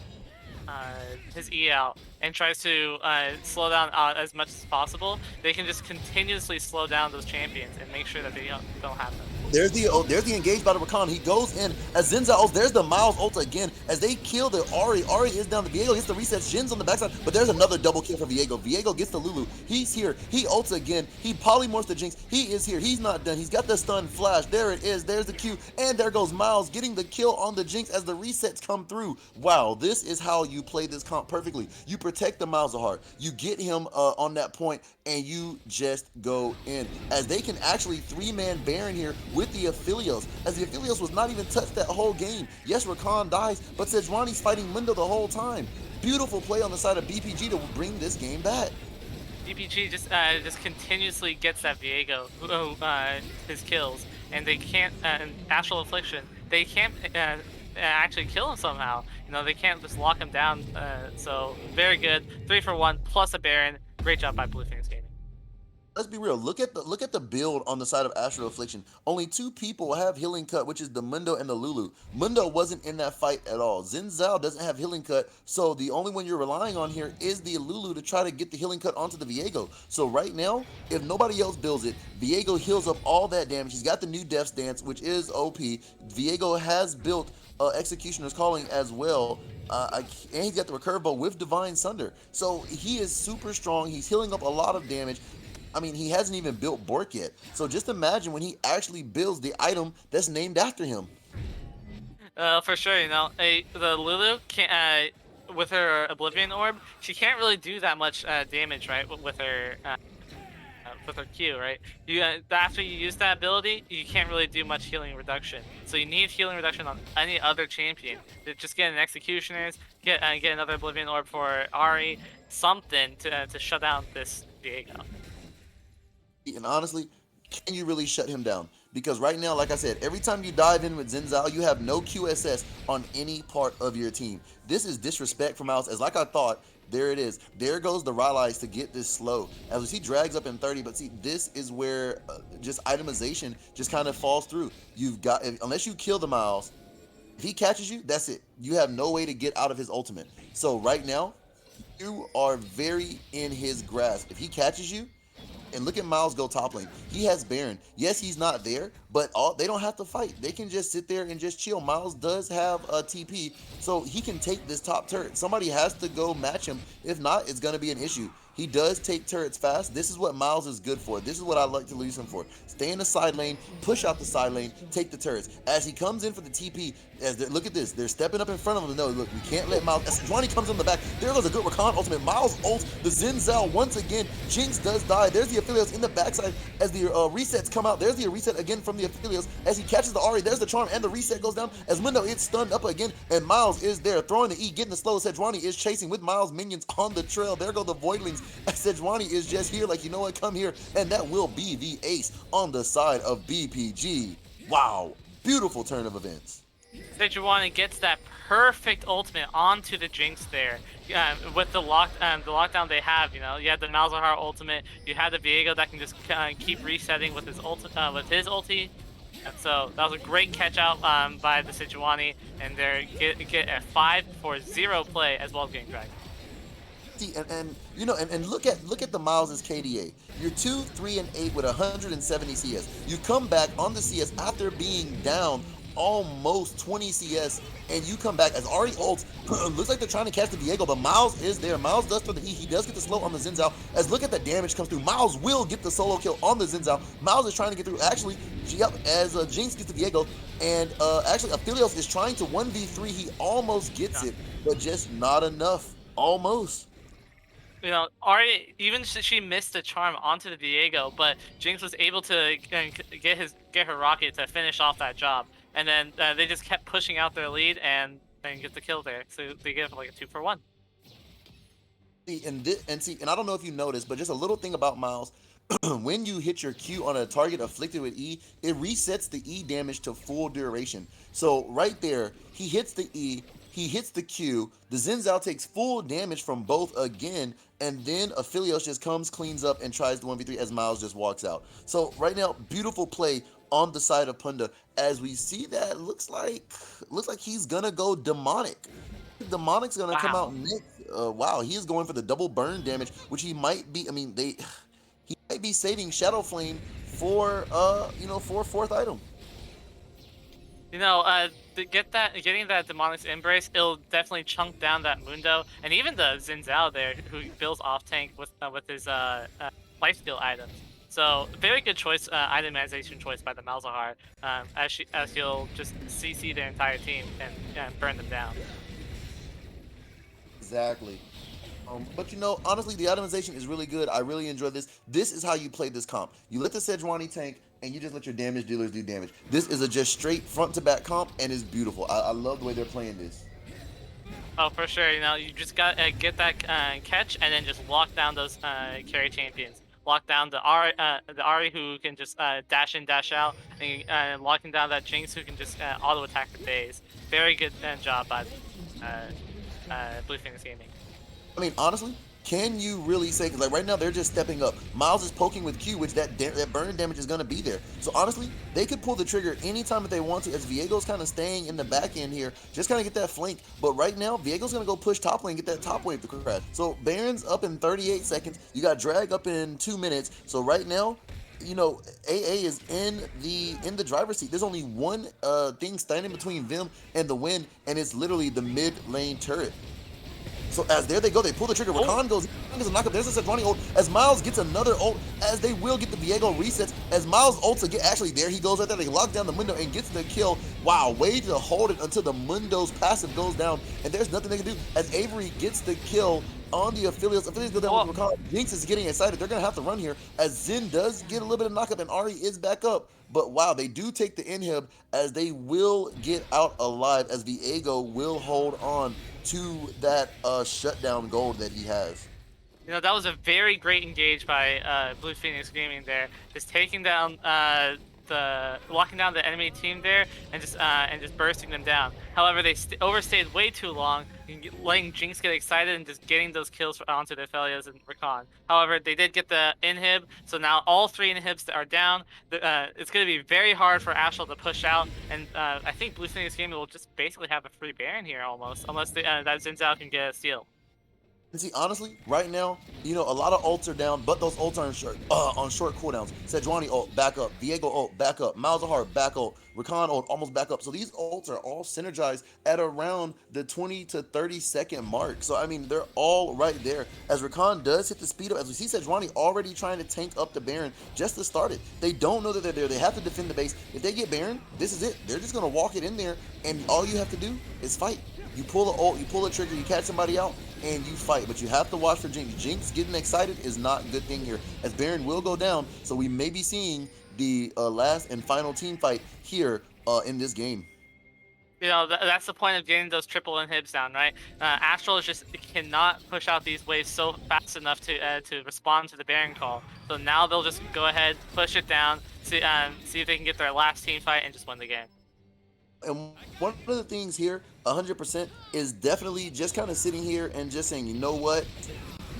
E out and tries to slow down as much as possible, they can just continuously slow down those champions and make sure that they don't have them. There's the engaged by the Rakan. He goes in as Xin Zhao. There's the Miles ult again as they kill the Ari. Ari is down. The Viego gets the reset. Jin's on the backside, but there's another double kill for Viego. Viego gets the Lulu. He's here. He ults again. He polymorphs the Jinx. He is here. He's not done. He's got the stun flash. There it is. There's the Q, and there goes Miles getting the kill on the Jinx as the resets come through. Wow, this is how you play this comp perfectly. You protect the Malzahar. You get him on that point, and you just go in as they can actually 3-man Baron here with the Aphelios, as the Aphelios was not even touched that whole game. Yes, Rakan dies, but Sejuani's fighting Lindo the whole time. Beautiful play on the side of BPG to bring this game back. BPG just continuously gets that Viego his kills, and they can't. And Astral Affliction, they can't actually kill him somehow. You know, they can't just lock him down. So very good, 3 for 1 plus a Baron. Great job by Blue Phoenix Gaming. Let's be real. Look at the build on the side of Astral Affliction. Only 2 people have healing cut, which is the Mundo and the Lulu. Mundo wasn't in that fight at all. Xin Zhao doesn't have healing cut, so the only one you're relying on here is the Lulu to try to get the healing cut onto the Viego. So right now, if nobody else builds it, Viego heals up all that damage. He's got the new Death Stance, which is OP. Viego has built Executioner's Calling as well. And he's got the Recurve Bow with Divine Sunder. So he is super strong. He's healing up a lot of damage. I mean, he hasn't even built Bork yet. So just imagine when he actually builds the item that's named after him. For sure, you know, the Lulu can't, with her Oblivion Orb, she can't really do that much damage, right, with her with her Q, right? You after you use that ability, you can't really do much healing reduction. So you need healing reduction on any other champion. To just get an Executioners, get another Oblivion Orb for Ari, something to shut down this Diego. And honestly, can you really shut him down? Because right now, like I said, every time you dive in with Xin Zhao, you have no QSS on any part of your team. This is disrespect for Miles. As like I thought, there it is. There goes the Rylai's to get this slow. As he drags up in 30, but see, this is where just itemization just kind of falls through. You've got, unless you kill the Miles, if he catches you, that's it. You have no way to get out of his ultimate. So right now, you are very in his grasp. If he catches you, and look at Miles go top lane. He has Baron. Yes, he's not there, but they don't have to fight. They can just sit there and just chill. Miles does have a TP, so he can take this top turret. Somebody has to go match him. If not, it's going to be an issue. He does take turrets fast. This is what Miles is good for. This is what I like to use him for. Stay in the side lane, push out the side lane, take the turrets. As he comes in for the TP, look at this. They're stepping up in front of him. No, look, we can't let Miles. As Sejuani comes in the back, there goes a good Rakan ultimate. Miles ults the Xin Zhao once again. Jinx does die. There's the Aphelios in the backside as the resets come out. There's the reset again from the Aphelios as he catches the Ahri. There's the charm and the reset goes down as Mundo is stunned up again and Miles is there throwing the E, getting the slow. Sejuani is chasing with Miles minions on the trail. There go the Voidlings. Sejuani is just here like, you know what, come here. And that will be the ace on the side of BPG. Wow. Beautiful turn of events. Sejuani gets that perfect ultimate onto the Jinx there. With the lockdown they have, you had the Malzahar ultimate, you had the Viego that can just keep resetting with his ulti. And so that was a great catch out by the Sejuani, and they get a 5-4-0 play as well as getting dragged. And look at the Miles' KDA. You're 2, 3, and 8 with 170 CS. You come back on the CS after being down almost 20 CS, and you come back as Ahri ults. Looks like they're trying to catch the Viego, but Miles is there. Miles does throw the E. He does get the slow on the Xin Zhao. As look at the damage comes through. Miles will get the solo kill on the Xin Zhao. Miles is trying to get through. Actually, as Jinx gets the Viego, and actually Aphelios is trying to 1v3. He almost gets it, but just not enough. Almost. Ahri, even she missed the charm onto the Viego, but Jinx was able to get her rocket to finish off that job. And then they just kept pushing out their lead and get the kill there. So they get like a 2-for-1. And I don't know if you noticed, but just a little thing about Miles. When you hit your Q on a target afflicted with E, it resets the E damage to full duration. So right there, he hits the E, he hits the Q, the Xin Zhao takes full damage from both again, and then Aphelios just comes, cleans up, and tries the 1v3 as Miles just walks out. So right now, beautiful play on the side of Punda as we see that looks like he's gonna go demonic. Demonic's gonna come out next. Wow, he is going for the double burn damage, which he might be. He might be saving Shadow Flame for for a fourth item. Getting that Demonic's Embrace, it'll definitely chunk down that Mundo, and even the Xin Zhao there, who builds off tank with his lifesteal items. So very good choice, itemization choice by the Malzahar, as he'll just CC their entire team and burn them down. Exactly. But honestly, the itemization is really good. I really enjoy this. This is how you play this comp. You let the Sejuani tank, and you just let your damage dealers do damage. This is a just straight front to back comp, and it's beautiful. I love the way they're playing this. Oh, for sure. You just gotta get that catch, and then just lock down those carry champions. Lock down the Ahri who can just dash in, dash out, and locking down that Jinx who can just auto attack for days. Very good job by Blue Phoenix Gaming. Honestly, can you really say, because right now they're just stepping up. Miles is poking with Q, which that burn damage is going to be there. So honestly, they could pull the trigger anytime that they want to, as Viego's kind of staying in the back end here, just kind of get that flank. But right now, Viego's going to go push top lane, get that top wave to crash. So Baron's up in 38 seconds. You got Drag up in 2 minutes. So right now, AA is in the driver's seat. There's only one thing standing between them and the win, and it's literally the mid lane turret. So as there they go, they pull the trigger. Rakan goes a knockup. There's a Sejuani ult. As Miles gets another ult, as they will get the Viego resets. As Miles ults again, actually there he goes right there. They lock down the Mundo and gets the kill. Wow, way to hold it until the Mundo's passive goes down, and there's nothing they can do. As Avery gets the kill on the affiliates go down with Rakan. Jinx is getting excited. They're gonna have to run here. As Zen does get a little bit of knockup, and Ari is back up. But wow, they do take the inhib, as they will get out alive, as Viego will hold on to that shutdown gold that he has. You know, that was a very great engage by Blue Phoenix Gaming there, just taking down locking down the enemy team there and just bursting them down. However, they overstayed way too long, letting Jinx get excited and just getting those kills onto the Aphelios and Rakan. However, they did get the inhib, so now all 3 inhibs are down. It's going to be very hard for Astral to push out, and I think Blue Phoenix Gaming will just basically have a free Baron here almost, unless that Xin Zhao can get a steal. And see, honestly, right now, you know, a lot of ults are down, but those ults are on short cooldowns. Sejuani ult, back up. Viego ult, back up. Malzahar, back ult. Rakan ult, almost back up. So these ults are all synergized at around the 20 to 30 second mark. So, I mean, they're all right there. As Rakan does hit the speed up, as we see Sejuani already trying to tank up the Baron just to start it. They don't know that they're there. They have to defend the base. If they get Baron, this is it. They're just going to walk it in there, and all you have to do is fight. You pull the ult, you pull the trigger, you catch somebody out, and you fight. But you have to watch for Jinx. Jinx getting excited is not a good thing here, as Baron will go down. So we may be seeing the last and final team fight here in this game. You know, that's the point of getting those triple inhibs down, right? Astral just cannot push out these waves so fast enough to respond to the Baron call. So now they'll just go ahead, push it down, see if they can get their last team fight and just win the game. And one of the things here, 100%, is definitely just kind of sitting here and just saying, you know what?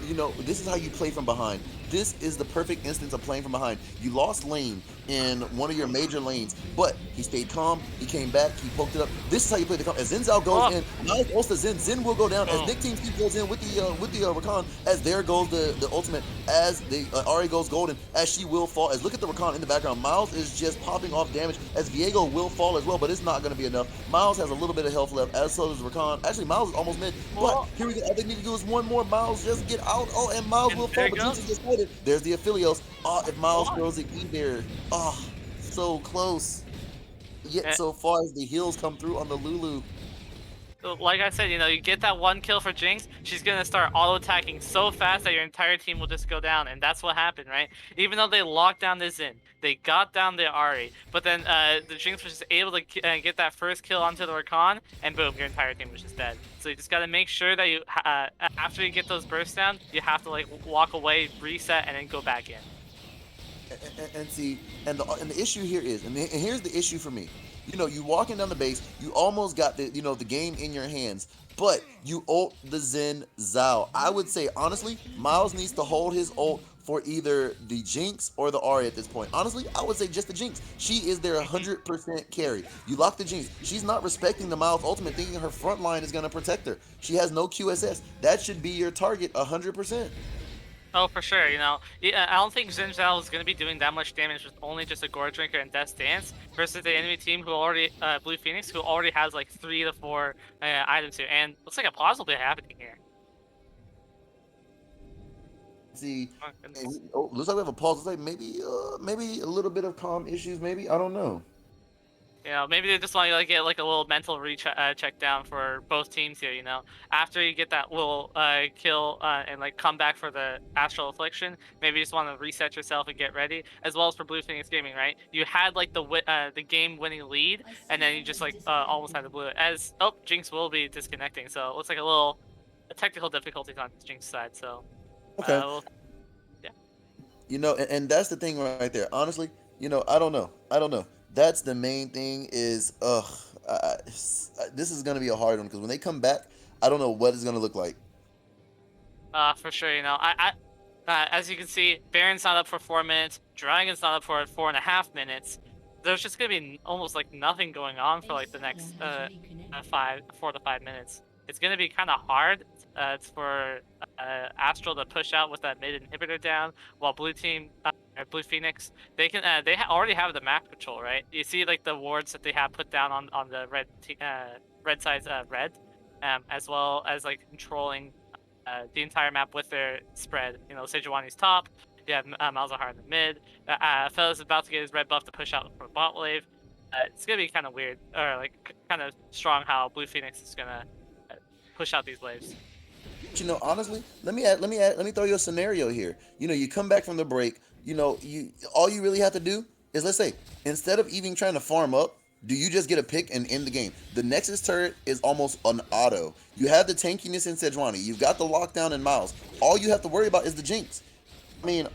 You know, this is how you play from behind. This is the perfect instance of playing from behind. You lost lane in one of your major lanes, but he stayed calm, he came back, he poked it up. This is how you play the calm. As Xin Zhao goes in, now also Zen will go down. As Nick Team Steve goes in with the Rakan, as there goes the ultimate, as the Ari goes golden, as she will fall. As look at the Rakan in the background. Miles is just popping off damage, as Viego will fall as well, but it's not going to be enough. Miles has a little bit of health left, as so does Rakan. Actually, Miles is almost mid, but here we go. All they need to do is one more. Miles just get out. Oh, and Miles will fall, but Jinx is just excited. There's the Aphelios. Oh, if Miles throws the E there. Oh, so close. Yet so far as the heals come through on the Lulu. Like I said, you know, you get that one kill for Jinx, she's gonna start auto-attacking so fast that your entire team will just go down, and that's what happened, right? Even though they locked down the Xin, they got down the Ari, but then the Jinx was just able to get that first kill onto the Rakan, and boom, your entire team was just dead. So you just gotta make sure that you, after you get those bursts down, you have to like walk away, reset, and then go back in. And see, and the issue here is, and here's the issue for me. You know, you walking down the base, you almost got the the game in your hands, but you ult the Xin Zhao. I would say honestly, Miles needs to hold his ult for either the Jinx or the Ari at this point. Honestly, I would say just the Jinx. She is their 100% carry. You lock the Jinx. She's not respecting the Miles ultimate, thinking her front line is going to protect her. She has no QSS. That should be your target 100%. Oh, for sure, you know. I don't think Xin Zhao is going to be doing that much damage with only just a Gore Drinker and Death's Dance versus the enemy team who already, Blue Phoenix, who already has like 3 to 4 items here. And looks like a pause will be happening here. See, looks like we have a pause. Looks like maybe a little bit of comm issues, maybe. I don't know. You know, maybe they just want to like get like a little mental check down for both teams here. You know, after you get that little kill and like come back for the Astral Affliction, maybe you just want to reset yourself and get ready. As well as for Blue Phoenix Gaming, right? You had like the game-winning lead, and then you just like almost had to blow it. As Jinx will be disconnecting, so it looks like a technical difficulties on Jinx's side. So okay, yeah. You know, and that's the thing right there. Honestly, you know, I don't know. That's the main thing is, this is going to be a hard one because when they come back, I don't know what it's going to look like. For sure, you know, as you can see, Baron's not up for 4 minutes, Dragon's not up for 4.5 minutes. There's just going to be almost like nothing going on for like the next 4 to 5 minutes. It's going to be kind of hard for Astral to push out with that mid inhibitor down, while Blue Team, Blue Phoenix, they can already have the map control, right? You see like the wards that they have put down on the red side's red, as well as like controlling the entire map with their spread. You know, Sejuani's top. You have Malzahar in the mid. Fellas is about to get his red buff to push out for bot wave. It's gonna be kind of weird, or like kind of strong how Blue Phoenix is gonna push out these waves. You know, honestly, let me throw you a scenario here. You know, you come back from the break. You know, you all you really have to do is, let's say, instead of even trying to farm up, do you just get a pick and end the game? The Nexus turret is almost an auto. You have the tankiness in Sejuani. You've got the lockdown in Miles. All you have to worry about is the Jinx. I mean,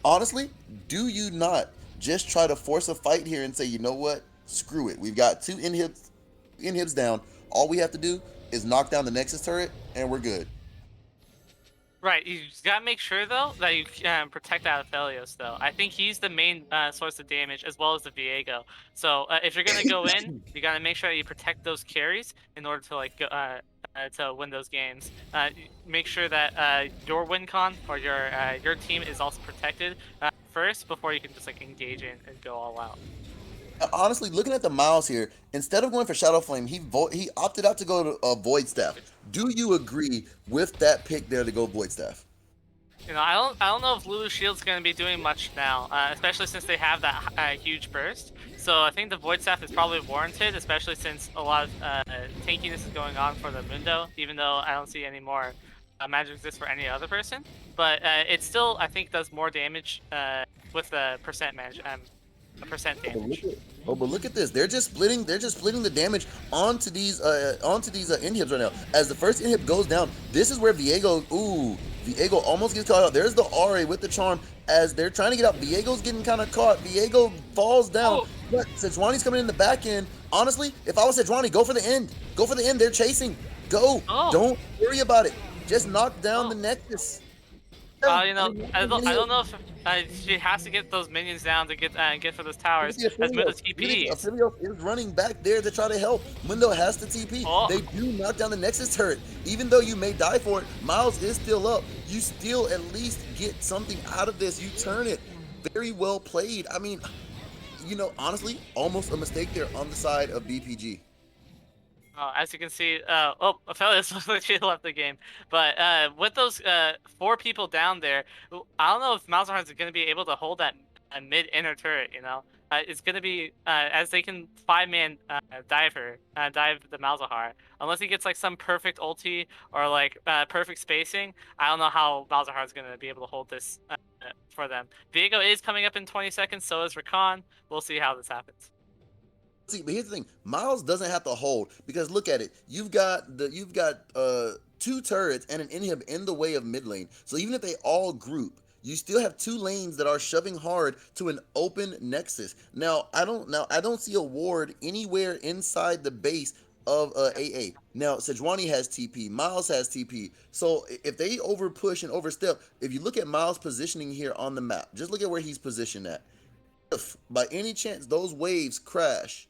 honestly, do you not just try to force a fight here and say, you know what? Screw it. We've got two inhibs down. All we have to do is knock down the Nexus turret, and we're good. Right, you just gotta make sure though that you protect that Aphelios though. I think he's the main source of damage as well as the Viego. So if you're gonna go in, you gotta make sure that you protect those carries in order to like to win those games. Make sure that your win con or your team is also protected first before you can just like engage in and go all out. Honestly, looking at the Miles here, instead of going for Shadow Flame, he opted out to go to Void Staff. Do you agree with that pick there to go Void Staff? You know, I don't know if Lulu Shield's going to be doing much now, especially since they have that huge burst. So I think the Void Staff is probably warranted, especially since a lot of tankiness is going on for the Mundo, even though I don't see any more magic resist for any other person. But it still, I think, does more damage with the percent damage. But look at this. They're just splitting the damage onto these inhibs right now. As the first inhib goes down, this is where Viego almost gets caught out. There's the RA with the charm as they're trying to get out. Viego's getting kind of caught. Viego falls down. But Sejuani's coming in the back end. Honestly, if I was Sejuani, go for the end. Go for the end. They're chasing. Go. Don't worry about it. Just knock down the Nexus. You know, I don't know if she has to get those minions down to get for those towers. As Mundo TP. Aphelios is running back there to try to help. Mundo has to TP. They do knock down the Nexus turret. Even though you may die for it, Miles is still up. You still at least get something out of this. You turn it. Very well played. I mean, you know, honestly, almost a mistake there on the side of BPG. As you can see, Aphelios looks like she left the game. But with those 4 people down there, I don't know if Malzahar is going to be able to hold that mid-inner turret, you know? It's going to be, as they can 5-man dive the Malzahar. Unless he gets like some perfect ulti or like perfect spacing, I don't know how Malzahar is going to be able to hold this for them. Viego is coming up in 20 seconds, so is Rakan. We'll see how this happens. See, but here's the thing: Miles doesn't have to hold because look at it. You've got 2 turrets and an inhib in the way of mid lane. So even if they all group, you still have 2 lanes that are shoving hard to an open nexus. Now I don't see a ward anywhere inside the base of AA. Now Sejuani has TP, Miles has TP. So if they over push and overstep, if you look at Miles' positioning here on the map, just look at where he's positioned at. If by any chance those waves crash,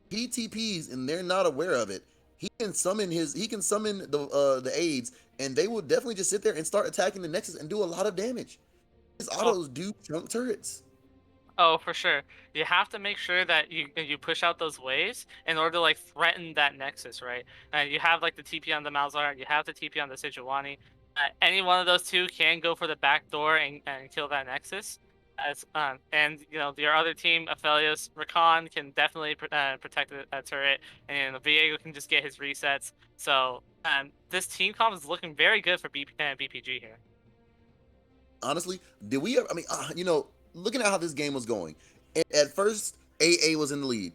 he TPs and they're not aware of it, he can summon the aids, and they will definitely just sit there and start attacking the Nexus and do a lot of damage. His autos do chunk turrets. Oh, for sure. You have to make sure that you push out those waves in order to like threaten that Nexus, right? You have like the TP on the Malzahar, you have the TP on the Sejuani. Any one of those 2 can go for the back door and kill that Nexus. And you know, your other team, Aphelios, Rakan can definitely protect the turret, and Viego can just get his resets. So this team comp is looking very good for BPG here. Honestly, did we? I mean, you know, looking at how this game was going, at first AA was in the lead.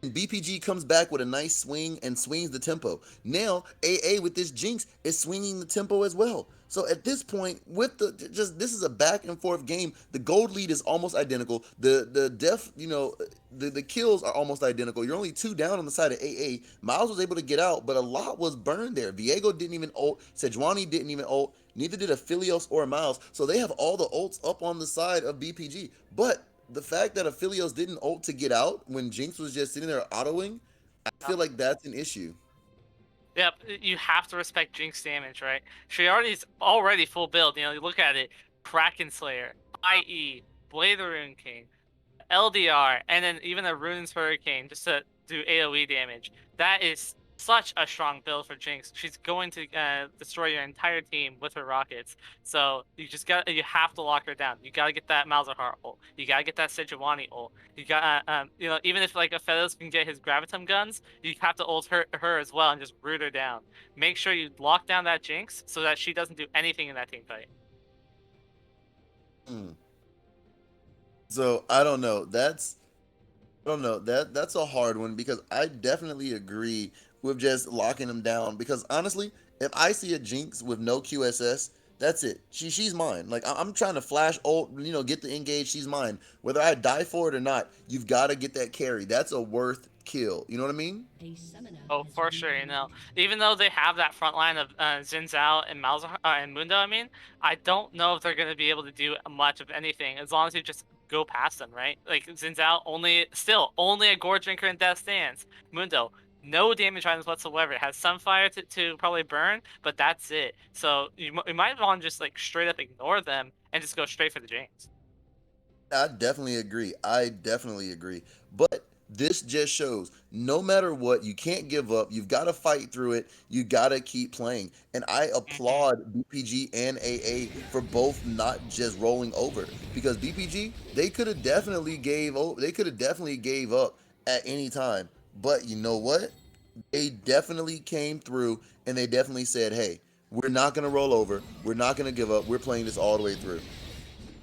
BPG comes back with a nice swing and swings the tempo. Now AA with this Jinx is swinging the tempo as well. So at this point, with this is a back and forth game. The gold lead is almost identical. The kills are almost identical. You're only 2 down on the side of AA. Miles was able to get out, but a lot was burned there. Viego didn't even ult. Sejuani didn't even ult. Neither did Aphelios or Miles. So they have all the ults up on the side of BPG. But the fact that Aphelios didn't ult to get out when Jinx was just sitting there autoing, I feel like that's an issue. Yep, you have to respect Jinx damage, right? She already full build. You know, you look at it: Kraken Slayer, IE, Blade the Rune King, LDR, and then even a Rune's Hurricane just to do AoE damage. That is such a strong build for Jinx. She's going to destroy your entire team with her rockets. So you have to lock her down. You gotta get that Malzahar ult. You gotta get that Sejuani ult. You got even if like Aphelios can get his gravitum guns, you have to ult her as well and just root her down. Make sure you lock down that Jinx so that she doesn't do anything in that team fight. So I don't know. I don't know. That's a hard one because I definitely agree with just locking them down. Because honestly, if I see a Jinx with no QSS, that's it. She's mine. Like I'm trying to flash ult, get the engage. She's mine. Whether I die for it or not, you've got to get that carry. That's a worth kill. You know what I mean? Oh, for sure. Even though they have that front line of Xin Zhao and Malzahar and Mundo, I don't know if they're going to be able to do much of anything as long as you just go past them, right? Like Xin Zhao only a Gore Drinker and Death Stance. Mundo, no damage items whatsoever. It has Sunfire to probably burn, but that's it. So you might want to just like straight up ignore them and just go straight for the Jinx. I definitely agree. But this just shows no matter what, you can't give up. You've got to fight through it. You got to keep playing. And I applaud BPG and AA for both not just rolling over because BPG, they could have definitely gave up at any time. But you know what? They definitely came through and they definitely said, "Hey, we're not going to roll over. We're not going to give up. We're playing this all the way through."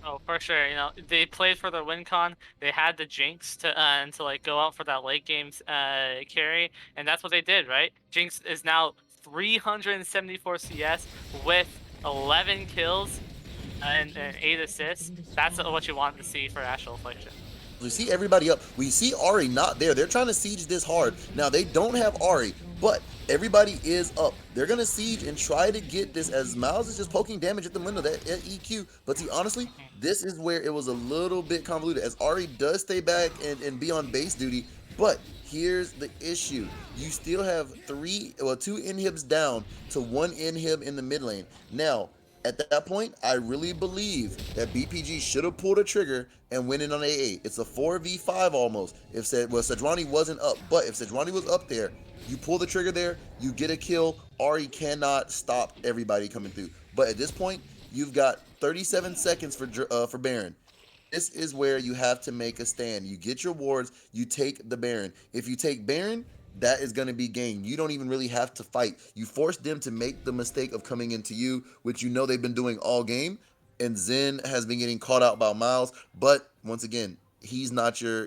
Oh, for sure. They played for their win con. They had the Jinx to like go out for that late games carry, and that's what they did, right? Jinx is now 374 CS with 11 kills and 8 assists. That's what you want to see for Astral Affliction. We see everybody up. We see Ari not there. They're trying to siege this hard. Now, they don't have Ari, but everybody is up. They're going to siege and try to get this as Miles is just poking damage at the window, that EQ. But see, honestly, this is where it was a little bit convoluted as Ari does stay back and be on base duty. But here's the issue. You still have two inhibs down to one inhib in the mid lane. Now, at that point, I really believe that BPG should have pulled a trigger and went in on AA. It's a 4v5 almost. Sejuani wasn't up, but if Sejuani was up there, you pull the trigger there, you get a kill. Ari cannot stop everybody coming through. But at this point, you've got 37 seconds for Baron. This is where you have to make a stand. You get your wards, you take the Baron. If you take Baron, that is going to be game. You don't even really have to fight. You force them to make the mistake of coming into you, which they've been doing all game. And Zen has been getting caught out by Miles, but once again, he's not your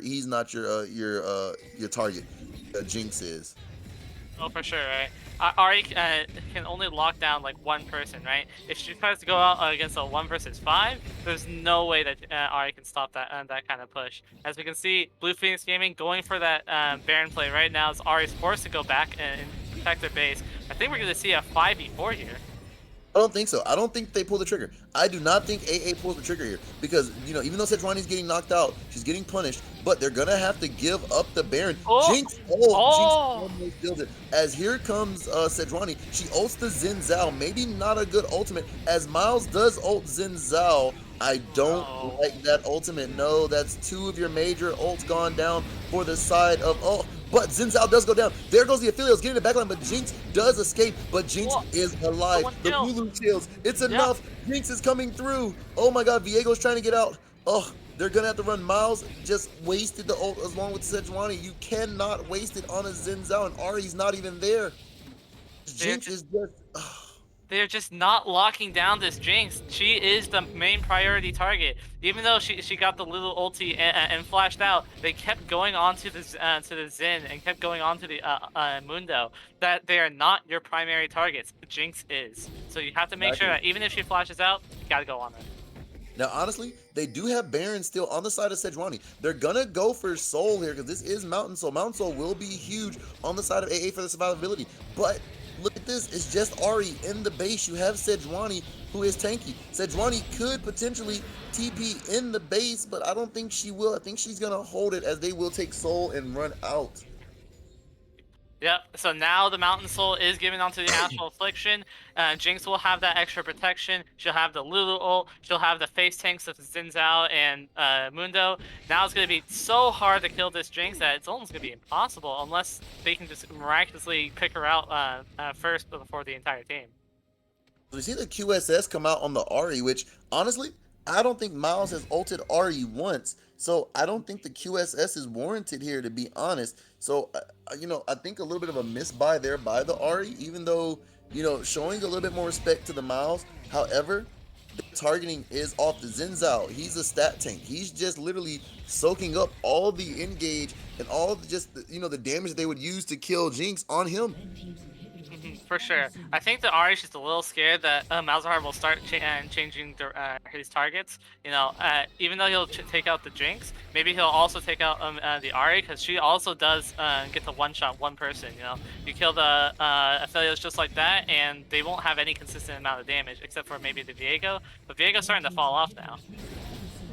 target. Jinx is. Oh, for sure, right? Ari can only lock down like one person, right? If she tries to go out against a 1 versus 5, there's no way that Ari can stop that kind of push. As we can see, Blue Phoenix Gaming going for that Baron play right now as Ari's forced to go back and protect their base. I think we're going to see a 5v4 here. I don't think so. I don't think they pull the trigger. I do not think AA pulls the trigger here because, even though Sejuani's getting knocked out, she's getting punished, but they're going to have to give up the Baron. Jinx, Jinx almost killed it. As here comes Sejuani. She ults the Xin Zhao. Maybe not a good ultimate. As Miles does ult Xin Zhao, I don't like that ultimate. No, that's 2 of your major ults gone down for the side of... But Xin Zhao does go down. There goes the Aphelios getting the backline, but Jinx does escape. But Jinx is alive. The Lulu kills. It's enough. Jinx is coming through. Oh my god, Viego's trying to get out. They're going to have to run Miles. Just wasted the ult along with Sejuani. You cannot waste it on a Xin Zhao, and Ari's not even there. Jinx is just... They're just not locking down this Jinx. She is the main priority target. Even though she got the little ulti and flashed out, they kept going on to the Xin and kept going on to the Mundo. That they are not your primary targets. Jinx is. So you have to make sure that even if she flashes out, you gotta go on her. Now, honestly, they do have Baron still on the side of Sejuani. They're gonna go for Soul here because this is Mountain Soul. Mountain Soul will be huge on the side of AA for the survivability. But look at this. It's just Ari in the base. You have Sejuani, who is tanky. Sejuani could potentially TP in the base, but I don't think she will. I think she's going to hold it as they will take Soul and run out. Yep. So now the Mountain Soul is given onto the Astral Affliction. Jinx will have that extra protection. She'll have the Lulu ult. She'll have the face tanks of Xin Zhao and Mundo. Now it's going to be so hard to kill this Jinx that it's almost going to be impossible unless they can just miraculously pick her out first before the entire team. We see the QSS come out on the Ari, which honestly, I don't think Miles has ulted Ari once. So I don't think the QSS is warranted here, to be honest. So, I think a little bit of a misbuy there by the Ari, even though, showing a little bit more respect to the Miles. However, the targeting is off the Xin Zhao. He's a stat tank. He's just literally soaking up all the engage and all the the damage they would use to kill Jinx on him. For sure. I think the Ari's just a little scared that Malzahar will start changing his targets. Even though he'll take out the Jinx, maybe he'll also take out the Ari, because she also does get to one-shot one person. You kill the affiliates just like that, and they won't have any consistent amount of damage, except for maybe the Viego. But Viego's starting to fall off now.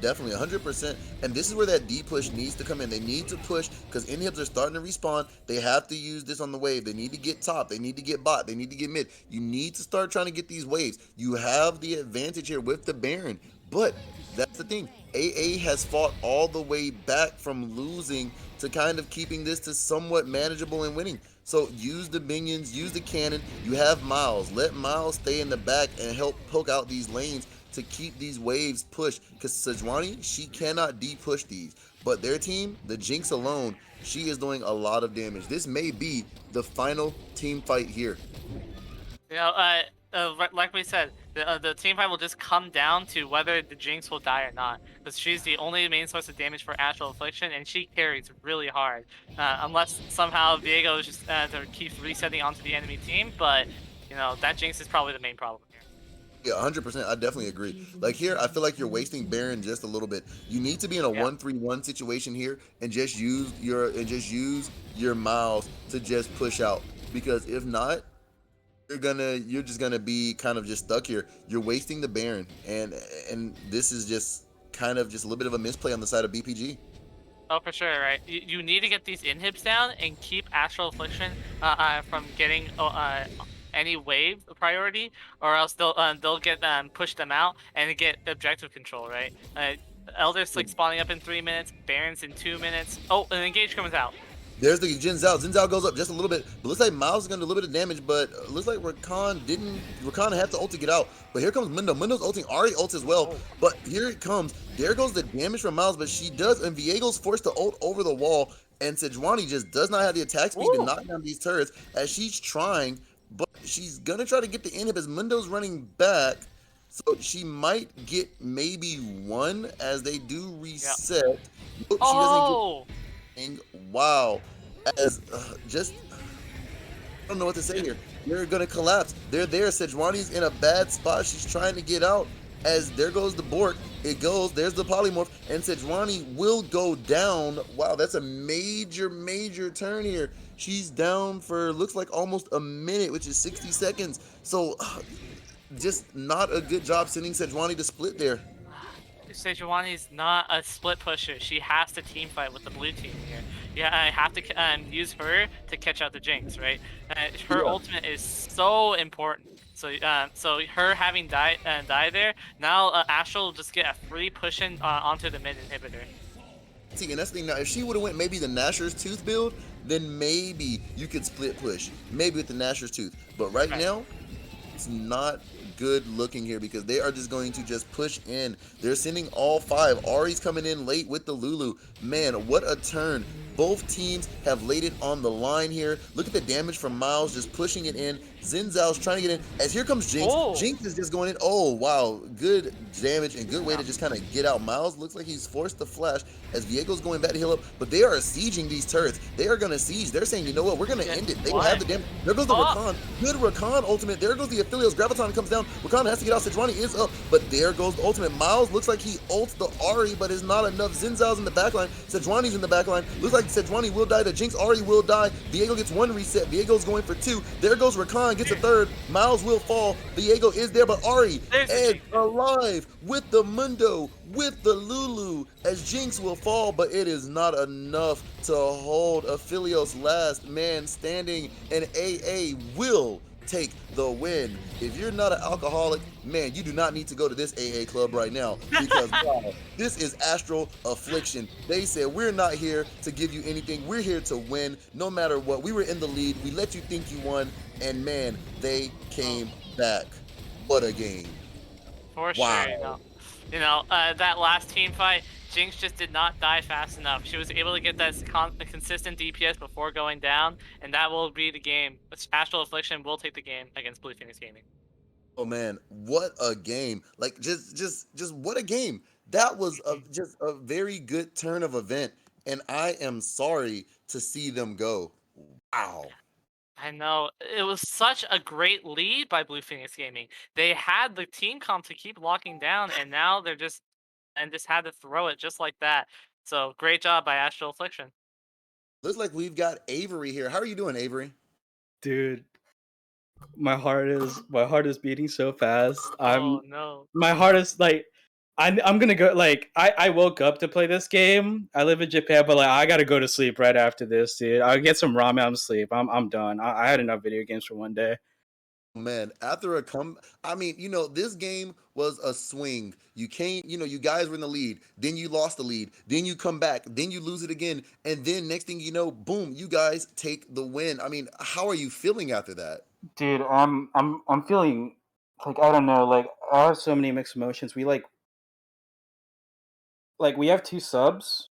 Definitely, 100%. And this is where that D push needs to come in. They need to push because inhibs are starting to respawn. They have to use this on the wave. They need to get top. They need to get bot. They need to get mid. You need to start trying to get these waves. You have the advantage here with the Baron. But that's the thing. AA has fought all the way back from losing to kind of keeping this to somewhat manageable and winning. So use the minions, use the cannon. You have Miles. Let Miles stay in the back and help poke out these lanes to keep these waves pushed, because Sejuani, she cannot de-push these. But their team, the Jinx alone, she is doing a lot of damage. This may be the final team fight here. Like we said, the team fight will just come down to whether the Jinx will die or not, because she's the only main source of damage for Astral Affliction, and she carries really hard. Unless somehow Viego just keeps resetting onto the enemy team, but that Jinx is probably the main problem here. Yeah, 100%. I definitely agree. Like here, I feel like you're wasting Baron just a little bit. You need to be in a 1-3-1 situation here and just use your Miles to just push out. Because if not, you're just gonna be kind of just stuck here. You're wasting the Baron, and this is just kind of just a little bit of a misplay on the side of BPG. Oh, for sure, right? You need to get these inhibs down and keep Astral Affliction from getting any wave priority, or else they'll get push them out and get objective control, right? Elder Slick spawning up in 3 minutes, Barons in 2 minutes. Oh, an engage comes out. There's the Xin Zhao. Xin Zhao goes up just a little bit, but looks like Miles is gonna do a little bit of damage, but looks like Rakan had to ult to get out. But here comes Mundo. Mundo's ulting, Ari ults as well, but here it comes. There goes the damage from Miles, but she does, and Viego's forced to ult over the wall, and Sejuani just does not have the attack speed to knock down these turrets as she's trying, but she's gonna try to get the inhib as Mundo's running back. So she might get maybe one as they do reset. Yep. Nope, she doesn't get. Wow, as just I don't know what to say here. They're gonna collapse. They're there. Sejuani's in a bad spot. She's trying to get out. As there goes the Bork. It goes. There's the polymorph, and Sejuani will go down. Wow, that's a major turn here. She's down for looks like almost a minute, which is 60 seconds. So, just not a good job sending Sejuani to split there. Sejuani's not a split pusher. She has to team fight with the blue team here. Yeah, I have to use her to catch out the Jinx, right? Her ultimate is so important. So, her having died there, now Astral will just get a free push in onto the mid inhibitor. See, and that's the thing. Now, if she would have went maybe the Nashor's Tooth build, then maybe you could split push, maybe with the Nashor's Tooth. But right now, it's not good looking here because they are just going to just push in. They're sending all 5. Ari's coming in late with the Lulu. Man, what a turn. Both teams have laid it on the line here. Look at the damage from Miles just pushing it in. Xin Zhao's trying to get in. As here comes Jinx. Oh. Jinx is just going in. Oh, wow. Good damage and good way to just kind of get out. Miles looks like he's forced to flash as Viego's going back to heal up. But they are sieging these turrets. They are going to siege. They're saying, you know what? We're going to end it. They will have the damage. There goes the Rakan. Good Rakan ultimate. There goes the Aphelios. Graviton comes down. Rakan has to get out. Sejuani is up. But there goes the ultimate. Miles looks like he ults the Ari, but is not enough. Xin Zhao's in the backline. Sejuani's in the backline. Looks like Sejuani will die to Jinx. Ari will die. Viego gets 1 reset. Viego's going for 2. There goes Rakan, gets a 3rd. Miles will fall. Viego is there, but Ari, There's the Edge Jinx. alive with the Mundo, with the Lulu, as Jinx will fall, but it is not enough to hold Aphelios last man standing, and AA will take the win. If you're not an alcoholic, man, you do not need to go to this AA club right now, because wow, this is Astral Affliction. They said, we're not here to give you anything. We're here to win no matter what. We were in the lead. We let you think you won, and man, they came back. What a game. For Wow. sure, that last team fight, Jinx just did not die fast enough. She was able to get that consistent DPS before going down, and that will be the game. Astral Affliction will take the game against Blue Phoenix Gaming. Oh man, what a game. Like just what a game. That was just a very good turn of event, and I am sorry to see them go. Wow. I know. It was such a great lead by Blue Phoenix Gaming. They had the team comp to keep locking down, and now they're just had to throw it just like that. So great job by Astral Affliction. Looks like we've got Avery here. How are you doing, Avery? Dude, my heart is beating so fast. Oh no. My heart is like I'm gonna go like I woke up to play this game. I live in Japan, but like I gotta go to sleep right after this, dude. I'll get some ramen sleep. I'm done. I had enough video games for one day. Man, after this game was a swing. You came, you guys were in the lead, then you lost the lead, then you come back, then you lose it again, and then next thing you know, boom, you guys take the win. I mean, how are you feeling after that? Dude, I'm feeling like I don't know, like I have so many mixed emotions. We like we have 2 subs,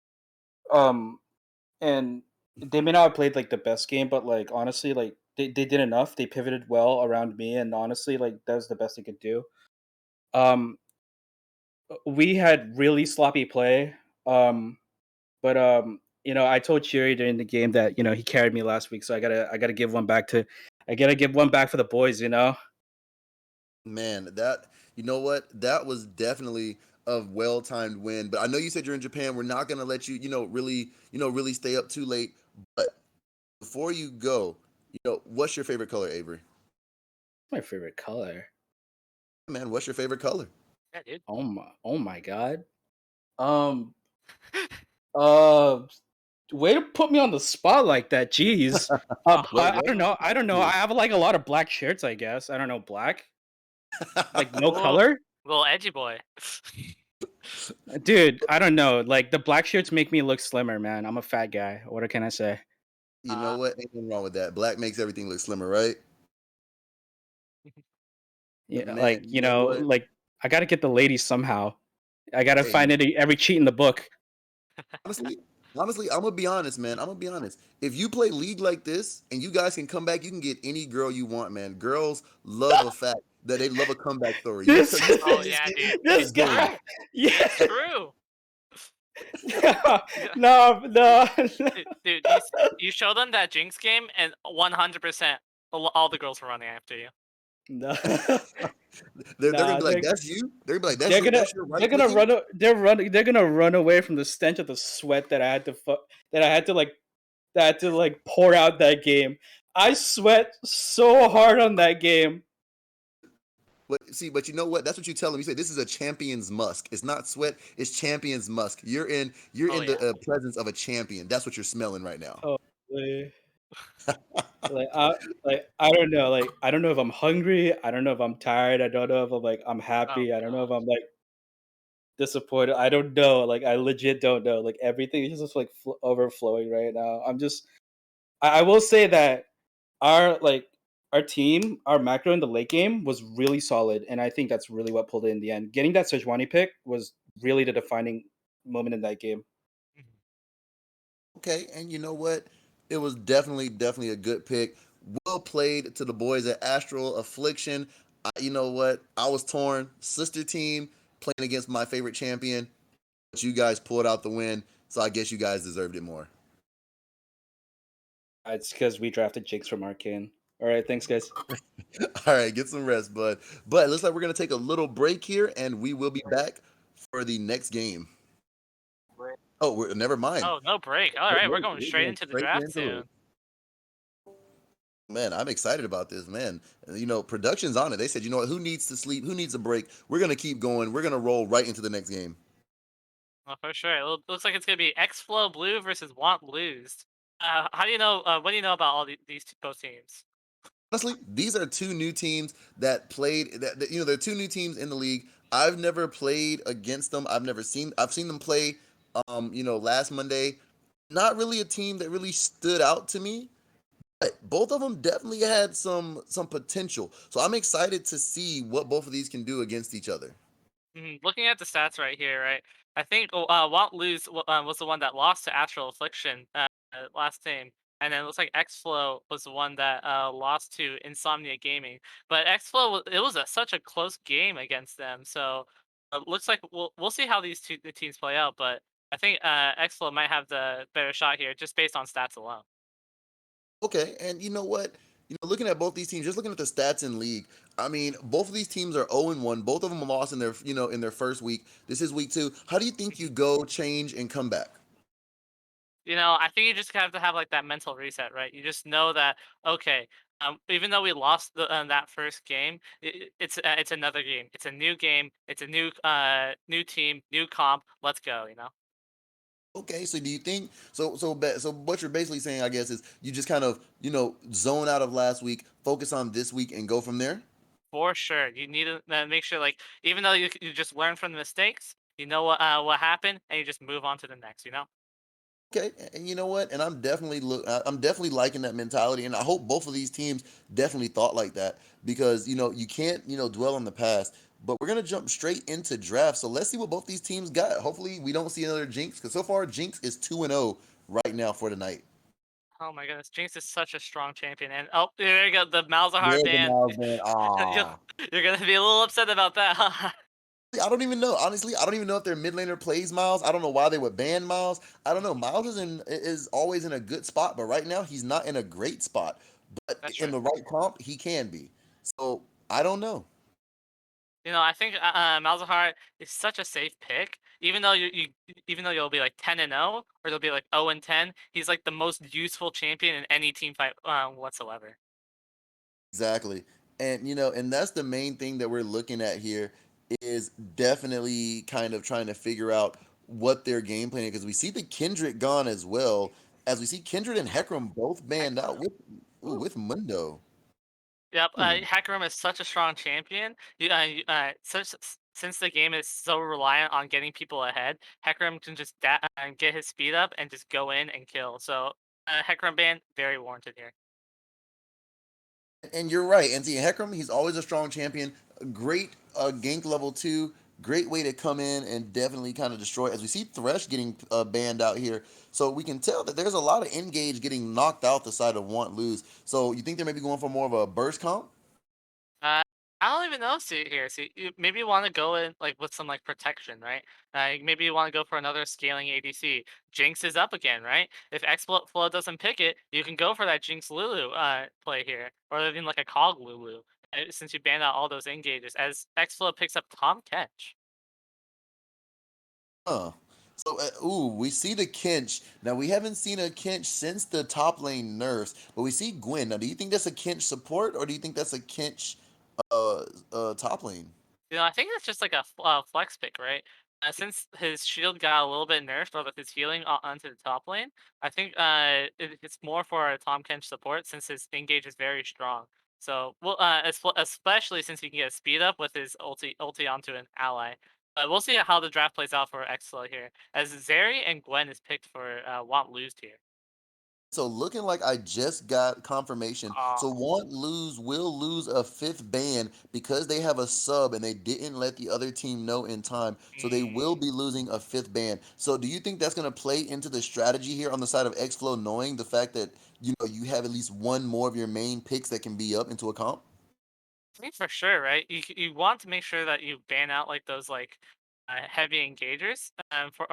and they may not have played like the best game, but like honestly, like they did enough. They pivoted well around me, and honestly, like that was the best they could do. Um, we had really sloppy play. But I told Chiri during the game that he carried me last week, so I gotta give one back for the boys. Man, that you know what? That was definitely a well-timed win. But I know you said you're in Japan. We're not gonna let you, really stay up too late. But before you go, what's your favorite color, Avery? My favorite color. Man, what's your favorite color? Yeah, dude. Oh my god. Um. Way to put me on the spot like that. Jeez. I don't know. I don't know. I have like a lot of black shirts. I guess I don't know black. Like no Whoa. color. Little edgy boy. Dude, I don't know. Like the black shirts make me look slimmer, man. I'm a fat guy. What can I say? You know what? Ain't nothing wrong with that. Black makes everything look slimmer, right? Yeah, Man, like you know what? like I gotta get the ladies somehow. I gotta Hey, find every cheat in the book. Honestly, I'm gonna be honest, man. I'm gonna be honest. If you play League like this and you guys can come back, you can get any girl you want, man. Girls love a fact that they love a comeback story. This, Oh yeah, dude. this guy. True. Yeah. It's true. No. Dude, you show them that Jinx game, and 100% all the girls were running after you. No. They're gonna Nah, be like, "That's you." They're gonna be like, "That's they're you." gonna That's your right they're gonna clicking?" they're gonna run away from the stench of the sweat that I had to like pour out that game. I sweat so hard on that game. But you know what? That's what you tell them. You say this is a champion's musk. It's not sweat. It's champion's musk. You're in the presence of a champion. That's what you're smelling right now. Oh, like I don't know. Like I don't know if I'm hungry. I don't know if I'm tired. I don't know if I'm happy. I don't know if I'm like disappointed. I don't know. Like I legit don't know. Like everything is just like overflowing right now. I will say that our our team, our macro in the late game was really solid, and I think that's really what pulled it in the end. Getting that Sejuani pick was really the defining moment in that game. Okay, and you know what? It was definitely a good pick. Well played to the boys at Astral Affliction. You know what? I was torn. Sister team playing against my favorite champion, but you guys pulled out the win, so I guess you guys deserved it more. It's because we drafted Jinx from Arcane. All right, thanks, guys. All right, get some rest, bud. But it looks like we're gonna take a little break here, and we will be back for the next game. Oh, never mind. Oh, no break. All right, we're going We're straight going into the straight draft into it. soon. Man, I'm excited about this, man. Production's on it. They said, you know what? Who needs to sleep? Who needs a break? We're gonna keep going. We're gonna roll right into the next game. Well, for sure. Looks like it's gonna be X-Flow Blue versus Want Lose. How do you know? What do you know about all both teams? Honestly, these are two new teams that played. They're two new teams in the league. I've never played against them. I've seen them play. Last Monday. Not really a team that really stood out to me. But both of them definitely had some potential. So I'm excited to see what both of these can do against each other. Looking at the stats right here, right? I think Want Lose was the one that lost to Astral Affliction last game, and then it looks like X-Flow was the one that lost to Insomnia Gaming. But X-Flow, it was such a close game against them, so it looks like we'll see how the teams play out. But I think X-Flow might have the better shot here, just based on stats alone. Okay, and you know what? Looking at both these teams, just looking at the stats in league, I mean, both of these teams are 0-1. Both of them lost in their first week. This is week 2. How do you think you go change and come back? I think you just have to have like that mental reset, right? You just know that okay, even though we lost that first game, it's another game. It's a new game. It's a new team, new comp. Let's go. Okay, so do you think so what you're basically saying, I guess, is you just kind of, zone out of last week, focus on this week and go from there? For sure, you need to make sure like even though you just learn from the mistakes, you know what happened, and you just move on to the next. Okay, and you know what? And I'm definitely liking that mentality, and I hope both of these teams definitely thought like that because you can't dwell on the past. But we're gonna jump straight into draft, so let's see what both these teams got. Hopefully, we don't see another Jinx because so far Jinx is 2-0 right now for tonight. Oh my goodness, Jinx is such a strong champion, and oh, there you go, the Malzahar There's the ban. Miles man. You're Ah, you're gonna be a little upset about that, huh? I don't even know. Honestly, I don't even know if their mid laner plays Miles. I don't know why they would ban Miles. I don't know. Miles is always in a good spot, but right now he's not in a great spot. But That's in true. the right comp, he can be. So I don't know. I think Malzahar is such a safe pick. Even though you'll be like 10-0, or you'll be like 0-10, he's like the most useful champion in any team fight whatsoever. Exactly. And and that's the main thing that we're looking at here is definitely kind of trying to figure out what their game plan is because we see the Kindred gone as well as we see Kindred and Hecarim both banned out with Mundo. Yep, Hmm. Hecarim is such a strong champion. Since the game is so reliant on getting people ahead, Hecarim can just get his speed up and just go in and kill. So Hecarim ban very warranted here. And you're right. And see, Hecarim, he's always a strong champion. A great gank level 2. Great way to come in and definitely kind of destroy. As we see Thresh getting banned out here. So we can tell that there's a lot of engage getting knocked out the side of want lose. So you think they may be going for more of a burst comp? Uh, I don't even know. See here. See, maybe you want to go in like with some like protection, right? Maybe you want to go for another scaling ADC. Jinx is up again, right? If X Flow doesn't pick it, you can go for that Jinx Lulu play here, or even like a Cog Lulu, since you banned out all those engages. As X Flow picks up Tom Catch. Huh. So, we see the Kinch. Now, we haven't seen a Kinch since the top lane nerfs, but we see Gwen. Now, do you think that's a Kinch support, or do you think that's a Kinch top lane? I think it's just like a flex pick, right? Since his shield got a little bit nerfed, or with his healing onto the top lane, I think it's more for a Tom Kench support since his engage is very strong. So, well, especially since he can get speed up with his ulti onto an ally. We'll see how the draft plays out for Exla here, as Zeri and Gwen is picked for Want Lose here. So looking like I just got confirmation. Uh, So will lose a fifth ban because they have a sub and they didn't let the other team know in time. So they will be losing a fifth ban. So do you think that's going to play into the strategy here on the side of Xflow, knowing the fact that you have at least one more of your main picks that can be up into a comp? I think for sure, right? You want to make sure that you ban out like those like heavy engagers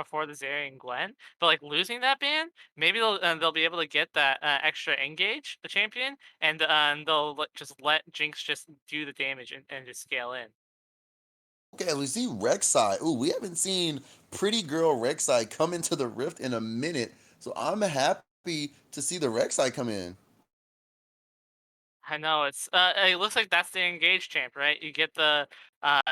for the Zeri and Gwen, but like losing that ban, maybe they'll be able to get that extra engage the champion, and they'll just let Jinx just do the damage and just scale in. Okay, as we see Rek'Sai. Ooh, we haven't seen pretty girl Rek'Sai come into the Rift in a minute. So I'm happy to see the Rek'Sai come in. I know it looks like that's the engaged champ, right? You get the whatchamacallit,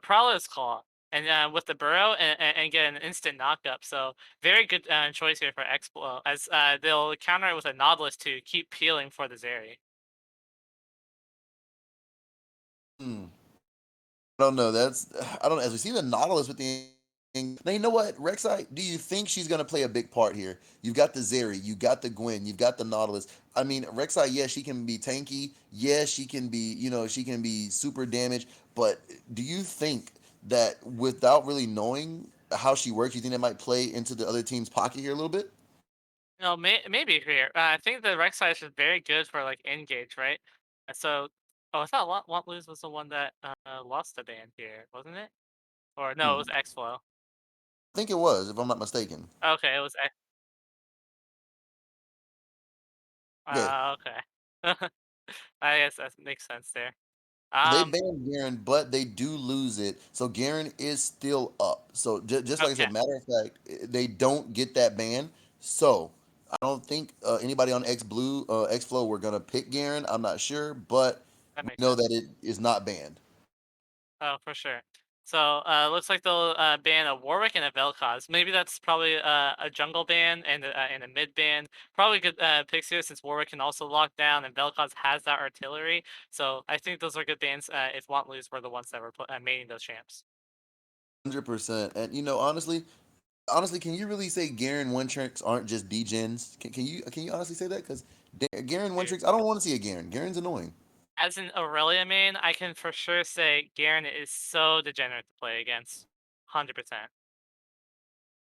Prowler's Claw, and with the burrow and get an instant knockup. So very good choice here for Explo, as they'll counter it with a Nautilus to keep peeling for the Zeri. Hmm. I don't know. That's I don't know. As we see the Nautilus with the now, you know what, Rek'Sai, do you think she's gonna play a big part here? You've got the Zeri, you got the Gwen, you've got the Nautilus. I mean, Rek'Sai, yes, she can be tanky. Yes, she can be, she can be super damaged. But do you think that without really knowing how she works, you think that might play into the other team's pocket here a little bit? No, maybe here. I think the Rek'Sai is just very good for like engage, right? So, oh, I thought Want Lose was the one that lost the ban here, wasn't it? Or no, it was Hmm. Xflow. I think it was, if I'm not mistaken. Okay, it was X. Okay. Okay. I guess that makes sense there. They Um. banned Garen, but they do lose it. So Garen is still up. So just like I Okay, said, matter of fact, they don't get that ban. So I don't think anybody on X Blue, X Flow, were gonna pick Garen. I'm not sure, but that we makes know sense. that it is not banned. Oh, for sure. So, looks like they'll ban a Warwick and a Vel'Koz. Maybe that's probably a jungle ban and a mid ban. Probably good picks here since Warwick can also lock down and Vel'Koz has that artillery. So I think those are good bans. If Want Lose were the ones that were maining those champs. 100%. And honestly, can you really say Garen one tricks aren't just degens? Can you honestly say that? Because Garen one Dude. tricks, I don't want to see a Garen. Garen's annoying. As an Aurelia main, I can for sure say Garen is so degenerate to play against. 100%.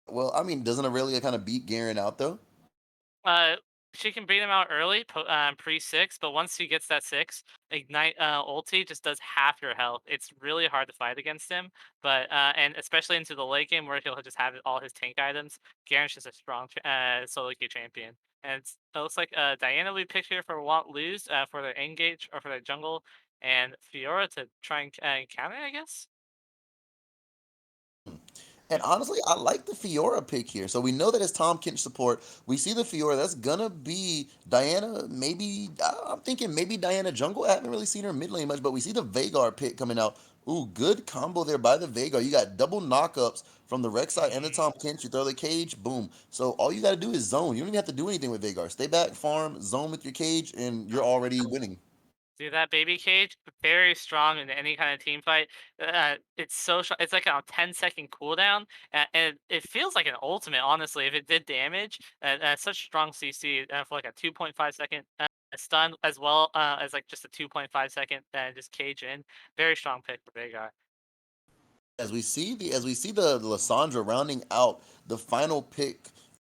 Well, I mean, doesn't Aurelia kind of beat Garen out though? Uh, she can beat him out early, pre six, but once he gets that six, ignite ulti just does half your health. It's really hard to fight against him, but and especially into the late game where he'll just have all his tank items. Garen's just a strong solo queue champion, and it looks like Diana we picked here for Want Lose for their engage or for their jungle, and Fiora to try and counter, I guess. And honestly, I like the Fiora pick here. So we know that it's Tom Kench support. We see the Fiora. That's gonna be Diana. Maybe I'm thinking maybe Diana jungle. I haven't really seen her mid lane much, but we see the Vagar pick coming out. Ooh, good combo there by the Vagar. You got double knockups from the Rek'Sai and the Tom Kench. You throw the cage, boom. So all you got to do is zone. You don't even have to do anything with Vagar. Stay back, farm, zone with your cage, and you're already winning. See that baby cage? Very strong in any kind of team fight. It's so it's like a 10-second cooldown, and it feels like an ultimate. Honestly, if it did damage, such strong CC for like a 2.5 second stun, as well as like just a 2.5 second just cage in. Very strong pick for Vagar. As we see the Lysandra rounding out the final pick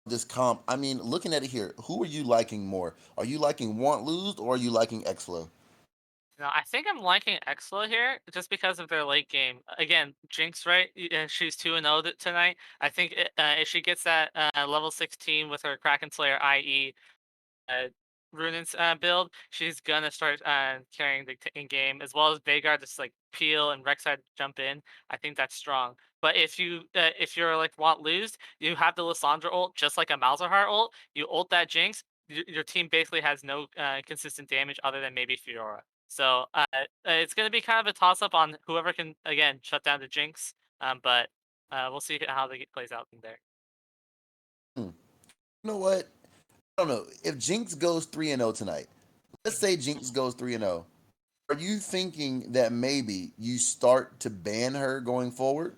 of this comp. I mean, looking at it here, who are you liking more? Are you liking Want Lose or are you liking Xflow? No, I think I'm liking Exla here just because of their late game. Again, Jinx, right? She's 2-0 tonight. I think if she gets that level 16 with her Kraken Slayer, i.e., uh, Runin's build, she's gonna start carrying the in game as well as Vagar just like peel and Rek'Sai jump in. I think that's strong. But if you're like Want Lose, you have the Lissandra ult just like a Malzahar ult. You ult that Jinx, your team basically has no consistent damage other than maybe Fiora. So it's gonna be kind of a toss up on whoever can again shut down the Jinx. But we'll see how the plays out from there. Hmm. You know what? I don't know. If Jinx goes 3-0 tonight, let's say Jinx goes 3-0, are you thinking that maybe you start to ban her going forward?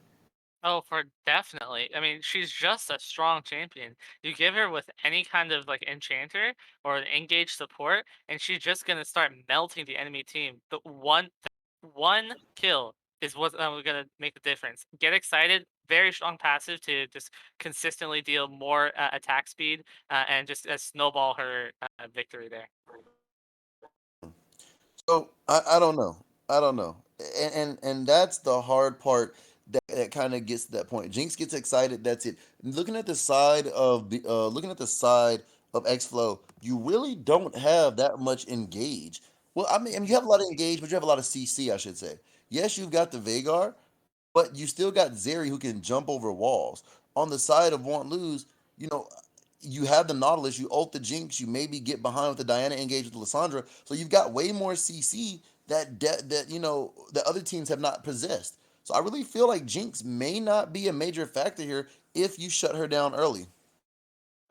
Oh, for definitely. I mean, she's just a strong champion. You give her with any kind of like enchanter or an engaged support, and she's just gonna start melting the enemy team. The one kill is what's gonna make the difference. Get excited. Very strong passive to just consistently deal more attack speed and just snowball her victory there. So I don't know. I don't know. And that's the hard part that kind of gets to that point. Jinx gets excited. That's it. Looking at the side of Xflow, you really don't have that much engage. Well, I mean, you have a lot of engage, but you have a lot of CC, I should say. Yes, you've got the Vagar, but you still got Zeri who can jump over walls. On the side of Want Lose, you know, you have the Nautilus, you ult the Jinx, you maybe get behind with the Diana engage with Lissandra. So you've got way more CC that that other teams have not possessed. So I really feel like Jinx may not be a major factor here if you shut her down early.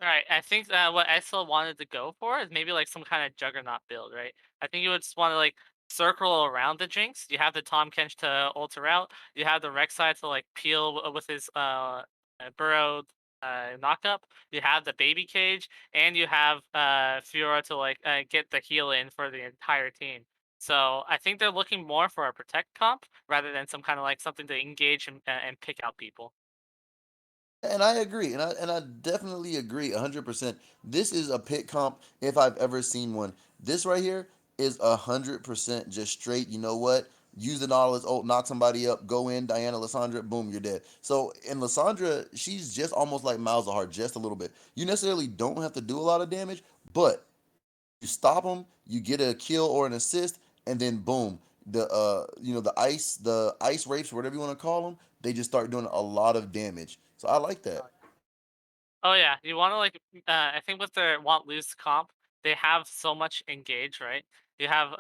Right. I think what Excel wanted to go for is maybe like some kind of juggernaut build, right? I think you would just want to like circle around the Jinx. You have the Tom Kench to alter out. You have the Rek'Sai to like peel with his burrowed knockup. You have the baby cage, and you have Fiora to like get the heal in for the entire team. So I think they're looking more for a protect comp rather than some kind of like something to engage and pick out people. And I agree, and I definitely agree 100%. This is a pit comp if I've ever seen one. This right here is 100% just straight. You know what? Use the Nautilus, ult, knock somebody up, go in, Diana, Lissandra, boom, you're dead. So in Lissandra, she's just almost like Miles of Heart, just a little bit. You necessarily don't have to do a lot of damage, but you stop them, you get a kill or an assist, and then boom, the ice wraiths, whatever you want to call them, they just start doing a lot of damage. So I like that. Oh yeah, you want to like. I think with their want lose comp, they have so much engage, right? You have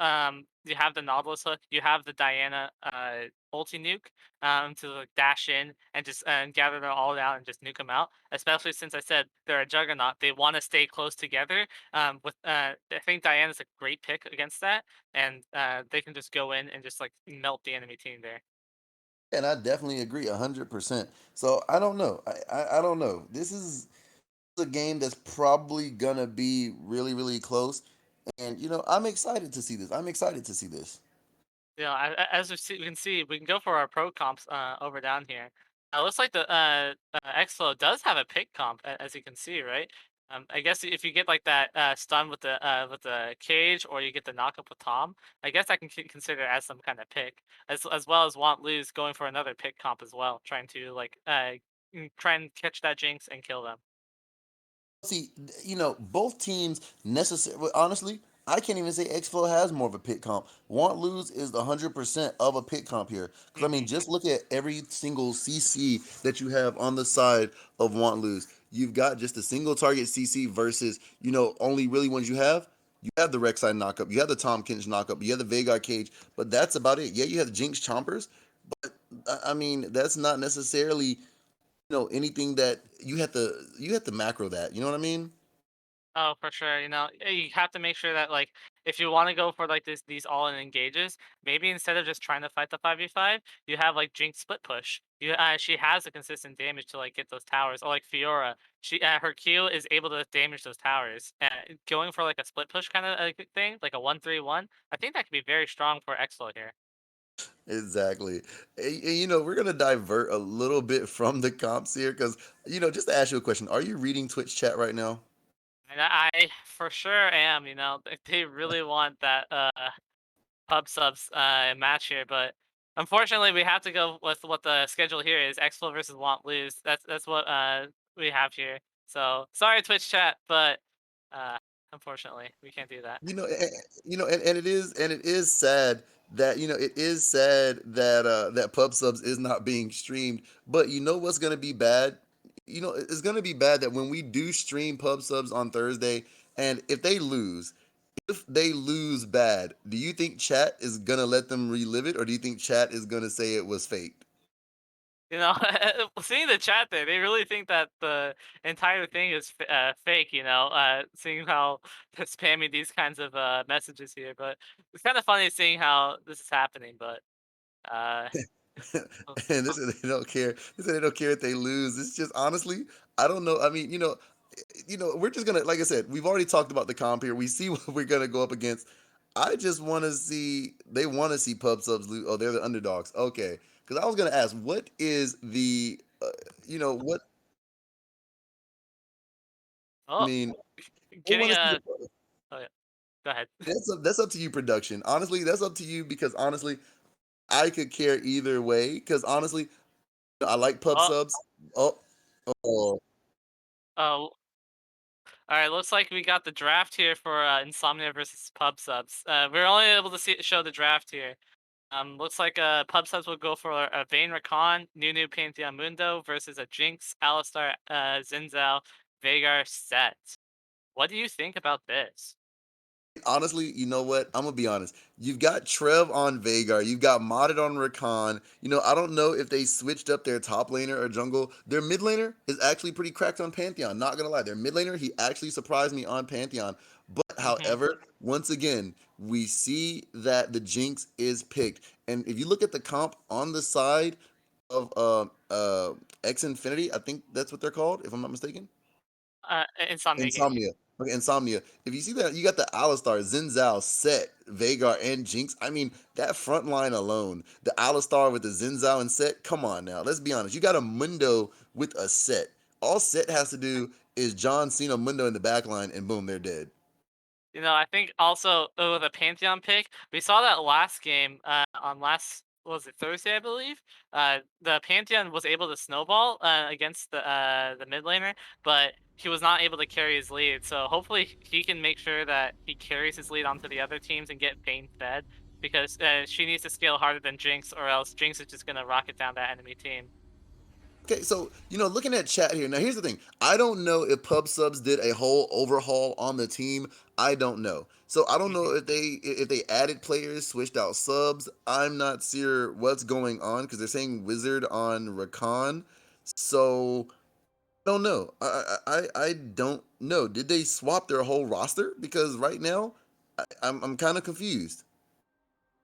the Nautilus hook, you have the Diana ulti nuke to like dash in and just gather them all down and just nuke them out. Especially since I said they're a juggernaut, they want to stay close together. I think Diana's a great pick against that, and they can just go in and just like melt the enemy team there. And I definitely agree 100%. So I don't know. I don't know. This is a game that's probably gonna be really, really close. And I'm excited to see this. I'm excited to see this. Yeah, as we can see, we can go for our pro comps over down here. It looks like the Exflow does have a pick comp, as you can see, right? I guess if you get like that stun with the cage, or you get the knockup with Tom, I guess I can consider it as some kind of pick, as well as want lose going for another pick comp as well, trying to like try and catch that Jinx and kill them. See, both teams necessarily. Honestly, I can't even say X-Flow has more of a pit comp. Want lose is 100% of a pit comp here. Because I mean, Hmm. just look at every single CC that you have on the side of want lose. You've got just a single target CC versus only really ones you have. You have the Rek'Sai knockup, you have the Tom Kench knockup, you have the Vagar cage, but that's about it. Yeah, you have the Jinx chompers, but I mean that's not necessarily anything that you have to macro that. You know what I mean? Oh, for sure. You have to make sure that like if you want to go for like these all-in engages, maybe instead of just trying to fight the 5v5, you have like Jinx split push. She has a consistent damage to like get those towers, or like Fiora, she her Q is able to damage those towers. Going for like a split push kind of thing, like a 1-3-1, I think that could be very strong for Exfil here. Exactly. And, we're gonna divert a little bit from the comps here because just to ask you a question, are you reading Twitch chat right now? And I for sure am. They really want that pub subs match here, but unfortunately we have to go with what the schedule here is. Exfil versus Want Lose. That's what we have here. So sorry Twitch chat, but uh unfortunately we can't do that. And it is sad that that pub subs is not being streamed. But you know what's gonna be bad? It's gonna be bad that when we do stream pub subs on Thursday, and if they lose bad, do you think chat is gonna let them relive it, or do you think chat is gonna say it was fake? Seeing the chat there, they really think that the entire thing is fake. Seeing how they're spamming these kinds of messages here, but it's kind of funny seeing how this is happening. But uh, And this is they don't care. This is they don't care if they lose. It's just honestly, I don't know. I mean, we're just gonna, like I said, we've already talked about the comp here. We see what we're gonna go up against. I just want to see. They want to see pub subs lose. Oh, they're the underdogs. Okay, because I was gonna ask, what is the, what I oh, mean, they getting want to see a. the. Oh yeah, go ahead. That's up to you, production. Honestly, that's up to you because honestly, I could care either way. Because honestly, I like pub Oh, subs. Oh, oh. oh, All right, looks like we got the draft here for Insomnia versus Pub Subs. We're only able to show the draft here. Looks like Pub Subs will go for a Vayne Rakan, Nunu Pantheon Mundo versus a Jinx, Alistar, Zinzao, Veigar set. What do you think about this? Honestly, you know what? I'm gonna be honest. You've got Trev on Veigar. You've got modded on Rakan. I don't know if they switched up their top laner or jungle. Their mid laner is actually pretty cracked on Pantheon. Not gonna lie, their mid laner he actually surprised me on Pantheon. But Hmm. however, once again, we see that the Jinx is picked, and if you look at the comp on the side of X Infinity, I think that's what they're called, if I'm not mistaken. Insomnia Gaming. Insomnia. Okay, Insomnia. If you see that, you got the Alistar, Zinzao, Set, Veigar, and Jinx. I mean, that front line alone, the Alistar with the Zinzao and Set. Come on now, let's be honest. You got a Mundo with a Set. All Set has to do is John Cena Mundo in the back line, and boom, they're dead. I think also with a Pantheon pick, we saw that last game on what was it, Thursday, I believe. The Pantheon was able to snowball against the mid laner, but he was not able to carry his lead. So hopefully he can make sure that he carries his lead onto the other teams and get Vayne fed, because she needs to scale harder than Jinx, or else Jinx is just gonna rocket down that enemy team. Okay, so looking at chat here. Now, here's the thing. I don't know if Pub Subs did a whole overhaul on the team. I don't know. So I don't know Mhm. if they added players, switched out subs. I'm not sure what's going on because they're saying Wizard on Rakan. So I don't know. I don't know. Did they swap their whole roster? Because right now, I'm kind of confused.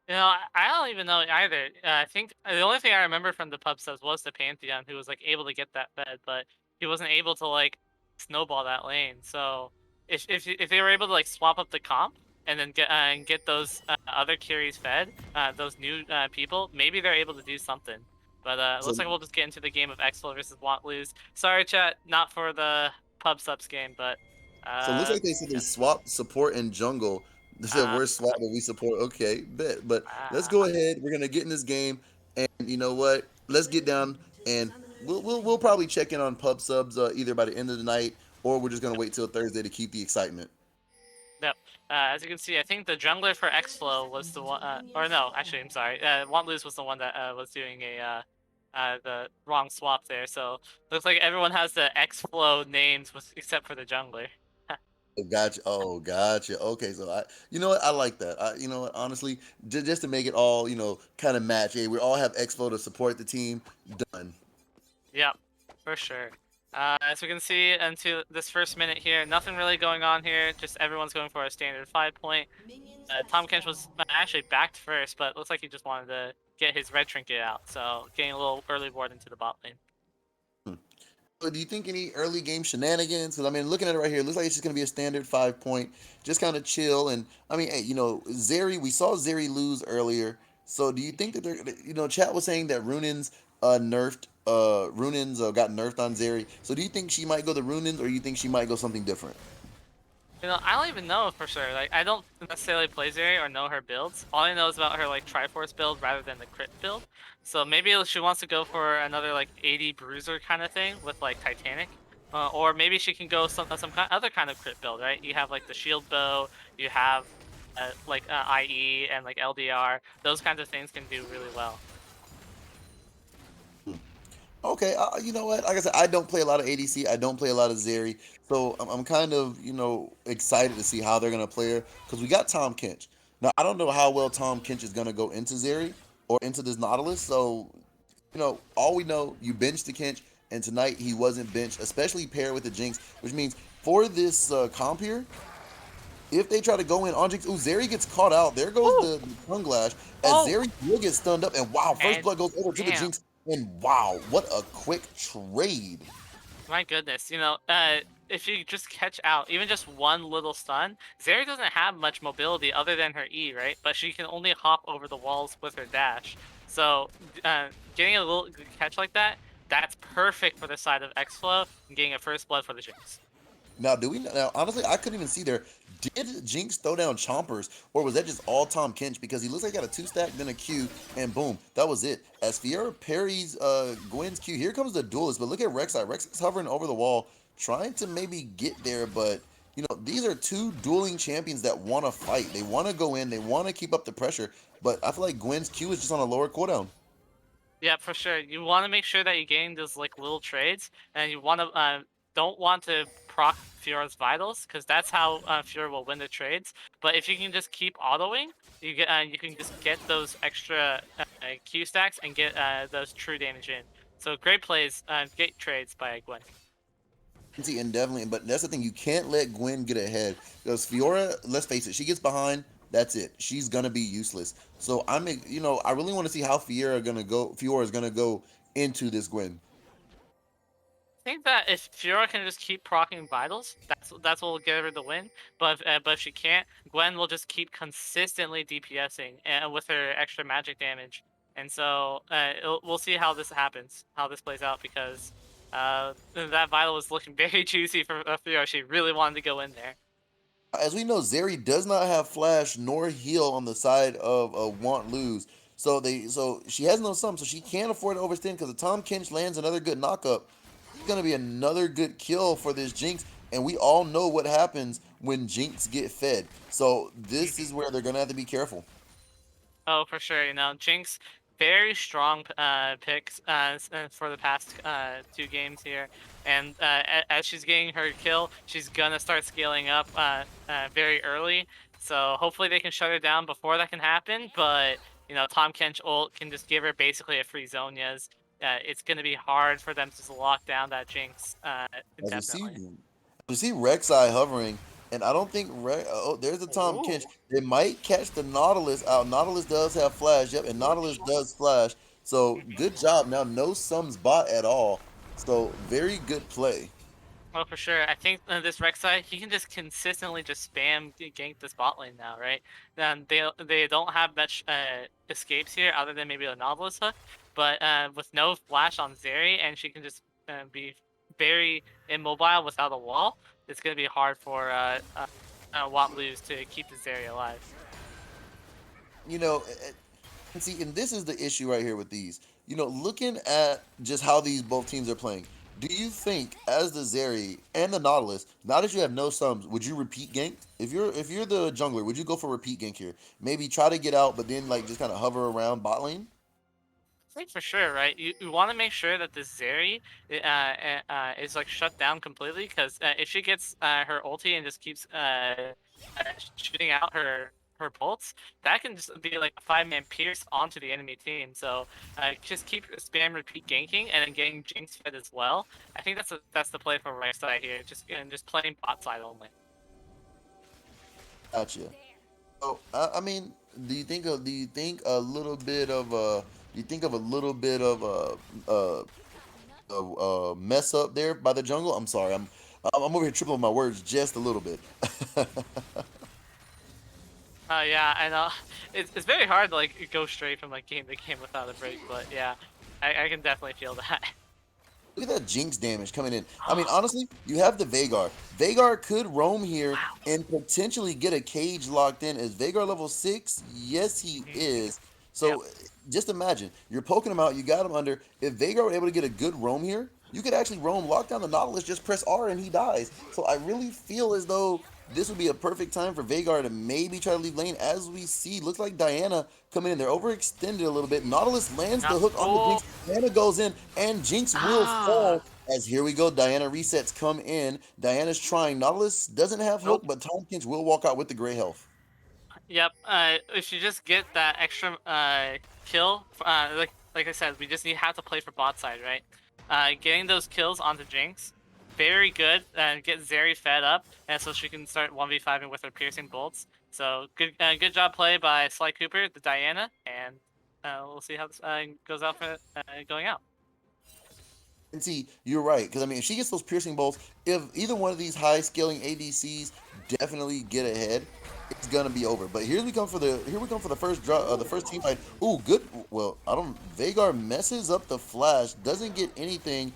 I don't even know either. I think the only thing I remember from the pub subs was the Pantheon, who was like able to get that fed, but he wasn't able to like snowball that lane. So if they were able to like swap up the comp and then get those other carries fed, those new people, maybe they're able to do something. But it So looks like we'll just get into the game of Exfil versus Want Lose. Sorry, chat, not for the pub subs game, but So it looks like they said they yeah. swapped support and jungle. They said Uh, we're swapped, but we support. Okay, bet. But let's uh, go ahead. We're gonna get in this game, and you know what? Let's get down, and we'll probably check in on pub subs either by the end of the night, or we're just gonna wait till Thursday to keep the excitement. Yep. As you can see, I think the jungler for Xflow was the one, or no, actually, I'm sorry. Want Lose was the one that was doing the wrong swap there. So looks like everyone has the Xflow names, except for the jungler. Oh, gotcha. Oh, gotcha. Okay, so you know what? I like that. You know what? Honestly, just to make it all, kind of match. Hey, we all have Expo to support the team. Done. Yep, for sure. As we can see into this first minute here, nothing really going on here. Just everyone's going for a standard 5 point. Tom Kench was actually backed first, but looks like he just wanted to get his red trinket out. So getting a little early board into the bot lane. Do you think any early game shenanigans? Because I mean, looking at it right here, it looks like it's just gonna be a standard 5 point, just kind of chill. And I mean, hey, Zeri, we saw Zeri lose earlier. So do you think that they're, chat was saying that Runins nerfed, Runins got nerfed on Zeri. So do you think she might go the Runins, or you think she might go something different? I don't even know for sure. Like, I don't necessarily play Zeri or know her builds. All I know is about her like Triforce build rather than the crit build. So maybe she wants to go for another like 80 bruiser kind of thing with like Titanic, or maybe she can go some other kind of crit build, right? You have like the shield bow, you have like IE and like LDR. Those kinds of things can do really well. Okay, you know what? Like I said, I don't play a lot of ADC. I don't play a lot of Zeri, so I'm kind of excited to see how they're gonna play her because we got Tom Kench. Now I don't know how well Tom Kench is gonna go into Zeri or into this Nautilus. So all we know, you benched the Kench, and tonight he wasn't benched, especially paired with the Jinx, which means for this comp here, if they try to go in on Jinx, ooh, Zeri gets caught out. There goes the tongue lash as Oh, Zeri will get stunned up, and wow, first and blood goes over to the damn. Jinx, and wow, what a quick trade. My goodness, if you just catch out even just one little stun, Zeri doesn't have much mobility other than her E, right? But she can only hop over the walls with her dash. So getting a little catch like that, that's perfect for the side of X-Flow and getting a first blood for the Jinx. Now, now, honestly, I couldn't even see there. Did Jinx throw down Chompers, or was that just all Tom Kench? Because he looks like he got a 2-stack, then a Q, and boom, that was it. As Fiora parries Gwen's Q, here comes the duelist, but look at Rek'Sai. Rek'Sai's hovering over the wall, trying to maybe get there, but These are two dueling champions that want to fight. They want to go in. They want to keep up the pressure. But I feel like Gwen's Q is just on a lower cooldown. Yeah, for sure. You want to make sure that you're getting those like little trades, and you want to don't want to proc Fiora's vitals because that's how Fiora will win the trades. But if you can just keep autoing, you can just get those extra Q stacks and get those true damage in. So great plays, great trades by Gwen. And definitely, but that's the thing. You can't let Gwen get ahead because Fiora. Let's face it, she gets behind. That's it. She's gonna be useless. So I really want to see how Fiora is gonna go into this Gwen. I think that if Fiora can just keep proccing vitals, that's what will give her the win. But if she can't, Gwen will just keep consistently DPSing and with her extra magic damage. And so we'll see how this happens, how this plays out, because that vital was looking very juicy for Fiora. She really wanted to go in there. As we know, Zeri does not have flash nor heal on the side of want lose. So she has no sum, so she can't afford to overstand because if Tom Kench lands another good knockup, it's gonna be another good kill for this Jinx. And we all know what happens when Jinx get fed. So this is where they're gonna have to be careful. Oh, for sure. Jinx, very strong picks for the past 2 games here. And as she's getting her kill, she's going to start scaling up very early. So hopefully they can shut her down before that can happen. But, Tom Kench ult can just give her basically a free Zonias. It's going to be hard for them to just lock down that Jinx As we see, indefinitely. we see Rek'Sai hovering, and I don't think oh, there's the Tom Kench. They might catch the Nautilus out. Nautilus does have flash, yep, and Nautilus does flash. So good job. Now no sums bot at all. So very good play. Oh, for sure. I think this Rek'Sai, he can just consistently just spam gank this bot lane now, right? They don't have much escapes here other than maybe a Nautilus hook, but with no flash on Zeri, and she can just be very immobile without a wall, it's going to be hard for Wat Lose to keep the Zeri alive. You know, and see, and this is the issue right here with these. Looking at just how these both teams are playing, do you think as the Zeri and the Nautilus, now that you have no sums, would you repeat gank? If you're the jungler, would you go for repeat gank here? Maybe try to get out, but then like just kind of hover around bot lane? I think for sure, right? You want to make sure that this Zeri is like shut down completely, because if she gets her ulti and just keeps shooting out her bolts, that can just be like a 5-man pierce onto the enemy team. So just keep spam repeat ganking and then getting Jinx fed as well. I think that's the play for right side here. Just playing bot side only. Gotcha. So I mean, do you think a little bit of a mess up there by the jungle? I'm sorry, I'm over here tripling my words just a little bit. Yeah, I know. It's very hard to like go straight from like game to game without a break, but yeah, I can definitely feel that. Look at that Jinx damage coming in. I mean, honestly, you have the Veigar. Veigar could roam here and potentially get a cage locked in. Is Veigar level 6? Yes, he is. So just imagine, you're poking him out, you got him under. If Veigar were able to get a good roam here, you could actually roam, lock down the Nautilus, just press R and he dies. So I really feel as though this would be a perfect time for Veigar to maybe try to leave lane. As we see, looks like Diana coming in. They're overextended a little bit. Nautilus lands the hook on the Jinx. Diana goes in, and Jinx will fall. As here we go, Diana resets come in. Diana's trying. Nautilus doesn't have hook, but Tom Kench will walk out with the gray health. Yep. If you just get that extra kill, like I said, we just have to play for bot side, right? Getting those kills onto Jinx, very good. Get Zeri fed up, and so she can start 1v5ing with her piercing bolts. So good job play by Sly Cooper, the Diana, and we'll see how this goes out for going out. And see, you're right, because I mean, if she gets those piercing bolts, if either one of these high scaling ADCs definitely get ahead, it's gonna be over. But here we come for the first draw, the first team fight. Ooh, good. Well, I don't. Veigar messes up the flash, doesn't get anything,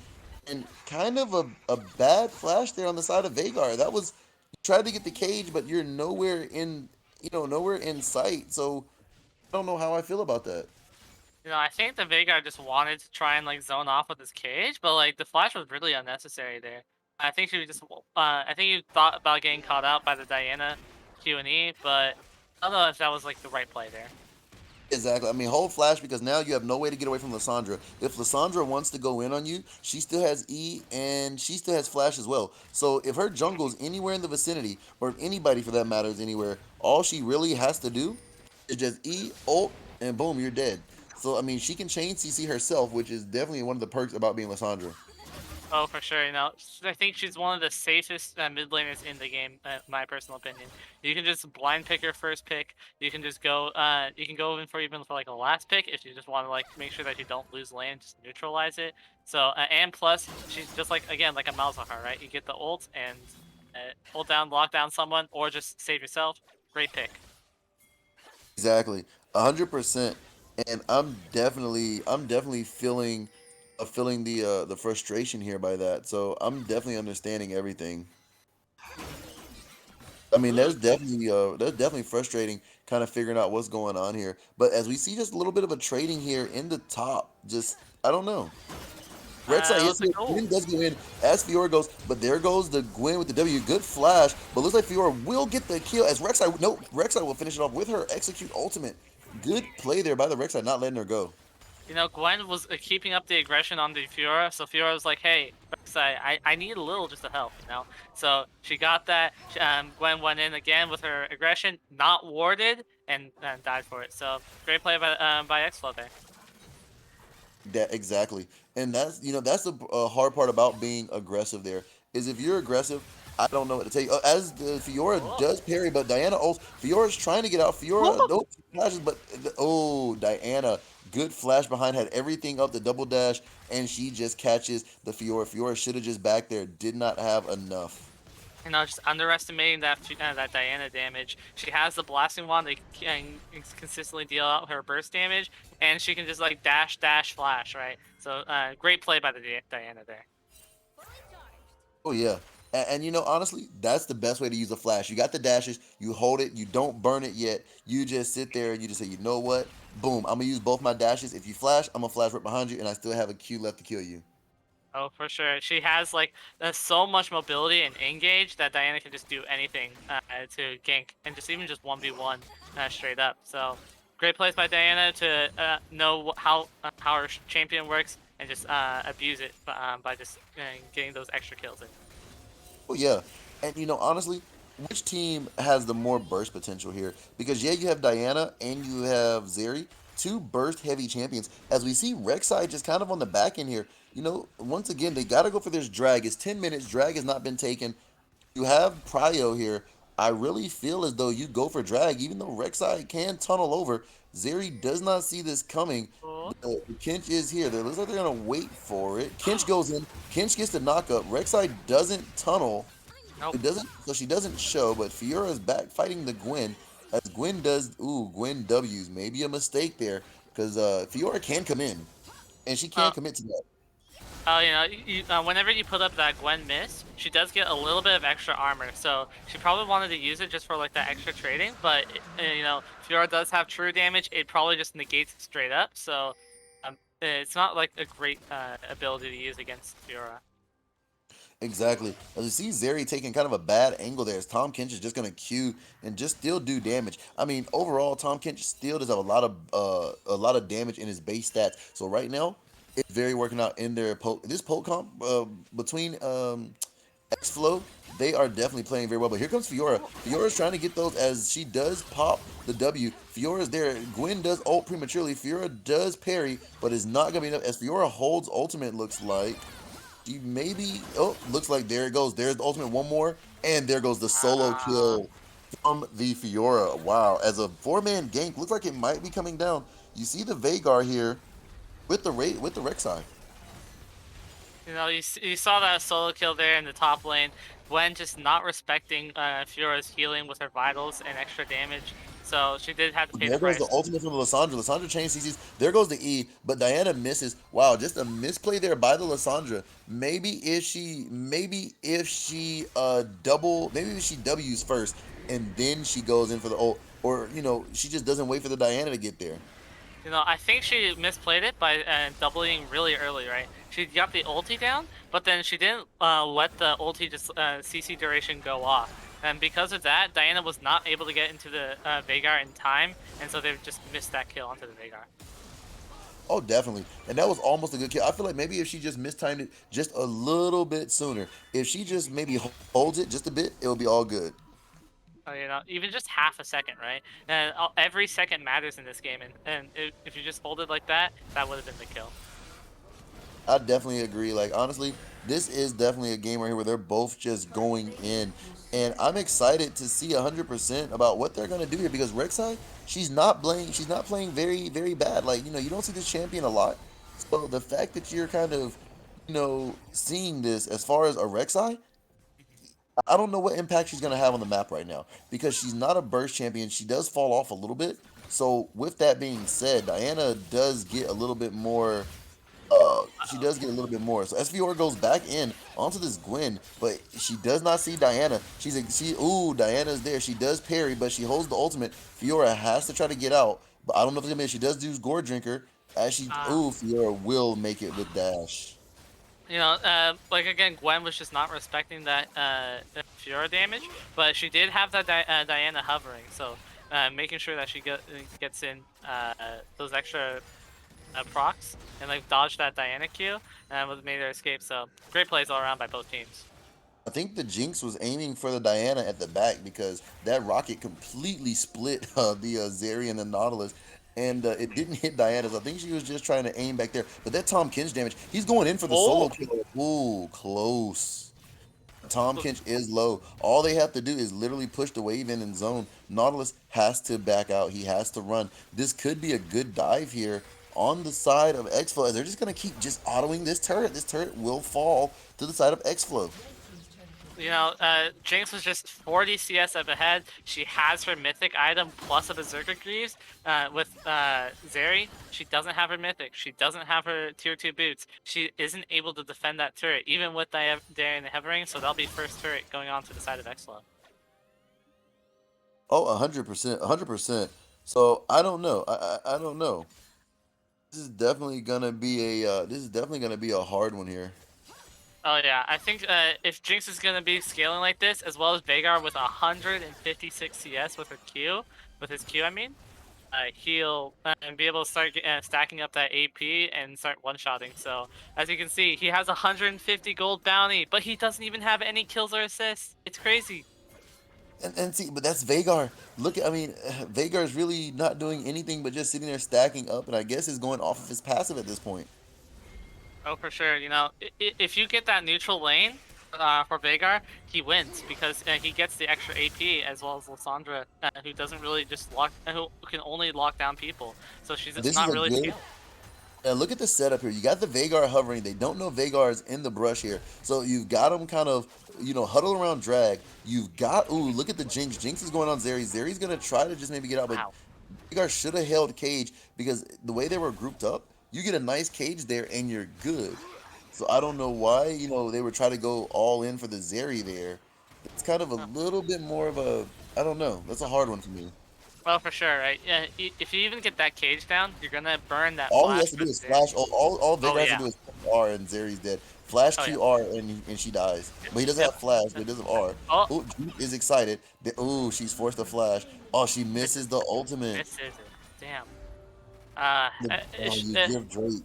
and kind of a bad flash there on the side of Veigar. That was, you tried to get the cage, but you're nowhere in sight. So I don't know how I feel about that. I think the Veigar just wanted to try and like zone off with his cage, but like the flash was really unnecessary there. I think she just. I think you thought about getting caught out by the Diana Q&E, but I don't know if that was like the right play there. Exactly. I mean, hold flash because now you have no way to get away from Lissandra. If Lissandra wants to go in on you, she still has E and she still has flash as well. So if her jungle's anywhere in the vicinity, or if anybody for that matter is anywhere, all she really has to do is just E, ult, and boom, you're dead. So I mean, she can chain CC herself, which is definitely one of the perks about being Lissandra. Oh, for sure. You know, I think she's one of the safest mid laners in the game, my personal opinion. You can just blind pick her first pick. You can just go. You can go in for even for like a last pick if you just want to like make sure that you don't lose land, just neutralize it. So and plus, she's just like again like a Malzahar, right? You get the ult and hold down, lock down someone, or just save yourself. Great pick. Exactly, 100%. And I'm definitely feeling the frustration here by that. So I'm definitely understanding everything. I mean, that's definitely frustrating, kind of figuring out what's going on here. But as we see, just a little bit of a trading here in the top. Just I don't know. Rek'Sai is What's the here. goal? Gwen does go in as Fiora goes, but there goes the Gwen with the W. Good flash, but looks like Fiora will get the kill as Rek'Sai. No, Rek'Sai will finish it off with her execute ultimate. Good play there by the Rek'Sai, not letting her go. You know, Gwen was keeping up the aggression on the Fiora, so Fiora was like, "Hey, Rek'Sai, I need a little just to help," you know. So she got that. Gwen went in again with her aggression, not warded, and died for it. So great play by Xflow there. That exactly, and that's the hard part about being aggressive. There is if you're aggressive, I don't know what to tell you. As the Fiora does parry, but Diana ults. Fiora's trying to get out. Fiora nope flashes, but oh Diana, good flash behind, had everything up the double dash, and she just catches the Fiora. Fiora should have just back there, did not have enough. You know, just underestimating that Diana damage. She has the blasting wand that can consistently deal out her burst damage, and she can just like dash, dash, flash, right? So great play by the Diana there. Oh yeah. And honestly, that's the best way to use a flash. You got the dashes, you hold it, you don't burn it yet. You just sit there and you just say, you know what? Boom, I'm gonna use both my dashes. If you flash, I'm gonna flash right behind you, and I still have a Q left to kill you. Oh, for sure. She has like so much mobility and engage that Diana can just do anything to gank and just even just 1v1 straight up. So great plays by Diana to know how her champion works and just abuse it by just getting those extra kills in. Oh yeah. And honestly, which team has the more burst potential here? Because yeah, you have Diana and you have Zeri, two burst heavy champions. As we see Rek'Sai just kind of on the back end here. Once again, they gotta go for this drag. It's 10 minutes. Drag has not been taken. You have Prio here. I really feel as though you go for drag, even though Rek'Sai can tunnel over. Zeri does not see this coming. Cool. The Kinch is here. It looks like they're gonna wait for it. Kinch goes in. Kinch gets the knockup. Rek'Sai doesn't tunnel. Nope. It doesn't, so she doesn't show. But Fiora is back fighting the Gwen. As Gwen does, Gwen W's. Maybe a mistake there because Fiora can come in, and she can Uh, commit to that. you know, whenever you put up that Gwen miss, she does get a little bit of extra armor. So she probably wanted to use it just for like that extra trading. But you know, Fiora does have true damage. It probably just negates it straight up. So it's not like a great ability to use against Fiora. Exactly. As you see Zeri taking kind of a bad angle there, as Tom Kinch is just gonna Q and just still do damage. I mean, overall, Tom Kinch still does have a lot of damage in his base stats. So right now, it's very working out in their this poke comp between X-Flow. They are definitely playing very well. But here comes Fiora. Fiora's trying to get those as she does pop the W. Fiora's there. Gwen does ult prematurely. Fiora does parry, but it's not gonna be enough as Fiora holds ultimate, looks like. She maybe looks like there it goes. There's the ultimate one more, and there goes the solo kill from the Fiora. Wow, as a 4-man gank, looks like it might be coming down. You see the Veigar here with the Rek'Sai. You know, you saw that solo kill there in the top lane. Gwen just not respecting Fiora's healing with her vitals and extra damage. So she did have to pay There the goes the price. ultimate from Lissandra. Lissandra chain CCs. There goes the E, but Diana misses. Wow, just a misplay there by the Lissandra. Maybe if she W's first and then she goes in for the ult, or she just doesn't wait for the Diana to get there. I think she misplayed it by doubling really early, right? She got the ulti down, but then she didn't let the ulti just CC duration go off. And because of that, Diana was not able to get into the Veigar in time, and so they just missed that kill onto the Veigar. Oh, definitely. And that was almost a good kill. I feel like maybe if she just mistimed it just a little bit sooner, if she just maybe holds it just a bit, it'll be all good. Even just half a second, right? And every second matters in this game, and if you just hold it like that, that would have been the kill. I definitely agree. Like honestly, this is definitely a game right here where they're both just going in, and I'm excited to see 100% about what they're gonna do here because Rek'Sai, she's not playing very very bad. Like you don't see this champion a lot, so the fact that you're kind of seeing this as far as a Rek'Sai, I don't know what impact she's gonna have on the map right now because she's not a burst champion. She does fall off a little bit. So with that being said, Diana does get a little bit more she does get a little bit more. So SVR goes back in onto this Gwen, but she does not see Diana. Diana's there. She does parry, but she holds the ultimate. Fiora has to try to get out, but I don't know if it's gonna be. She does use Gore Drinker. Fiora will make it with dash. Like again, Gwen was just not respecting that Fiora damage, but she did have that Diana hovering, so making sure that she gets in those extra procs and like dodge that Diana Q and was made her escape. So great plays all around by both teams. I think the Jinx was aiming for the Diana at the back because that rocket completely split the Zeri and the Nautilus, and it didn't hit Diana. So I think she was just trying to aim back there. But that Tom Kinch damage, he's going in for the solo kill. Ooh, close. Tom Kinch is low. All they have to do is literally push the wave in zone. Nautilus has to back out. He has to run. This could be a good dive here on the side of X-Flow. They're just going to keep just autoing this turret. This turret will fall to the side of X-Flow. Jinx was just 40 CS up ahead. She has her mythic item plus a Berserker Greaves. With Zeri, she doesn't have her mythic. She doesn't have her tier 2 boots. She isn't able to defend that turret, even with Diana hovering, so that'll be first turret going on to the side of Xflow. Oh, 100%, 100%. So I don't know. I don't know. This is definitely gonna be a hard one here. Oh yeah, I think if Jinx is gonna be scaling like this, as well as Veigar with 156 CS with his Q, I mean, he'll and be able to start stacking up that AP and start one-shotting. So as you can see, he has 150 gold bounty, but he doesn't even have any kills or assists. It's crazy. And see, but that's Veigar. Veigar is really not doing anything but just sitting there stacking up, and I guess is going off of his passive at this point. Oh, for sure. If you get that neutral lane for Veigar, he wins because he gets the extra AP as well as Lissandra, who doesn't really who can only lock down people. So she's not really skilled. And look at the setup here. You got the Veigar hovering. They don't know Veigar is in the brush here. So you've got him kind of, huddle around drag. You've got, look at the Jinx. Jinx is going on Zeri. Zeri's going to try to just maybe get out, but Veigar should have held cage because the way they were grouped up, you get a nice cage there and you're good. So I don't know why, they were trying to go all in for the Zeri there. It's kind of a little bit more of a, I don't know. That's a hard one for me. Well, for sure, right? Yeah, if you even get that cage down, you're gonna burn that. All he has to do is flash. All Veigar has to do is R and Zeri's dead. Flash QR and she dies. But he doesn't have flash, but he doesn't R. Oh, Juke is excited. She's forced to flash. Oh, she misses the ultimate. Misses it. Damn. You give Drake.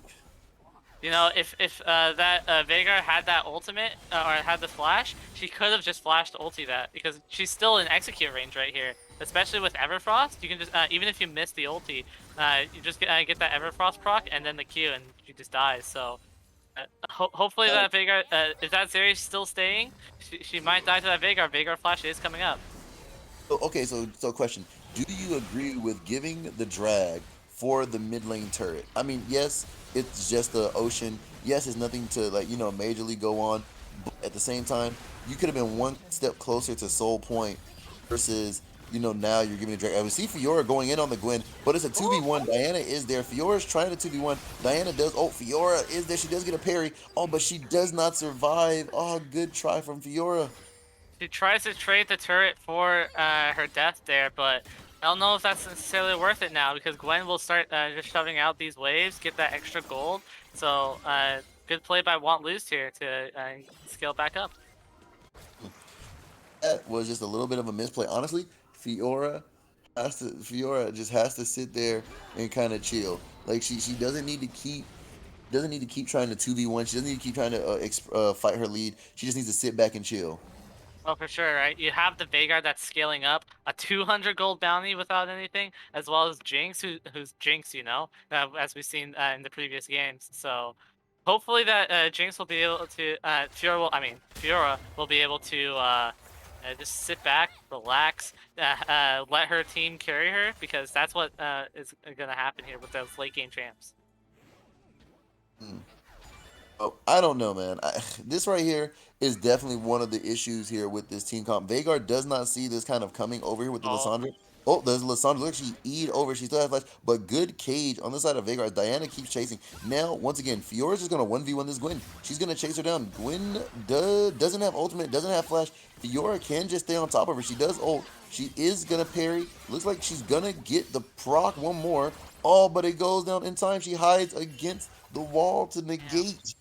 If that Veigar had that ultimate or had the flash, she could have just flashed ulti that because she's still in execute range right here. Especially with Everfrost, you can just even if you miss the ulti, you just get that Everfrost proc and then the Q and she just dies. So hopefully that Veigar, if that Zeri still staying, she might die to that Veigar. Veigar flash is coming up. Okay, so question: do you agree with giving the drag for the mid lane turret? I mean, yes, it's just the ocean. Yes, it's nothing to majorly go on. But at the same time, you could have been one step closer to Soul Point versus now you're giving the drag. I would see Fiora going in on the Gwen, but it's a 2v1. Diana is there. Fiora's trying to 2v1. Diana does. Oh, Fiora is there. She does get a parry. Oh, but she does not survive. Oh, good try from Fiora. She tries to trade the turret for her death there, but I don't know if that's necessarily worth it now because Gwen will start just shoving out these waves, get that extra gold. So good play by Want Lose here to scale back up. That was just a little bit of a misplay. Honestly, Fiora just has to sit there and kind of chill. Like she doesn't need to keep trying to 2v1. She doesn't need to keep trying to fight her lead. She just needs to sit back and chill. Oh, for sure, right? You have the Veigar that's scaling up, a 200 gold bounty without anything, as well as Jinx, who's Jinx, as we've seen in the previous games. So hopefully that Jinx will be able to, Fiora will be able to just sit back, relax, let her team carry her, because that's what is going to happen here with those late game champs. Oh, I don't know, man. This right here is definitely one of the issues here with this team comp. Veigar does not see this kind of coming over here with the Lissandra. Oh, there's Lissandra. Look, she E'd over. She still has flash, but good cage on the side of Veigar. Diana keeps chasing. Now, once again, Fiora's just going to 1v1 this Gwen. She's going to chase her down. Gwen doesn't have ultimate, doesn't have flash. Fiora can just stay on top of her. She does ult. She is going to parry. Looks like she's going to get the proc one more. Oh, but it goes down in time. She hides against the wall to negate.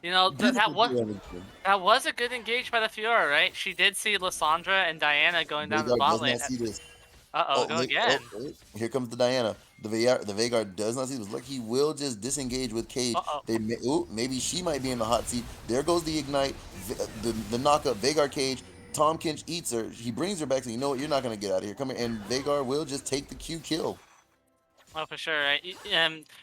That was a good engage by the Fiora, right? She did see Lissandra and Diana going down the bot lane. Does not see this. Go again. Here comes the Diana. The Veigar does not see this. Look, he will just disengage with Cage. Maybe she might be in the hot seat. There goes the ignite, the knockup. Veigar Cage. Tom Kinch eats her. He brings her back. So you know what? You're not gonna get out of here. Come here, and Veigar will just take the Q kill. Oh, for sure, right?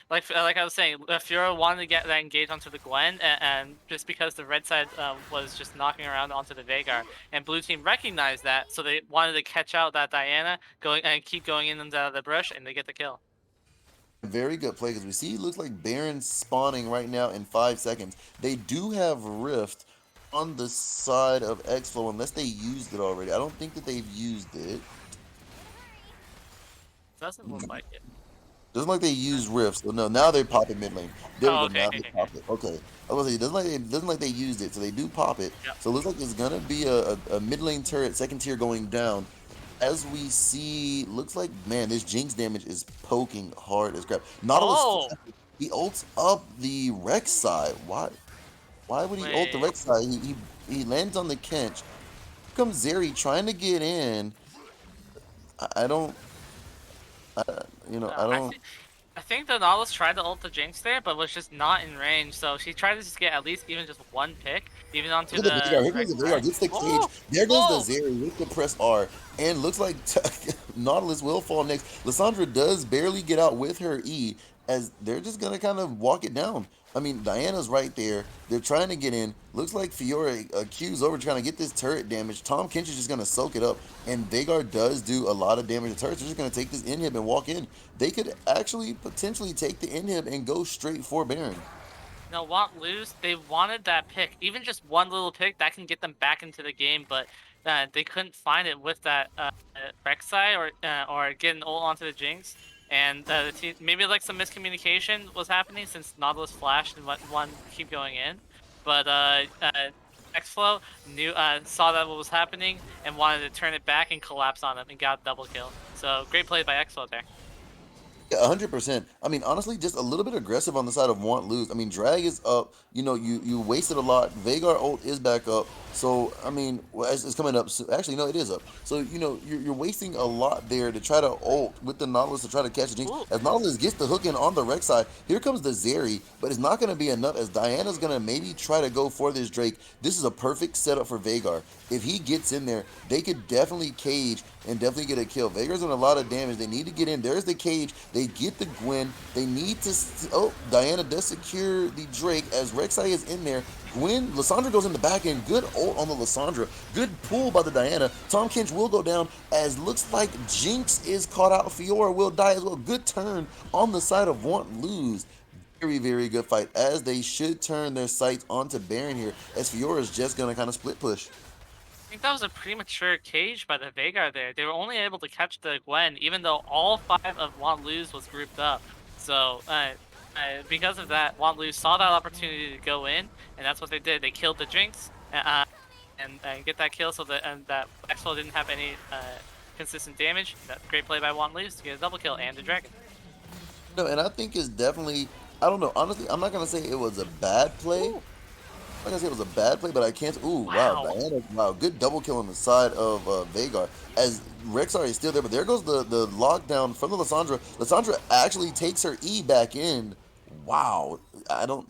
Like I was saying, Fiora wanted to get that engage onto the Gwen, and just because the red side was just knocking around onto the Veigar, and blue team recognized that, so they wanted to catch out that Diana, keep going in and out of the brush, and they get the kill. Very good play, because we see it looks like Baron's spawning right now in 5 seconds. They do have Rift on the side of X-Flow, unless they used it already. I don't think that they've used it. Doesn't look like it. Doesn't like they use Rift, so no. Now they pop it mid lane. There we go. Okay. Now they pop it. Okay, I was gonna say it doesn't like they used it, so they do pop it. Yep. So it looks like it's gonna be a mid lane turret, second tier going down. As we see, looks like this Jinx damage is poking hard as crap. Nautilus, he ults up the Rek'Sai. Why would he ult the Rek'Sai? He lands on the Kench. Here comes Zeri trying to get in. I don't. I think the Nautilus tried to ult the Jinx there, but was just not in range. So she tried to just get at least even just one pick, even onto the. Here comes the Veigar, gets the cage. There goes the Zeri with the press R, and looks like Nautilus will fall next. Lissandra does barely get out with her E, as they're just gonna kind of walk it down. I mean, Diana's right there. They're trying to get in. Looks like Fiora Q's over trying to get this turret damage. Tom Kinch is just going to soak it up. And Veigar does do a lot of damage to turrets. They're just going to take this inhib and walk in. They could actually potentially take the inhib and go straight for Baron. No, Want Lose, they wanted that pick. Even just one little pick, that can get them back into the game. But they couldn't find it with that Rek'Sai or get an ult onto the Jinx. And the team, maybe like some miscommunication was happening since Nautilus flashed and wanted to keep going in. But X-Flow saw that what was happening and wanted to turn it back and collapse on him and got a double kill. So great play by X-Flow there. Yeah, 100%. I mean, honestly, just a little bit aggressive on the side of Want Lose. I mean, drag is up. You wasted a lot. Veigar ult is back up. So, I mean, it's coming up. Actually, no, it is up. So, you're wasting a lot there to try to ult with the Nautilus to try to catch the Jinx. As Nautilus gets the hook in on the Rek'Sai, here comes the Zeri, but it's not going to be enough as Diana's going to maybe try to go for this Drake. This is a perfect setup for Veigar. If he gets in there, they could definitely cage and definitely get a kill. Veigar's doing a lot of damage. They need to get in. There's the cage. They get the Gwen. They need to... Oh, Diana does secure the Drake as Rek'Sai is in there. Lissandra goes in the back end. Good ult on the Lissandra. Good pull by the Diana. Tom Kinch will go down as looks like Jinx is caught out. Fiora will die as well. Good turn on the side of Want Lose. Very, very good fight as they should turn their sights onto Baron here as Fiora is just going to kind of split push. I think that was a premature cage by the Veigar there. They were only able to catch the Gwen, even though all 5 of Want Lose was grouped up. So, because of that, Want Lose saw that opportunity to go in, and that's what they did. They killed the Jinx and get that kill so that X-Flow didn't have any consistent damage. Great play by Want Lose to get a double kill and a dragon. No, and I think it's definitely. I don't know. Honestly, I'm not gonna say it was a bad play. Ooh, I'm not gonna say it was a bad play, but I can't. Ooh, wow, wow. Diana! Wow, good double kill on the side of Veigar. As Rexar is still there, but there goes the lockdown from the Lissandra. Lissandra actually takes her E back in. Wow, I don't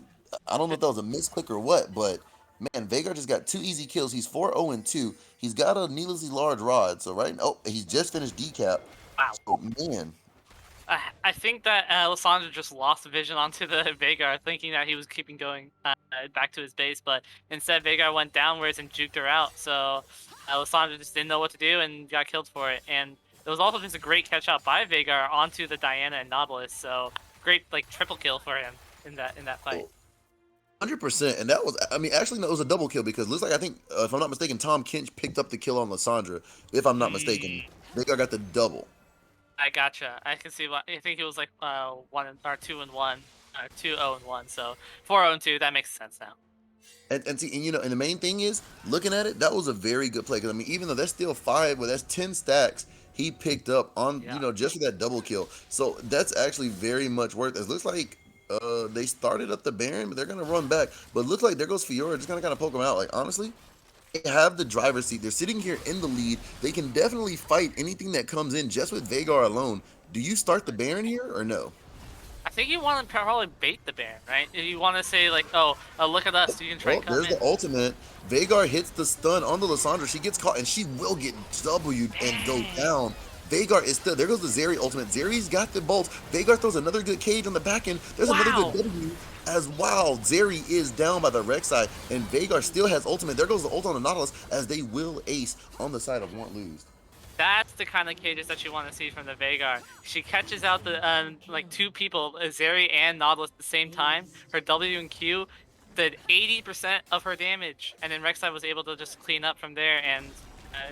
I don't know if that was a misclick or what, but man, Veigar just got 2 easy kills. He's 4-0-2. He's got a needlessly large rod. So right, oh, he's just finished decap. Wow. So man, I think that Lissandra just lost vision onto the Veigar, thinking that he was keeping going back to his base, but instead Veigar went downwards and juked her out. So Lissandra just didn't know what to do and got killed for it. And it was also just a great catch out by Veigar onto the Diana and Nautilus. So great like triple kill for him in that fight. 100%. And that was, I mean, actually, no, it was a double kill because it looks like, I think, if I'm not mistaken, Tom Kinch picked up the kill on Lissandra. If I'm not mistaken, Veigar got the double. I gotcha. I can see what I think it was like 2-1, 2-0-1. So 4-0-2. That makes sense now. And see, and you know, and the main thing is, looking at it, that was a very good play. Because I mean, even though that's still 5, well, that's 10 stacks he picked up on, Yeah. you know, just for that double kill. So that's actually very much worth it. It looks like they started up the Baron, but they're gonna run back. But it looks like there goes Fiora, just gonna kind of poke him out. Like honestly, they have the driver's seat. They're sitting here in the lead. They can definitely fight anything that comes in just with Veigar alone. Do you start the Baron here or no? I think you want to probably bait the Baron, right? You want to say like, oh, look at us, you can try Well, and come there's in. the ultimate. Veigar hits the stun on the Lissandra. She gets caught, and she will get W'd and go down. Veigar is still there. Goes the Zeri ultimate. Zeri's got the bolts. Veigar throws another good cage on the back end. There's another Wow. good W as wow. Zeri is down by the Rek'Sai, and Veigar still has ultimate. There goes the ult on the Nautilus as they will ace on the side of Want Lose. That's the kind of cages that you want to see from the Veigar. She catches out the like 2 people, Zeri and Nautilus at the same time. Her W and Q did 80% of her damage, and then Rek'Sai was able to just clean up from there, and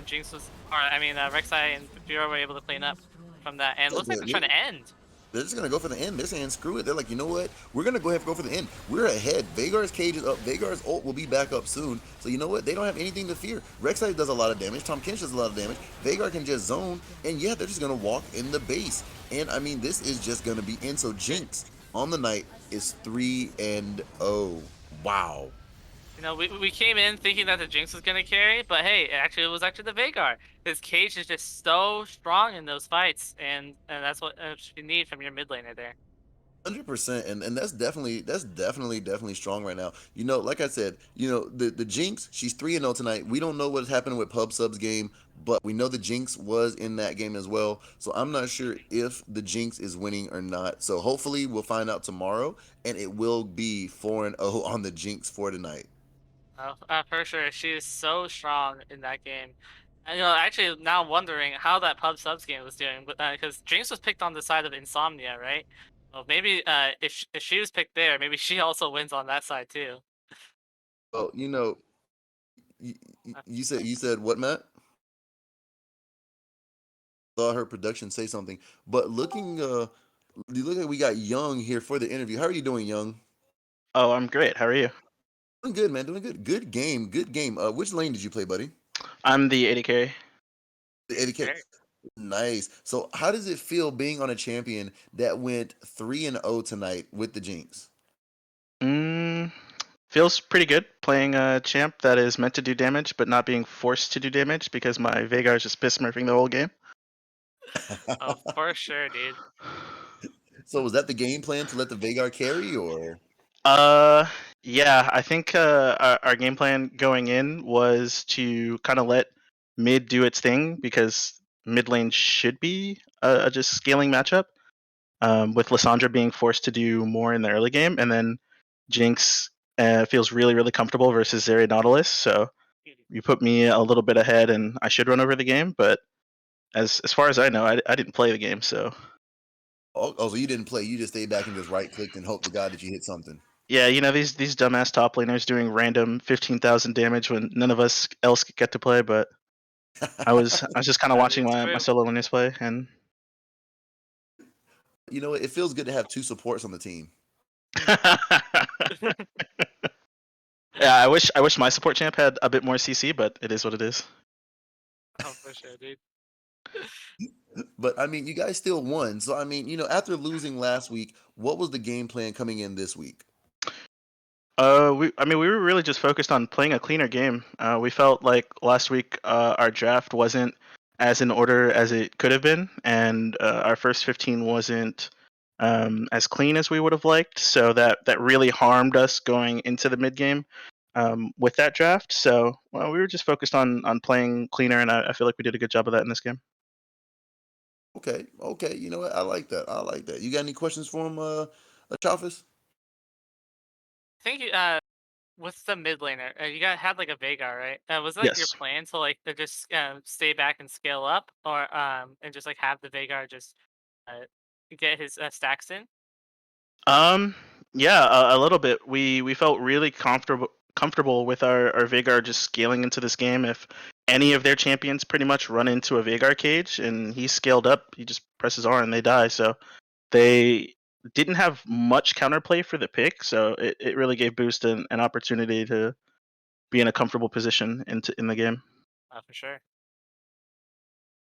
Jinx was, or I mean, Rek'Sai and Fiora were able to clean up from that, and it looks like they're trying to end. They're just gonna go for the end. They're saying screw it. They're like, you know what? We're gonna go ahead and go for the end. We're ahead. Veigar's cage is up. Veigar's ult will be back up soon. So you know what? They don't have anything to fear. Rek'Sai does a lot of damage. Tom Kinch does a lot of damage. Veigar can just zone, and yeah, they're just gonna walk in the base. And I mean, this is just gonna be in. So Jinx on the night is 3-0. Wow. You know, we came in thinking that the Jinx was gonna carry, but hey, it was actually the Veigar. His cage is just so strong in those fights, and that's what you need from your mid laner there. 100%, and that's definitely strong right now. You know, like I said, you know, the Jinx, she's 3-0 tonight. We don't know what's happening with Pub Sub's game, but we know the Jinx was in that game as well. So I'm not sure if the Jinx is winning or not. So hopefully we'll find out tomorrow, and it will be 4-0 on the Jinx for tonight. For sure, she is so strong in that game. And, you know, actually now wondering how that Pub Subs game was doing, because Jinx was picked on the side of Insomnia, right? Well, maybe if she was picked there, maybe she also wins on that side too. Well, you know, you said what, Matt? Saw her production say something, but looking you look like we got Young here for the interview. How are you doing, Young? Oh, I'm great. How are you? Doing good, man. Doing good. Good game. Good game. Which lane did you play, buddy? I'm the 80K. The 80K. Nice. So, how does it feel being on a champion that went 3-0 tonight with the Jinx? Feels pretty good playing a champ that is meant to do damage, but not being forced to do damage because my Veigar is just piss smurfing the whole game. Oh, for sure, dude. So, was that the game plan to let the Veigar carry, or? Yeah, I think our game plan going in was to kind of let mid do its thing because mid lane should be a just scaling matchup, with Lissandra being forced to do more in the early game, and then Jinx feels really, really comfortable versus Zeri Nautilus. So you put me a little bit ahead, and I should run over the game. But as far as I know, I didn't play the game, so. Oh, so you didn't play. You just stayed back and just right clicked and hoped to God that you hit something. Yeah, you know, these dumbass top laners doing random 15,000 damage when none of us else get to play, but I was just kind of watching my solo laners play, and you know, it feels good to have 2 supports on the team. yeah, I wish my support champ had a bit more CC, but it is what it is. Oh, for sure, dude. But I mean, you guys still won. So I mean, after losing last week, what was the game plan coming in this week? We were really just focused on playing a cleaner game. We felt like last week our draft wasn't as in order as it could have been, and our first 15 wasn't as clean as we would have liked. So that really harmed us going into the mid game with that draft. So well, we were just focused on playing cleaner, and I feel like we did a good job of that in this game. Okay, okay. You know what? I like that. I like that. You got any questions for him, Chalfis? I think with the mid laner, you got had like a Veigar, right? Was that your Yes. plan to like just stay back and scale up, or and just like have the Veigar just uh, get his stacks in? Um, yeah, a little bit. We felt really comfortable with our Veigar just scaling into this game. If any of their champions pretty much run into a Veigar cage and he's scaled up, he just presses R and they die. So they didn't have much counterplay for the pick, so it really gave Boost an opportunity to be in a comfortable position in the game. For sure.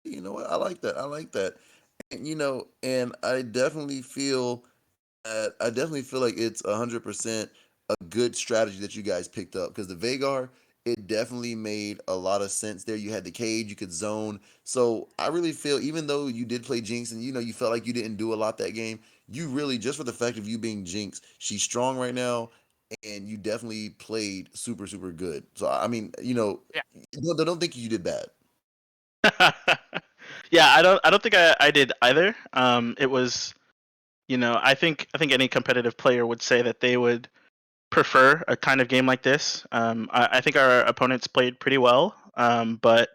You know what? I like that. I like that. And and I definitely feel like it's 100% a good strategy that you guys picked up because the Vagar, it definitely made a lot of sense there. You had the cage, you could zone. So I really feel, even though you did play Jinx and you felt like you didn't do a lot that game, you really, just for the fact of you being Jinx, she's strong right now, and you definitely played super, super good. So I mean, Yeah. don't think you did bad. Yeah, I don't think I did either. It was, I think any competitive player would say that they would prefer a kind of game like this. I think our opponents played pretty well, but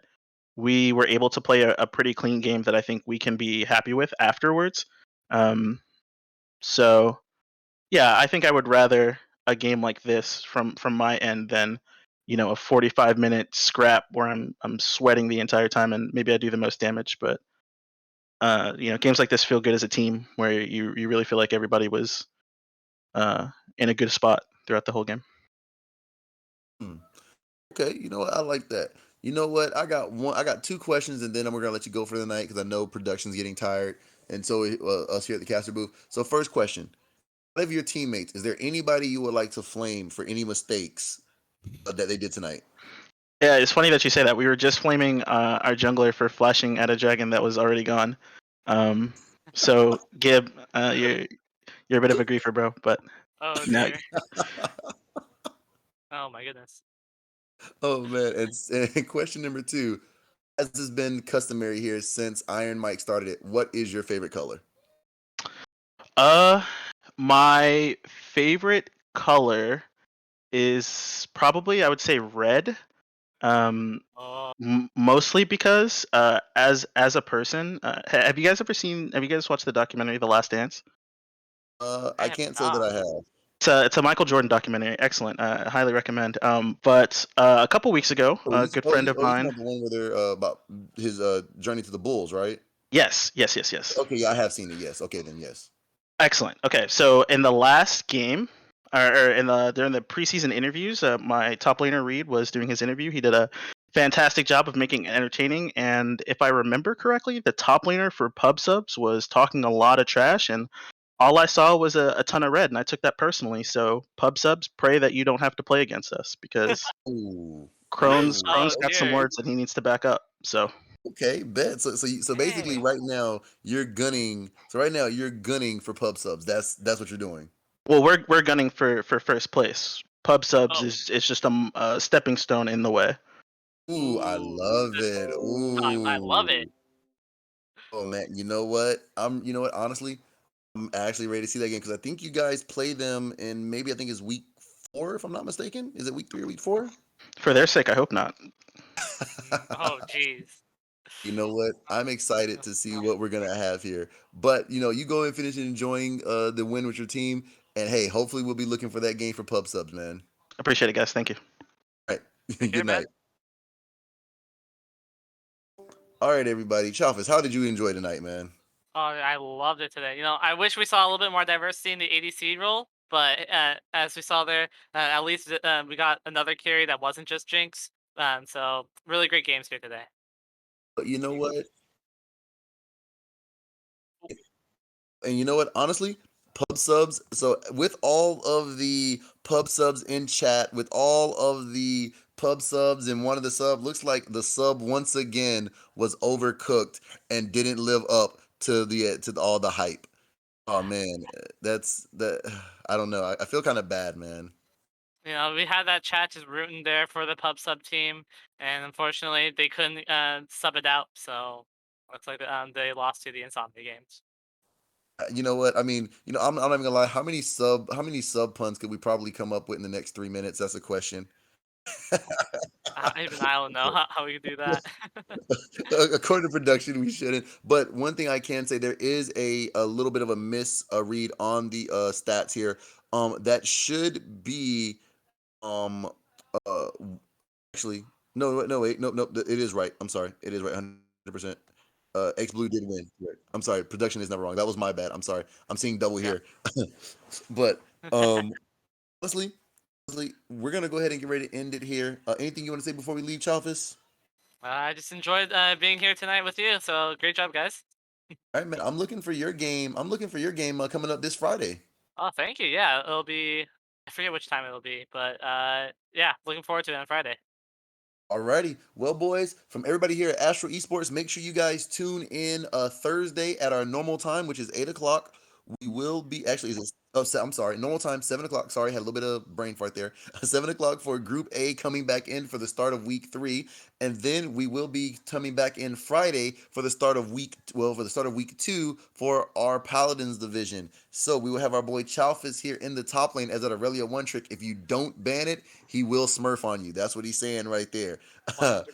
we were able to play a pretty clean game that I think we can be happy with afterwards. Um, so yeah, I think I would rather a game like this from my end than a 45-minute scrap where I'm sweating the entire time and maybe I do the most damage. But games like this feel good as a team where you really feel like everybody was in a good spot throughout the whole game. Hmm. Okay, you know what? I like that. You know what? I got two questions, and then I'm gonna let you go for the night because I know production's getting tired, and so us here at the caster booth. So, first question: out of your teammates, is there anybody you would like to flame for any mistakes that they did tonight? Yeah, it's funny that you say that. We were just flaming our jungler for flashing at a dragon that was already gone. Um, so Gib, you're a bit of a griefer, bro. But Oh you know, dear. Oh my goodness. Oh man! And question number two: as has been customary here since Iron Mike started it, what is your favorite color? uh, my favorite color is probably I would say red. Um, Oh, mostly because as a person, have you guys watched the documentary The Last Dance? I I have can't say that not. I have. It's a Michael Jordan documentary. Excellent. Highly recommend. But a couple weeks ago, a good friend of You talking mine. about the one where they're about his journey to the Bulls, right? Yes, yes, yes, yes. Okay, yeah, I have seen it. Yes. Okay, then yes. Excellent. Okay, so in the last game, or in the during the preseason interviews, my top laner Reed was doing his interview. He did a fantastic job of making it entertaining, and if I remember correctly, the top laner for pub subs was talking a lot of trash, and all I saw was a ton of red, and I took that personally. So pub subs, pray that you don't have to play against us because Ooh, Crohn's Oh got some dear. words that he needs to back up. So okay, bet. So basically, Dang. right now you're gunning. So right now you're gunning for pub subs. That's what you're doing. well, we're gunning for first place. Pub subs Oh. is just a stepping stone in the way. Ooh, I Ooh. love This. it. I love it. Ooh. Oh man, you know what? You know what? Honestly, I'm actually ready to see that game because I think you guys play them in maybe I think it's week 4 if I'm not mistaken. Is it week 3 or week 4? For their sake, I hope not. Oh jeez. You know what? I'm excited to see what we're gonna have here. But you go and finish enjoying the win with your team, and hey, hopefully we'll be looking for that game for pub subs, man. Appreciate it, guys. Thank you. All right. Take care, Good man. night. All right, everybody. Chalfis, how did you enjoy tonight, man? Oh, I loved it today. I wish we saw a little bit more diversity in the ADC role, but as we saw there, at least we got another carry that wasn't just Jinx. So really great games here today. But you know what? And you know what? Honestly, pub subs. So with all of the pub subs in chat, with all of the pub subs and one of the sub, looks like the sub once again was overcooked and didn't live up to all the hype. Oh man, that's that. I don't know. I feel kind of bad, man. You know, we had that chat just rooting there for the pub sub team, and unfortunately, they couldn't sub it out. So looks like they lost to the Insomnia Games. You know what? I mean, I'm not even gonna lie. How many sub puns could we probably come up with in the next 3 minutes? That's a question. Even I don't know how we do that. According to production, we shouldn't. But one thing I can say, there is a little bit of a read on the stats here. That should be um uh actually no wait no it is right. I'm sorry, it is right 100%. X Blue did win. Right. I'm sorry, production is never wrong. That was my bad. I'm sorry. I'm seeing double here. But honestly, we're gonna go ahead and get ready to end it here. Anything you want to say before we leave, Chalfus? I just enjoyed being here tonight with you. So great job, guys. All right, man. I'm looking for your game. Coming up this Friday. Oh, thank you. Yeah, it'll be. I forget which time it'll be, but yeah, looking forward to it on Friday. Alrighty. Well, boys, from everybody here at Astral eSports, make sure you guys tune in Thursday at our normal time, which is 8 o'clock. We will be actually, I'm sorry, normal time, 7 o'clock. Sorry, had a little bit of brain fart there. 7 o'clock for Group A coming back in for the start of week 3. And then we will be coming back in Friday for the start of week 2 for our Paladins division. So we will have our boy Chalfus here in the top lane as that Aurelia one trick. If you don't ban it, he will smurf on you. That's what he's saying right there. 100%.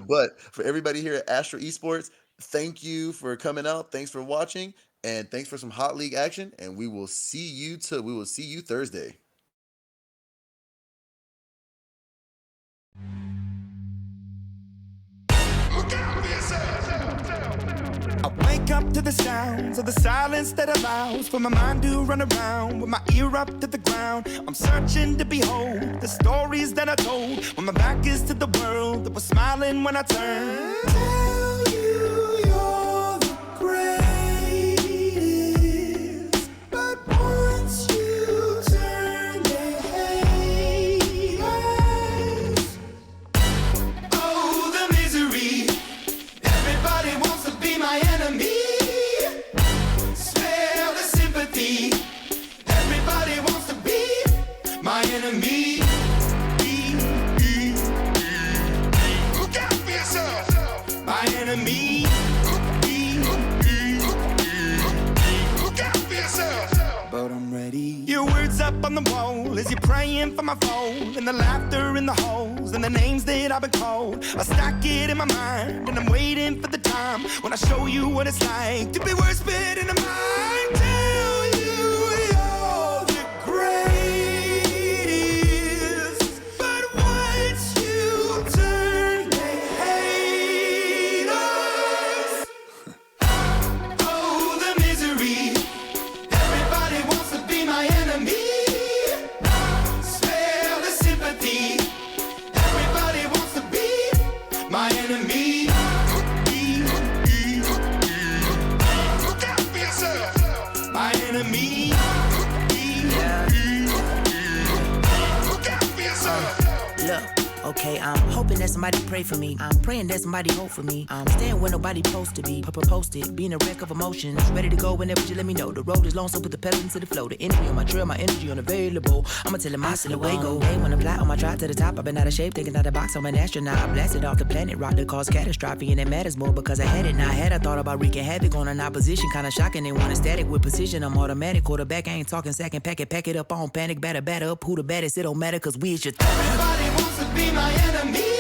But for everybody here at Astral eSports, thank you for coming out. Thanks for watching, and thanks for some hot league action. And we will see you Thursday. I wake up to the sounds of the silence that allows for my mind to run around with my ear up to the ground. I'm searching to behold the stories that I told when my back is to the world that was smiling when I turned. Tell you you're the greatest, but once you turn, they hate us. Oh, the misery. Everybody wants to be my enemy. Spare the sympathy. Everybody wants to be my enemy. Look out for yourself. My enemy. Look out for yourself. But I'm ready. Your words up on the wall as you're praying for my phone, and the laughter in the holes and the names that I've been called. I stack it in my mind and I'm waiting for the time when I show you what it's like to be worse fit in the mind. Tell you you're the greatest, but once you turn, they hate us. Oh, the misery. Everybody wants to be my enemy. Spare the sympathy. Everybody wants to be my enemy. Look out for yourself. My enemy. Look out for yourself. Look, okay, I'm hoping that somebody pray for me. I'm praying that somebody hope for me. I'm staying where nobody supposed to be. Posted, being a wreck of emotions. Ready to go whenever you let me know. The road is long, so put the pedal into the flow. The energy on my trail, my energy unavailable. I'ma tell him I still away go. Day when I'm fly on my drive to the top, I've been out of shape, thinking out of the box. I'm an astronaut. I blasted off the planet, rock that caused catastrophe, and it matters more because I had it. Now I had I thought about wreaking havoc on an opposition, kinda shocking. They want a static with precision. I'm automatic, quarterback. I ain't talking second pack it up on panic, batter up. Who the baddest? It don't matter, cause we is your Everybody wants to be my enemy.